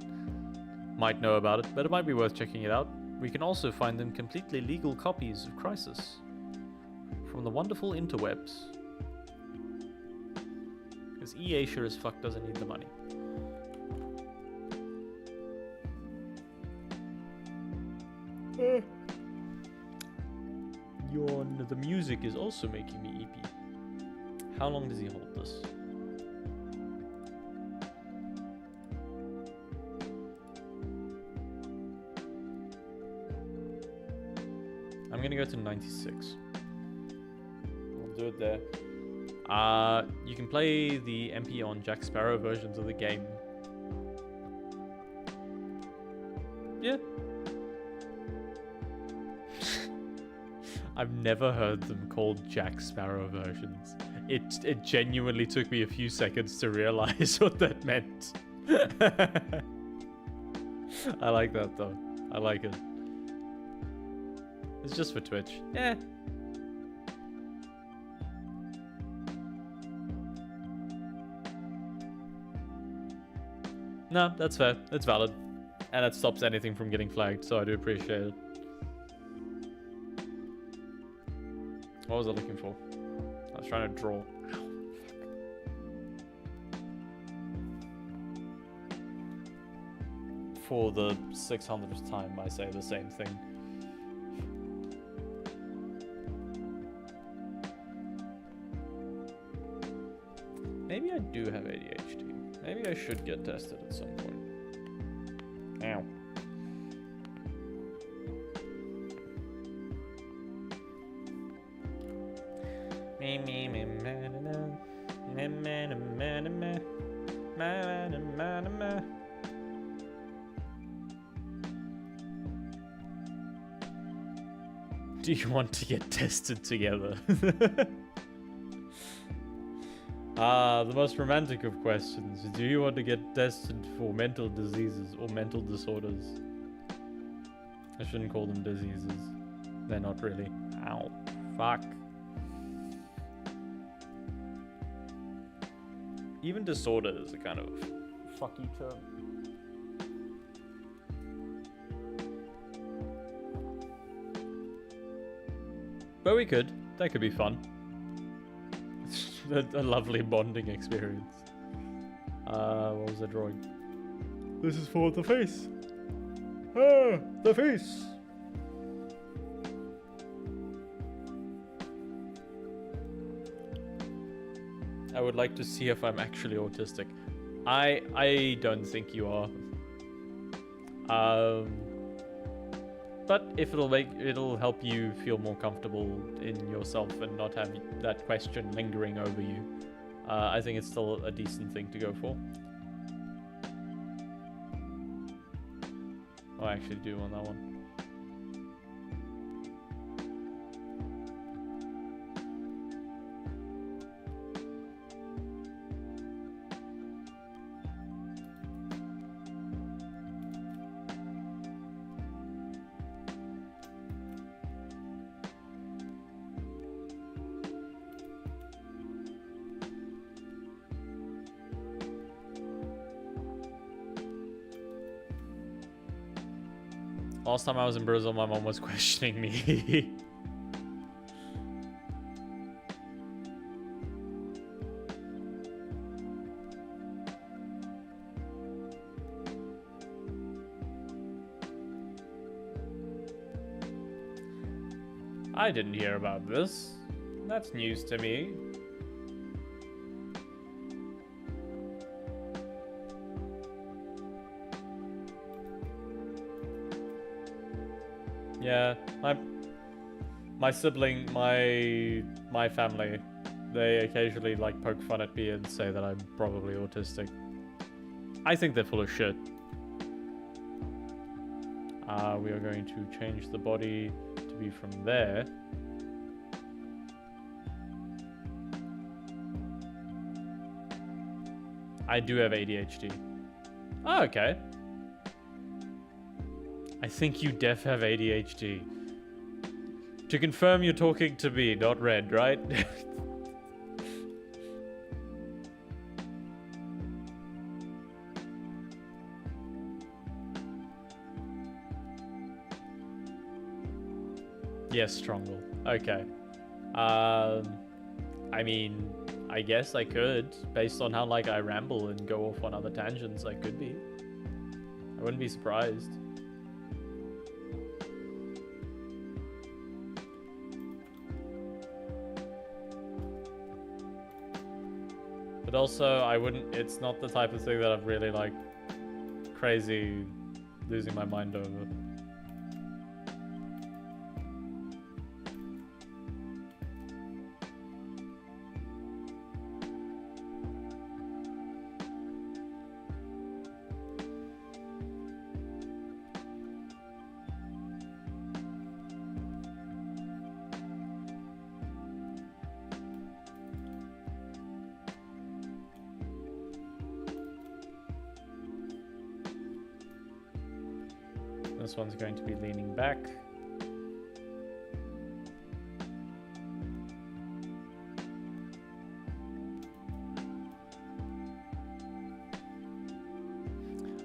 Speaker 1: might know about it, but it might be worth checking it out. We can also find them completely legal copies of Crisis from the wonderful interwebs. Because EA sure as fuck doesn't need the money. The music is also making me eepy. How long does he hold this? I'm gonna go to 96. I'll do it there. You can play the MP on Jack Sparrow versions of the game. Yeah. I've never heard them called Jack Sparrow versions. It genuinely took me a few seconds to realize what that meant. I like that though. I like it. It's just for Twitch. Yeah. No, that's fair. It's valid. And it stops anything from getting flagged, so I do appreciate it. What was I looking for? I was trying to draw. Ow, fuck. For the 600th time, I say the same thing. Maybe I do have ADHD. Maybe I should get tested at some point. Ow. Do you want to get tested together? The most romantic of questions. Do you want to get tested for mental diseases or mental disorders? I shouldn't call them diseases. They're not really. Ow. Fuck. Even disorder is a kind of fucky term. But we could. That could be fun. A lovely bonding experience. What was I drawing? This is for the face. Ah, the face. I would like to see if I'm actually autistic. I don't think you are. But if it'll help you feel more comfortable in yourself and not have that question lingering over you, I think it's still a decent thing to go for. Oh, I actually do want that one. Last time I was in Brazil, my mom was questioning me. I didn't hear about this. That's news to me. Yeah, my sibling, my family, they occasionally like poke fun at me and say that I'm probably autistic. I think they're full of shit. We are going to change the body to be from there. I do have ADHD. Oh, okay. I think you def have ADHD. To confirm, you're talking to me, not Red, right? Yes, Strongle. Okay. I mean, I guess I could, based on how like I ramble and go off on other tangents. I could be. I wouldn't be surprised. But also, I wouldn't. It's not the type of thing that I'm really like crazy losing my mind over. This one's going to be leaning back.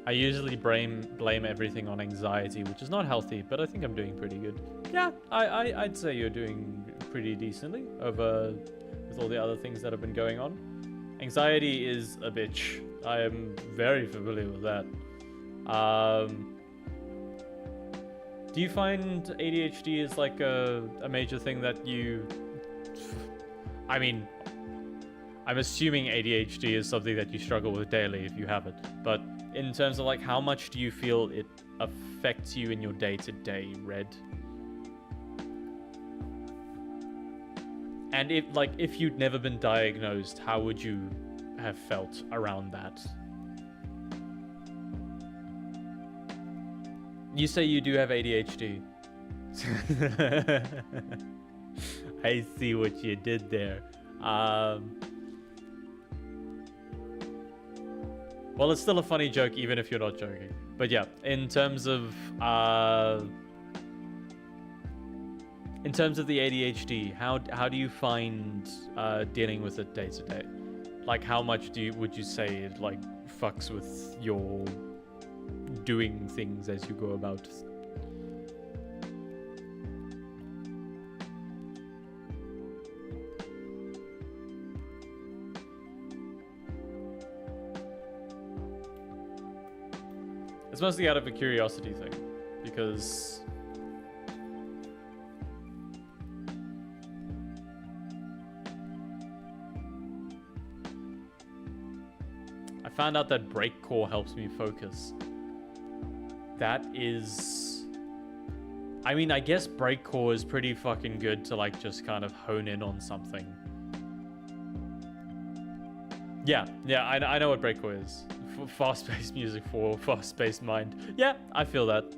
Speaker 1: I usually blame everything on anxiety, which is not healthy, but I think I'm doing pretty good. Yeah, I'd say you're doing pretty decently over with all the other things that have been going on. Anxiety is a bitch. I am very familiar with that. Do you find ADHD is like a major thing that you... I mean, I'm assuming ADHD is something that you struggle with daily if you have it. But in terms of like how much do you feel it affects you in your day-to-day, Red? And if you'd never been diagnosed, how would you have felt around that? You say you do have ADHD. I see what you did there. Well, it's still a funny joke, even if you're not joking. But yeah, in terms of the ADHD, how do you find dealing with it day to day? Like, how much would you say it like fucks with your doing things as you go about? It's mostly out of a curiosity thing, because I found out that breakcore helps me focus. That is... I mean, I guess breakcore is pretty fucking good to like just kind of hone in on something. Yeah, I know what breakcore is. Fast-paced music for fast-paced mind. Yeah, I feel that.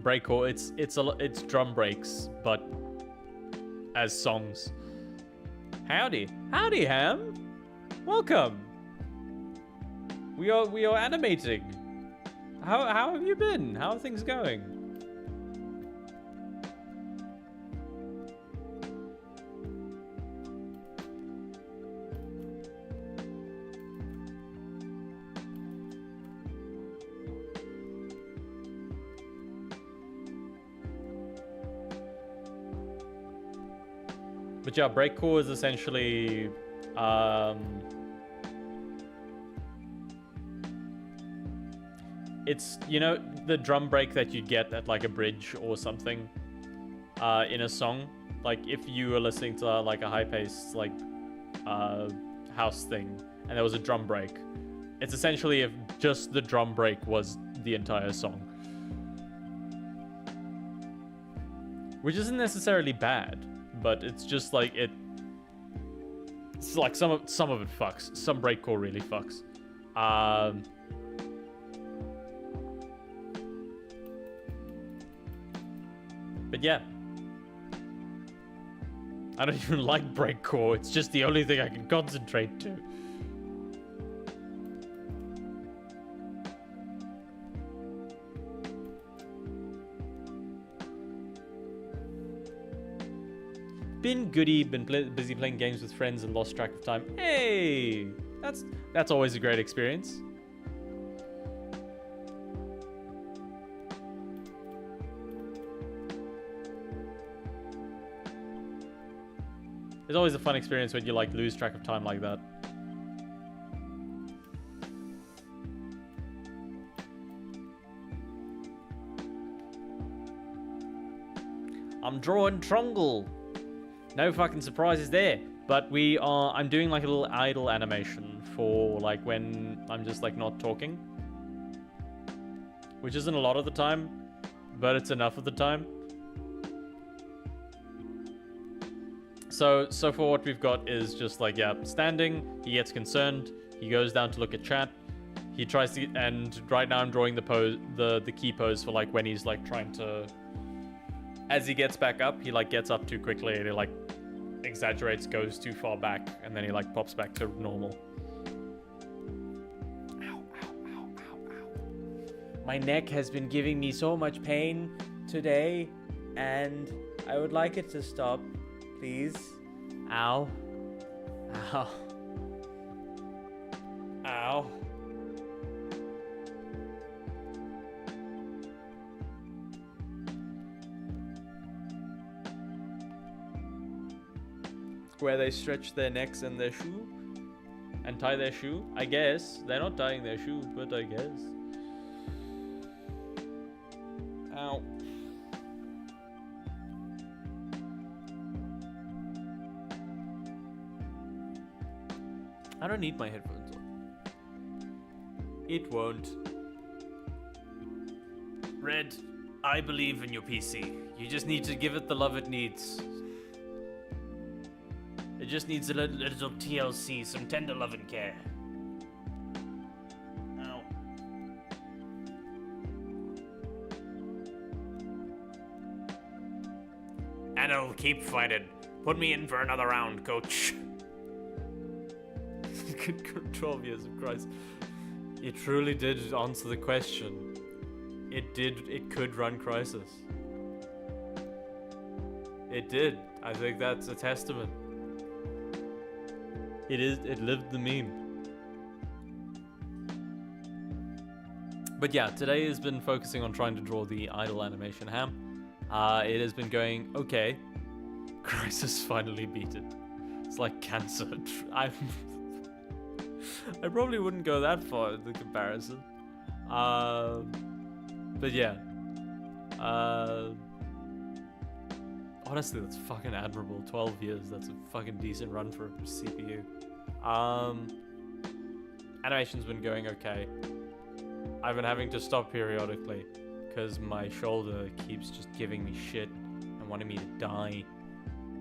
Speaker 1: Breakcore, it's drum breaks, but as songs. Howdy, Ham. Welcome. We are animating. How have you been? How are things going? But yeah, breakcore is essentially it's, you know, the drum break that you'd get at like a bridge or something in a song. Like if you were listening to like a high-paced like house thing and there was a drum break. It's essentially if just the drum break was the entire song. Which isn't necessarily bad, but it's just like it's like some of it fucks. Some breakcore really fucks. But yeah. I don't even like breakcore. It's just the only thing I can concentrate to. Been goody, been busy playing games with friends and lost track of time. Hey, that's always a great experience. It's always a fun experience when you like lose track of time like that. I'm drawing Trungle. No fucking surprises there. But I'm doing like a little idle animation for like when I'm just like not talking. Which isn't a lot of the time, but it's enough of the time. So for what we've got is just like, yeah, standing, he gets concerned, he goes down to look at chat, he tries to, and right now I'm drawing the pose, the key pose for like when he's like trying to, as he gets back up, he like gets up too quickly and he like exaggerates, goes too far back, and then he like pops back to normal. Ow, ow, ow, ow, ow. My neck has been giving me so much pain today, and I would like it to stop. Please. Ow. Ow. Ow. Where they stretch their necks and their shoe and tie their shoe. I guess. They're not tying their shoe, but I guess. Ow. I don't need my headphones on. It won't. Red, I believe in your PC. You just need to give it the love it needs. It just needs a little TLC, some tender love and care. Ow. And I'll keep fighting. Put me in for another round, coach. Good 12 years of Christ. It truly did answer the question. It could run Crisis. It did. I think that's a testament. It lived the meme. But yeah, today has been focusing on trying to draw the idle animation ham. It has been going okay. Crisis finally beat it. It's like cancer. I probably wouldn't go that far in the comparison. But yeah. Honestly, that's fucking admirable. 12 years, that's a fucking decent run for a CPU. Animation's been going okay. I've been having to stop periodically because my shoulder keeps just giving me shit and wanting me to die.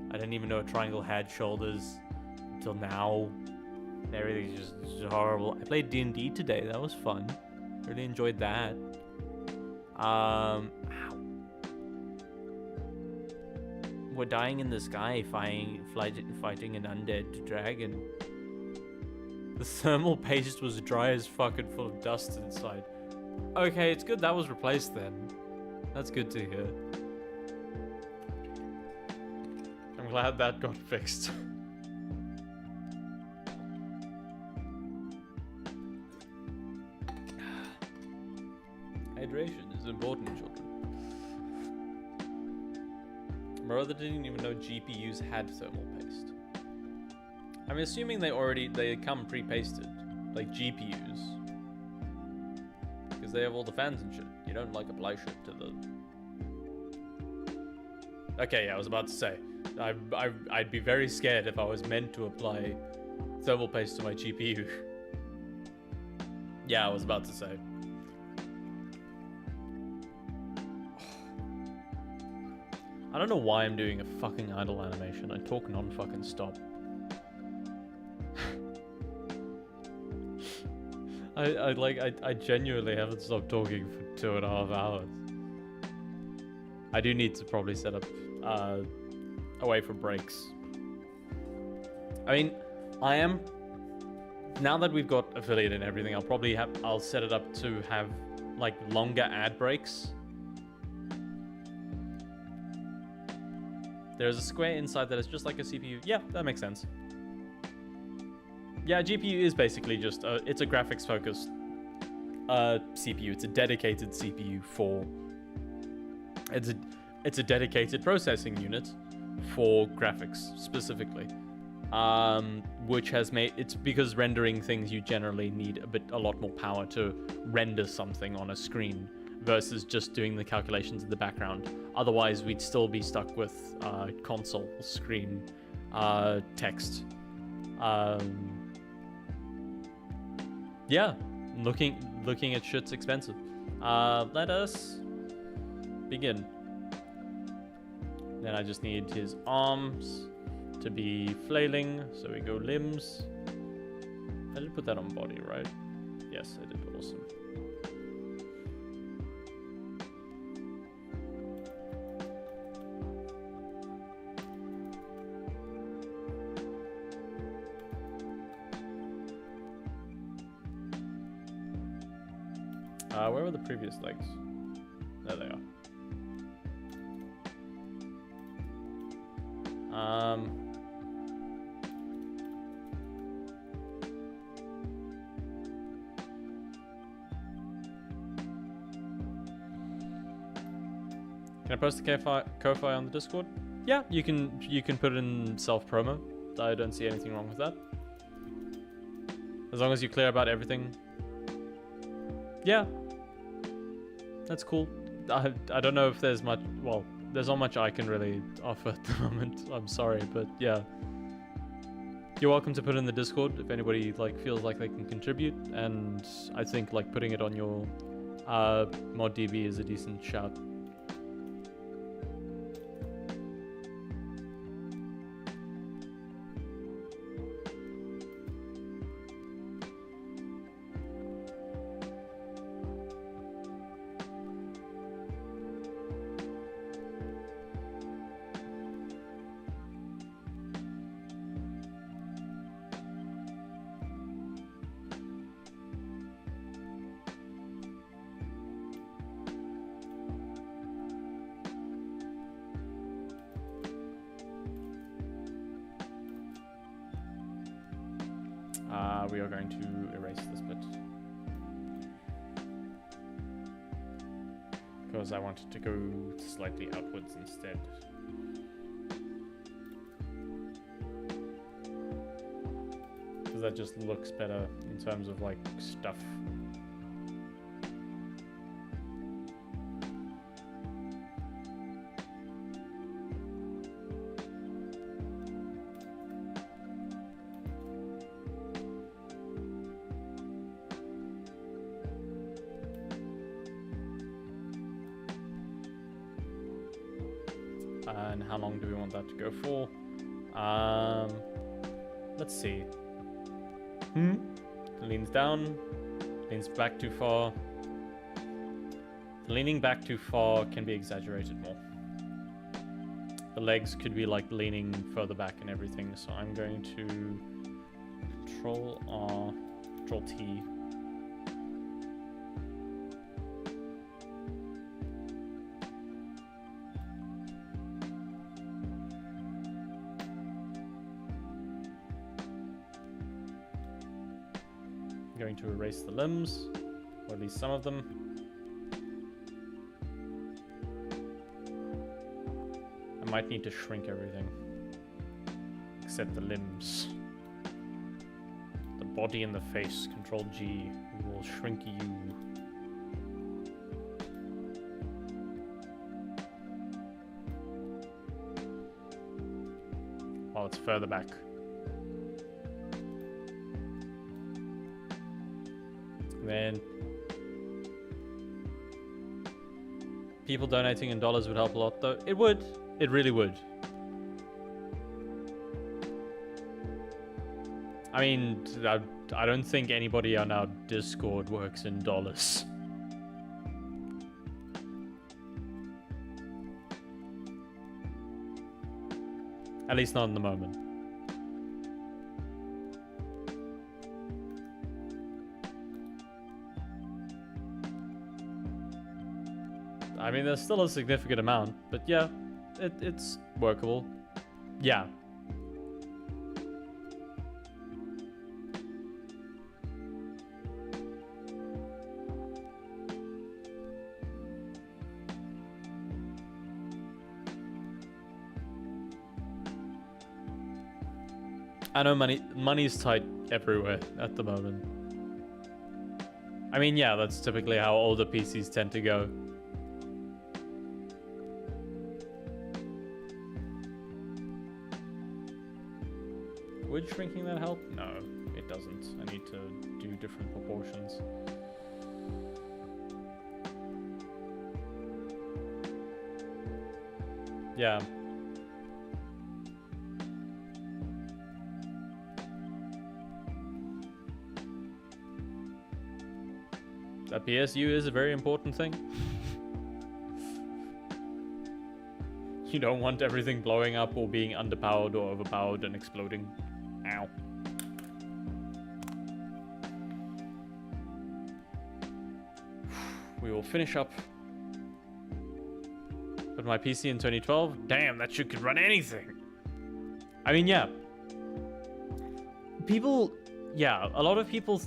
Speaker 1: I didn't even know a triangle had shoulders until now. Everything's just horrible. I played D&D today. That was fun. Really enjoyed that. Ow. We're dying in the sky, fighting an undead dragon. The thermal paste was dry as fuck and full of dust inside. Okay, it's good that was replaced then. That's good to hear. I'm glad that got fixed. Hydration is important, children. bro that didn't even know GPUs had thermal paste. I'm assuming they come pre-pasted, like GPUs. Because they have all the fans and shit. You don't like apply shit to the... Okay, yeah, I was about to say. I'd be very scared if I was meant to apply thermal paste to my GPU. Yeah, I was about to say. I don't know why I'm doing a fucking idle animation. I talk non-fucking stop. I genuinely haven't stopped talking for 2.5 hours. I do need to probably set up away from breaks. I mean, I am, now that we've got affiliate and everything, I'll set it up to have like longer ad breaks. There's a square inside that is just like a CPU. Yeah, that makes sense. Yeah, GPU is basically just it's a graphics focused CPU. It's a dedicated CPU for it's a dedicated processing unit for graphics specifically. Which has made it's because rendering things you generally need a lot more power to render something on a screen versus just doing the calculations in the background. Otherwise, we'd still be stuck with console screen text. Yeah, looking at shit's expensive. Let us begin. Then I just need his arms to be flailing, so we go limbs. I did put that on body, right? Yes, I did. Awesome. Where were the previous legs? There they are. Can I post the Ko-Fi on the Discord? Yeah, you can put it in self-promo. I don't see anything wrong with that. As long as you're clear about everything. Yeah. That's cool. I don't know if there's much, well, there's not much I can really offer at the moment. I'm sorry, but yeah. You're welcome to put it in the Discord if anybody like feels like they can contribute, and I think like putting it on your ModDB is a decent shout. We are going to erase this bit because I want it to go slightly outwards instead. Because that just looks better in terms of like stuff. And how long do we want that to go for? Let's see. Leans down, leans back too far. Leaning back too far can be exaggerated more. The legs could be like leaning further back and everything, so I'm going to Control R, Control T. Going to erase the limbs, or at least some of them. I'm might need to shrink everything. Except the limbs. The body and the face. Control G. We will shrink you. While it's further back. Then people donating in dollars would help a lot, though. It would. It really would. I mean, I don't think anybody on our Discord works in dollars. At least not in the moment. I mean, there's still a significant amount, but yeah, it's workable. Yeah. I know money's tight everywhere at the moment. I mean, yeah, that's typically how older PCs tend to go. Would shrinking that help? No, it doesn't. I need to do different proportions. Yeah. A PSU is a very important thing. You don't want everything blowing up or being underpowered or overpowered and exploding. Ow. We will finish up. But my PC in 2012, damn, that shit could run anything. I mean, yeah. A lot of people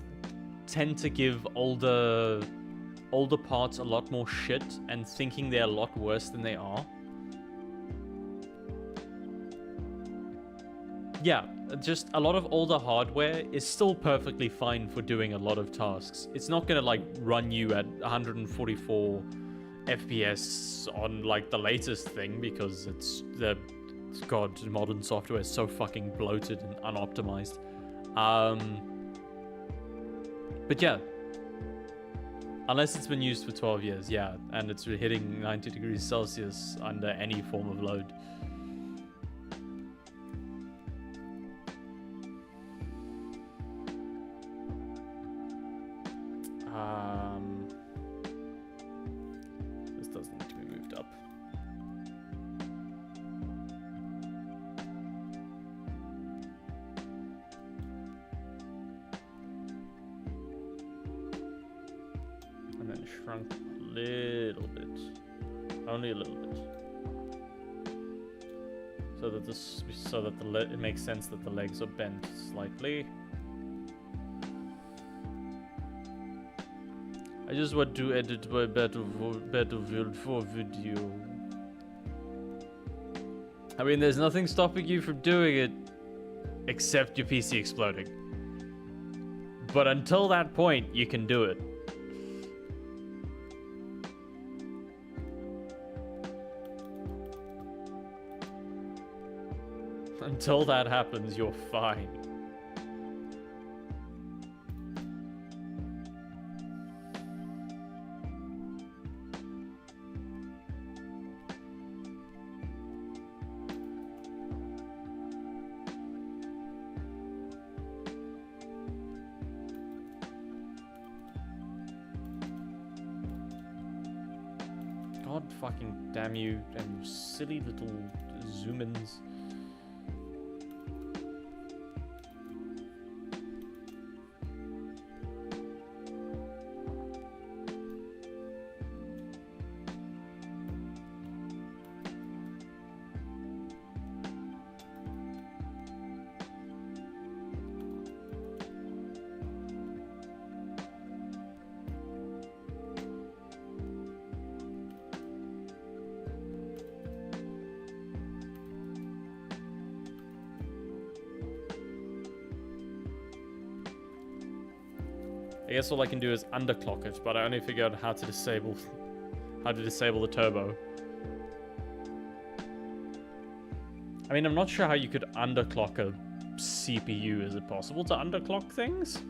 Speaker 1: tend to give older parts a lot more shit and thinking they're a lot worse than they are. Yeah, just a lot of older hardware is still perfectly fine for doing a lot of tasks. It's not gonna like run you at 144 FPS on like the latest thing because God, modern software is so fucking bloated and unoptimized. But yeah, unless it's been used for 12 years, yeah, and it's hitting 90 degrees Celsius under any form of load. This does need to be moved up. And then shrunk a little bit. Only a little bit. So that it makes sense that the legs are bent slightly. I just want to edit my Battlefield 4 video. I mean, there's nothing stopping you from doing it except your PC exploding. But until that point, you can do it. Until that happens, you're fine. God fucking damn you and your silly little zoom-ins. I guess all I can do is underclock it, but I only figured out how to disable the turbo. I mean, I'm not sure how you could underclock a CPU. Is it possible to underclock things?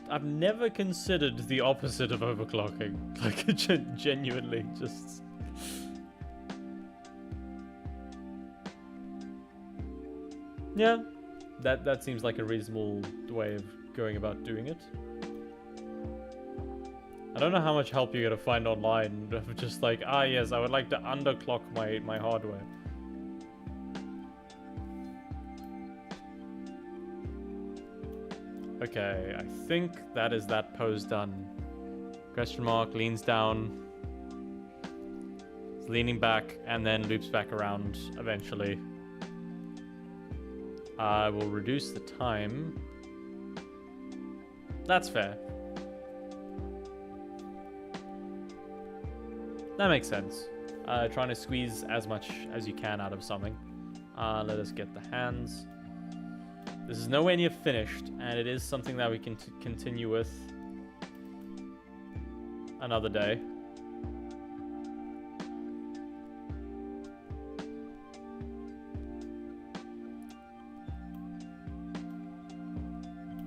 Speaker 1: I've never considered the opposite of overclocking. Like, genuinely, just... Yeah, that seems like a reasonable way of going about doing it. I don't know how much help you're gonna find online of just like, ah yes, I would like to underclock my hardware. Okay, I think that is that pose done. Question mark, leans down. It's leaning back and then loops back around eventually. I will reduce the time. That's fair. That makes sense. Trying to squeeze as much as you can out of something. Let us get the hands. This is nowhere near finished, and it is something that we can continue with another day.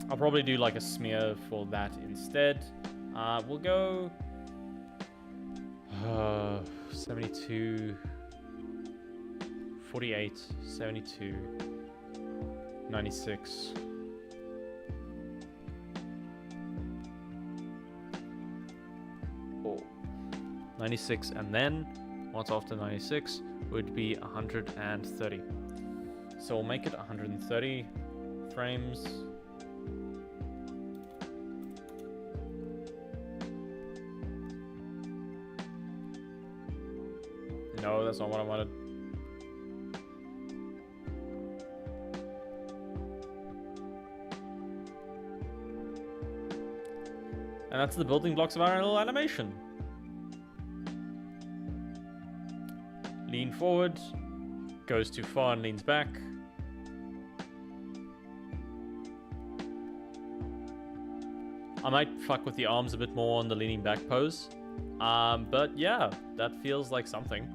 Speaker 1: I'll probably do like a smear for that instead. We'll go 72, 48, 72, 96. Oh, 96, and then what's after 96 would be 130. So we'll make it 130 frames. No, that's not what I wanted. And that's the building blocks of our little animation. Lean forward, goes too far and leans back. I might fuck with the arms a bit more on the leaning back pose. But yeah, that feels like something.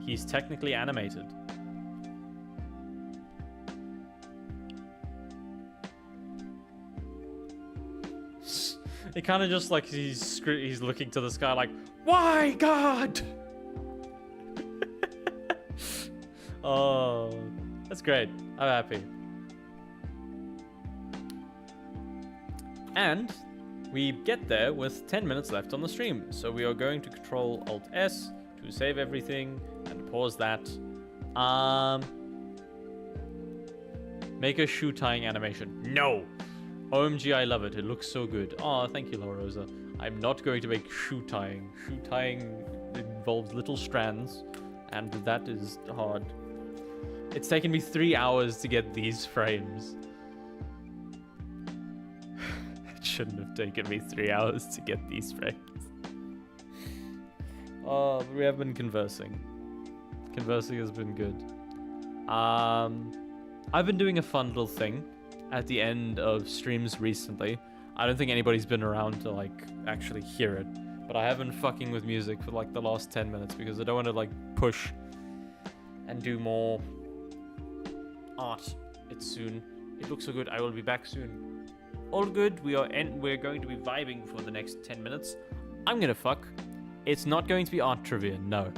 Speaker 1: He's technically animated. It kind of just like he's looking to the sky like, why, God? Oh, that's great. I'm happy. And we get there with 10 minutes left on the stream. So we are going to Control Alt S to save everything and pause that. Make a shoe tying animation. No. OMG, I love it. It looks so good. Oh, thank you, Laura Rosa. I'm not going to make shoe tying. Shoe tying involves little strands, and that is hard. It's taken me 3 hours to get these frames. It shouldn't have taken me 3 hours to get these frames. Oh, but we have been conversing. Conversing has been good. I've been doing a fun little thing at the end of streams recently. I don't think anybody's been around to like actually hear it, but I have been fucking with music for like the last 10 minutes because I don't want to like push and do more art. It's soon. It looks so good. I will be back soon. All good. We're going to be vibing for the next 10 minutes. I'm gonna fuck. It's not going to be art trivia, no.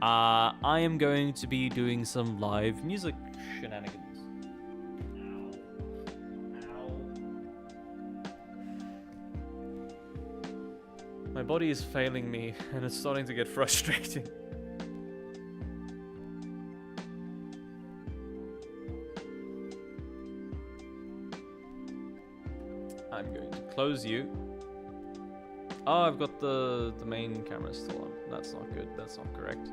Speaker 1: I am going to be doing some live music shenanigans. My body is failing me, and it's starting to get frustrating. I'm going to close you. Oh, I've got the main camera still on. That's not good. That's not correct.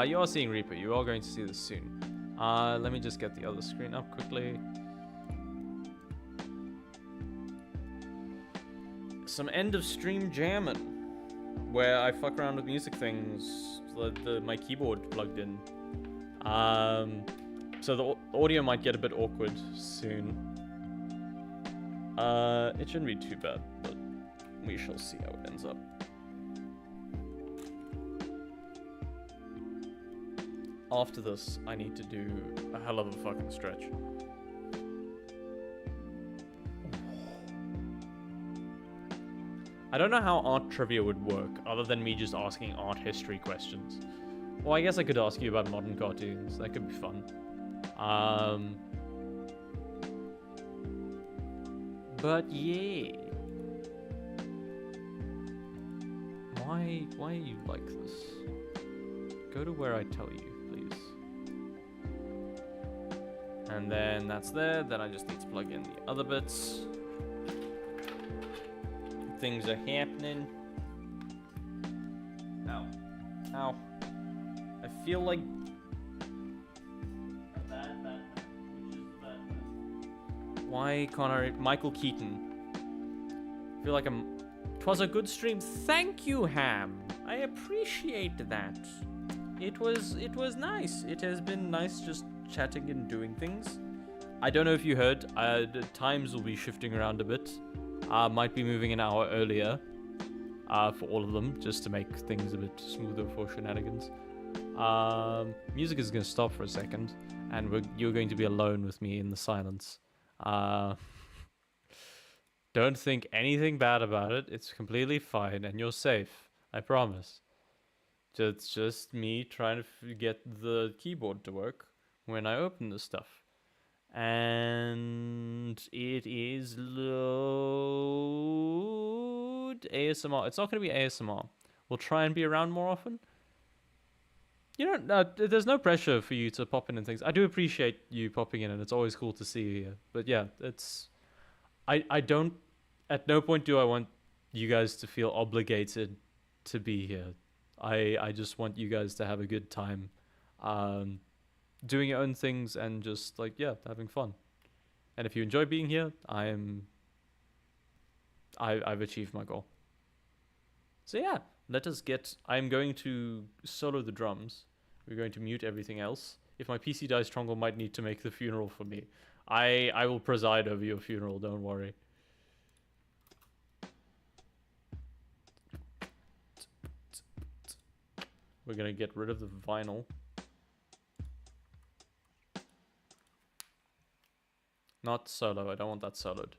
Speaker 1: You are seeing Reaper. You are going to see this soon. Let me just get the other screen up quickly. Some end of stream jamming. where I fuck around with music things, my keyboard plugged in. So the audio might get a bit awkward soon. It shouldn't be too bad, but we shall see how it ends up. After this, I need to do a hell of a fucking stretch. I don't know how art trivia would work, other than me just asking art history questions. Well, I guess I could ask you about modern cartoons. That could be fun. But yeah. Why are you like this? Go to where I tell you, please. And then that's there. Then I just need to plug in the other bits. Things are happening. Ow. Ow. I feel like... Why can't I... Michael Keaton. I feel like I'm... 'Twas a good stream. Thank you, Ham. I appreciate that. It was nice. It has been nice just chatting and doing things. I don't know if you heard. The times will be shifting around a bit. Might be moving an hour earlier for all of them, just to make things a bit smoother for shenanigans. Music is going to stop for a second, and you're going to be alone with me in the silence. Don't think anything bad about it. It's completely fine, and you're safe. I promise. It's just me trying to get the keyboard to work when I open the stuff. And it is load ASMR. It's not going to be ASMR. We'll try and be around more often. You don't. There's no pressure for you to pop in and things. I do appreciate you popping in, and it's always cool to see you here. But yeah, it's. I don't. At no point do I want you guys to feel obligated to be here. I just want you guys to have a good time. Doing your own things and just like, yeah, having fun. And if you enjoy being here, I've achieved my goal. So yeah, let us get, I'm going to solo the drums. We're going to mute everything else. If my PC dies, Trongle might need to make the funeral for me. I will preside over your funeral, don't worry. We're gonna get rid of the vinyl. Not solo, I don't want that soloed.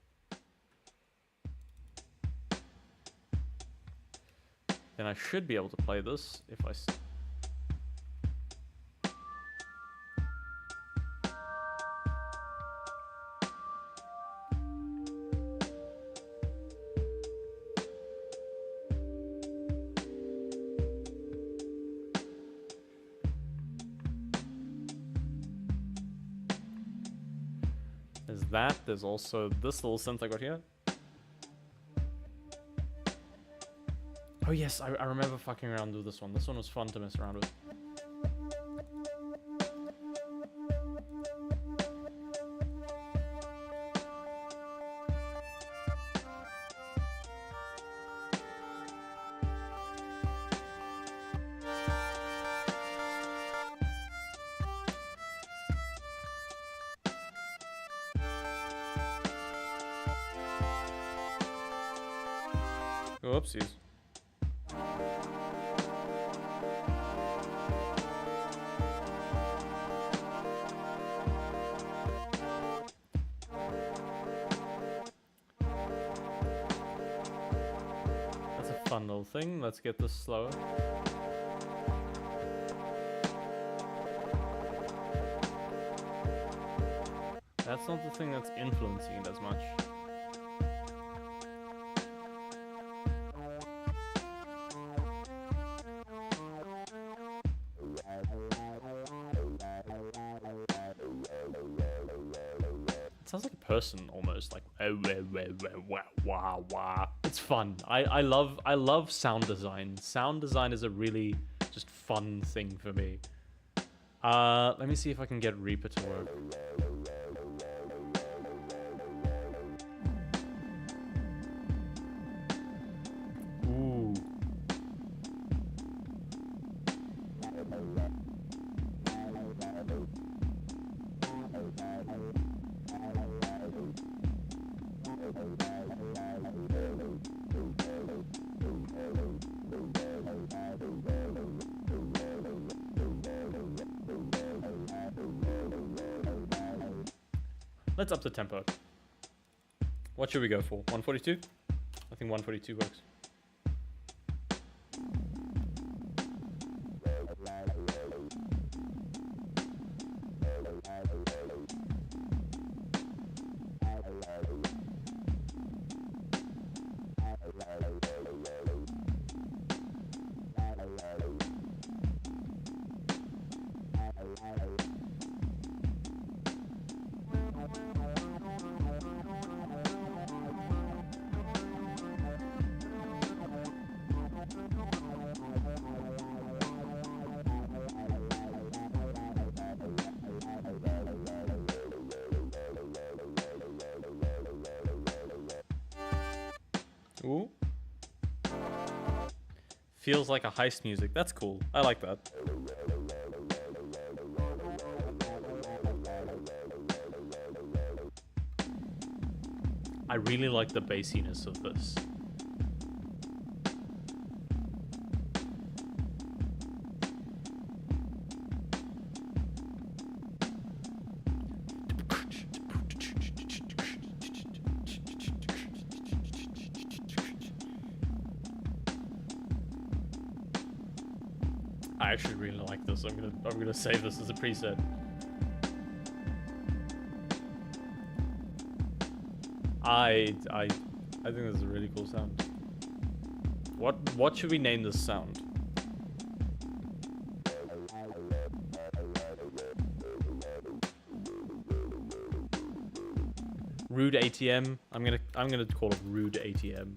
Speaker 1: Then I should be able to play this if I... There's that, there's also this little synth I got here. Oh yes, I remember fucking around with this one. This one was fun to mess around with. Whoopsies. That's a fun little thing. Let's get this slower. That's not the thing that's influencing it as much. Sounds like a person almost, like wah wah. It's fun. I love sound design. Sound design is a really just fun thing for me. Let me see if I can get Reaper to work. Ooh. Let's up the tempo. What should we go for? 142? I think 142 works. Ooh. Feels like a heist music. That's cool. I like that. I really like the bassiness of this. I actually really like this. I'm gonna save this as a preset. I think this is a really cool sound. What should we name this sound? Rude ATM. I'm gonna call it Rude ATM.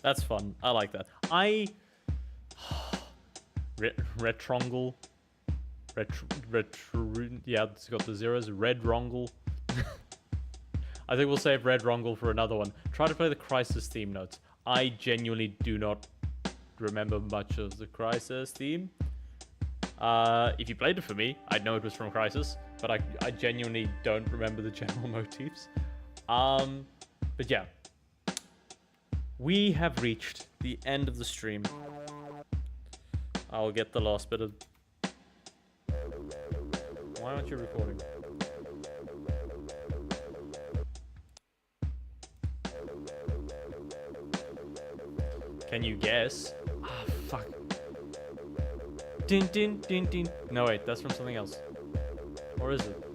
Speaker 1: That's fun. I like that. Retrongle. Yeah, it's got the zeros. Red Rongle. I think we'll save Red Rongle for another one. Try to play the Crisis theme notes. I genuinely do not remember much of the Crisis theme. If you played it for me, I'd know it was from Crisis, but I genuinely don't remember the general motifs. But yeah. We have reached the end of the stream. I'll get the last bit of... Why aren't you recording? Can you guess? Ah, fuck. Din din din din. No, wait, that's from something else. Or is it?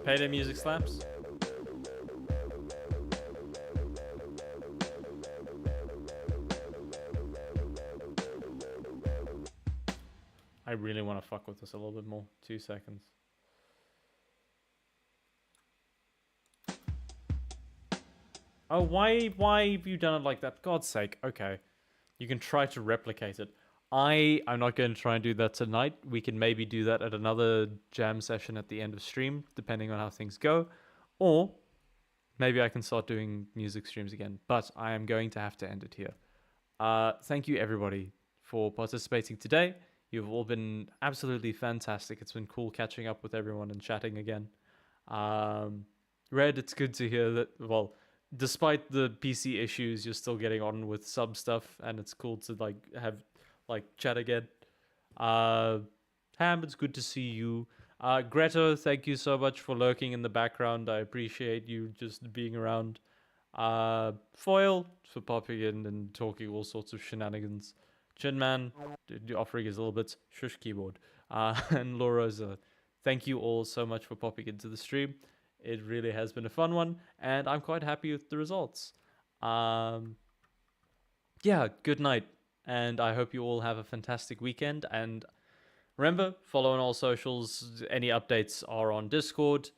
Speaker 1: Payday music slaps. I really want to fuck with this a little bit more. 2 seconds. Oh, why have you done it like that? God's sake. Okay. You can try to replicate it. I'm not going to try and do that tonight. We can maybe do that at another jam session at the end of stream, depending on how things go. Or maybe I can start doing music streams again. But I am going to have to end it here. Thank you, everybody, for participating today. You've all been absolutely fantastic. It's been cool catching up with everyone and chatting again. Red, it's good to hear that, well, despite the PC issues, you're still getting on with sub stuff, and it's cool to have chat again. Ham, it's good to see you. Greta, thank you so much for lurking in the background. I appreciate you just being around. Foil for popping in and talking all sorts of shenanigans. Chinman, offering his little bit shush keyboard. And Laura's, thank you all so much for popping into the stream. It really has been a fun one, and I'm quite happy with the results. Yeah, good night, and I hope you all have a fantastic weekend. And remember, follow on all socials. Any updates are on Discord.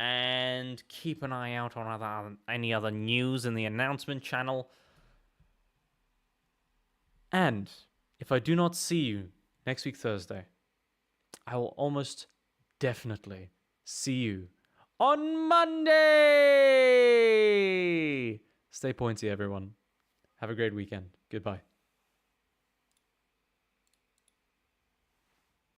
Speaker 1: And keep an eye out on any other news in the announcement channel. And if I do not see you next week Thursday, I will almost definitely see you on Monday. Stay pointy, everyone. Have a great weekend. Goodbye.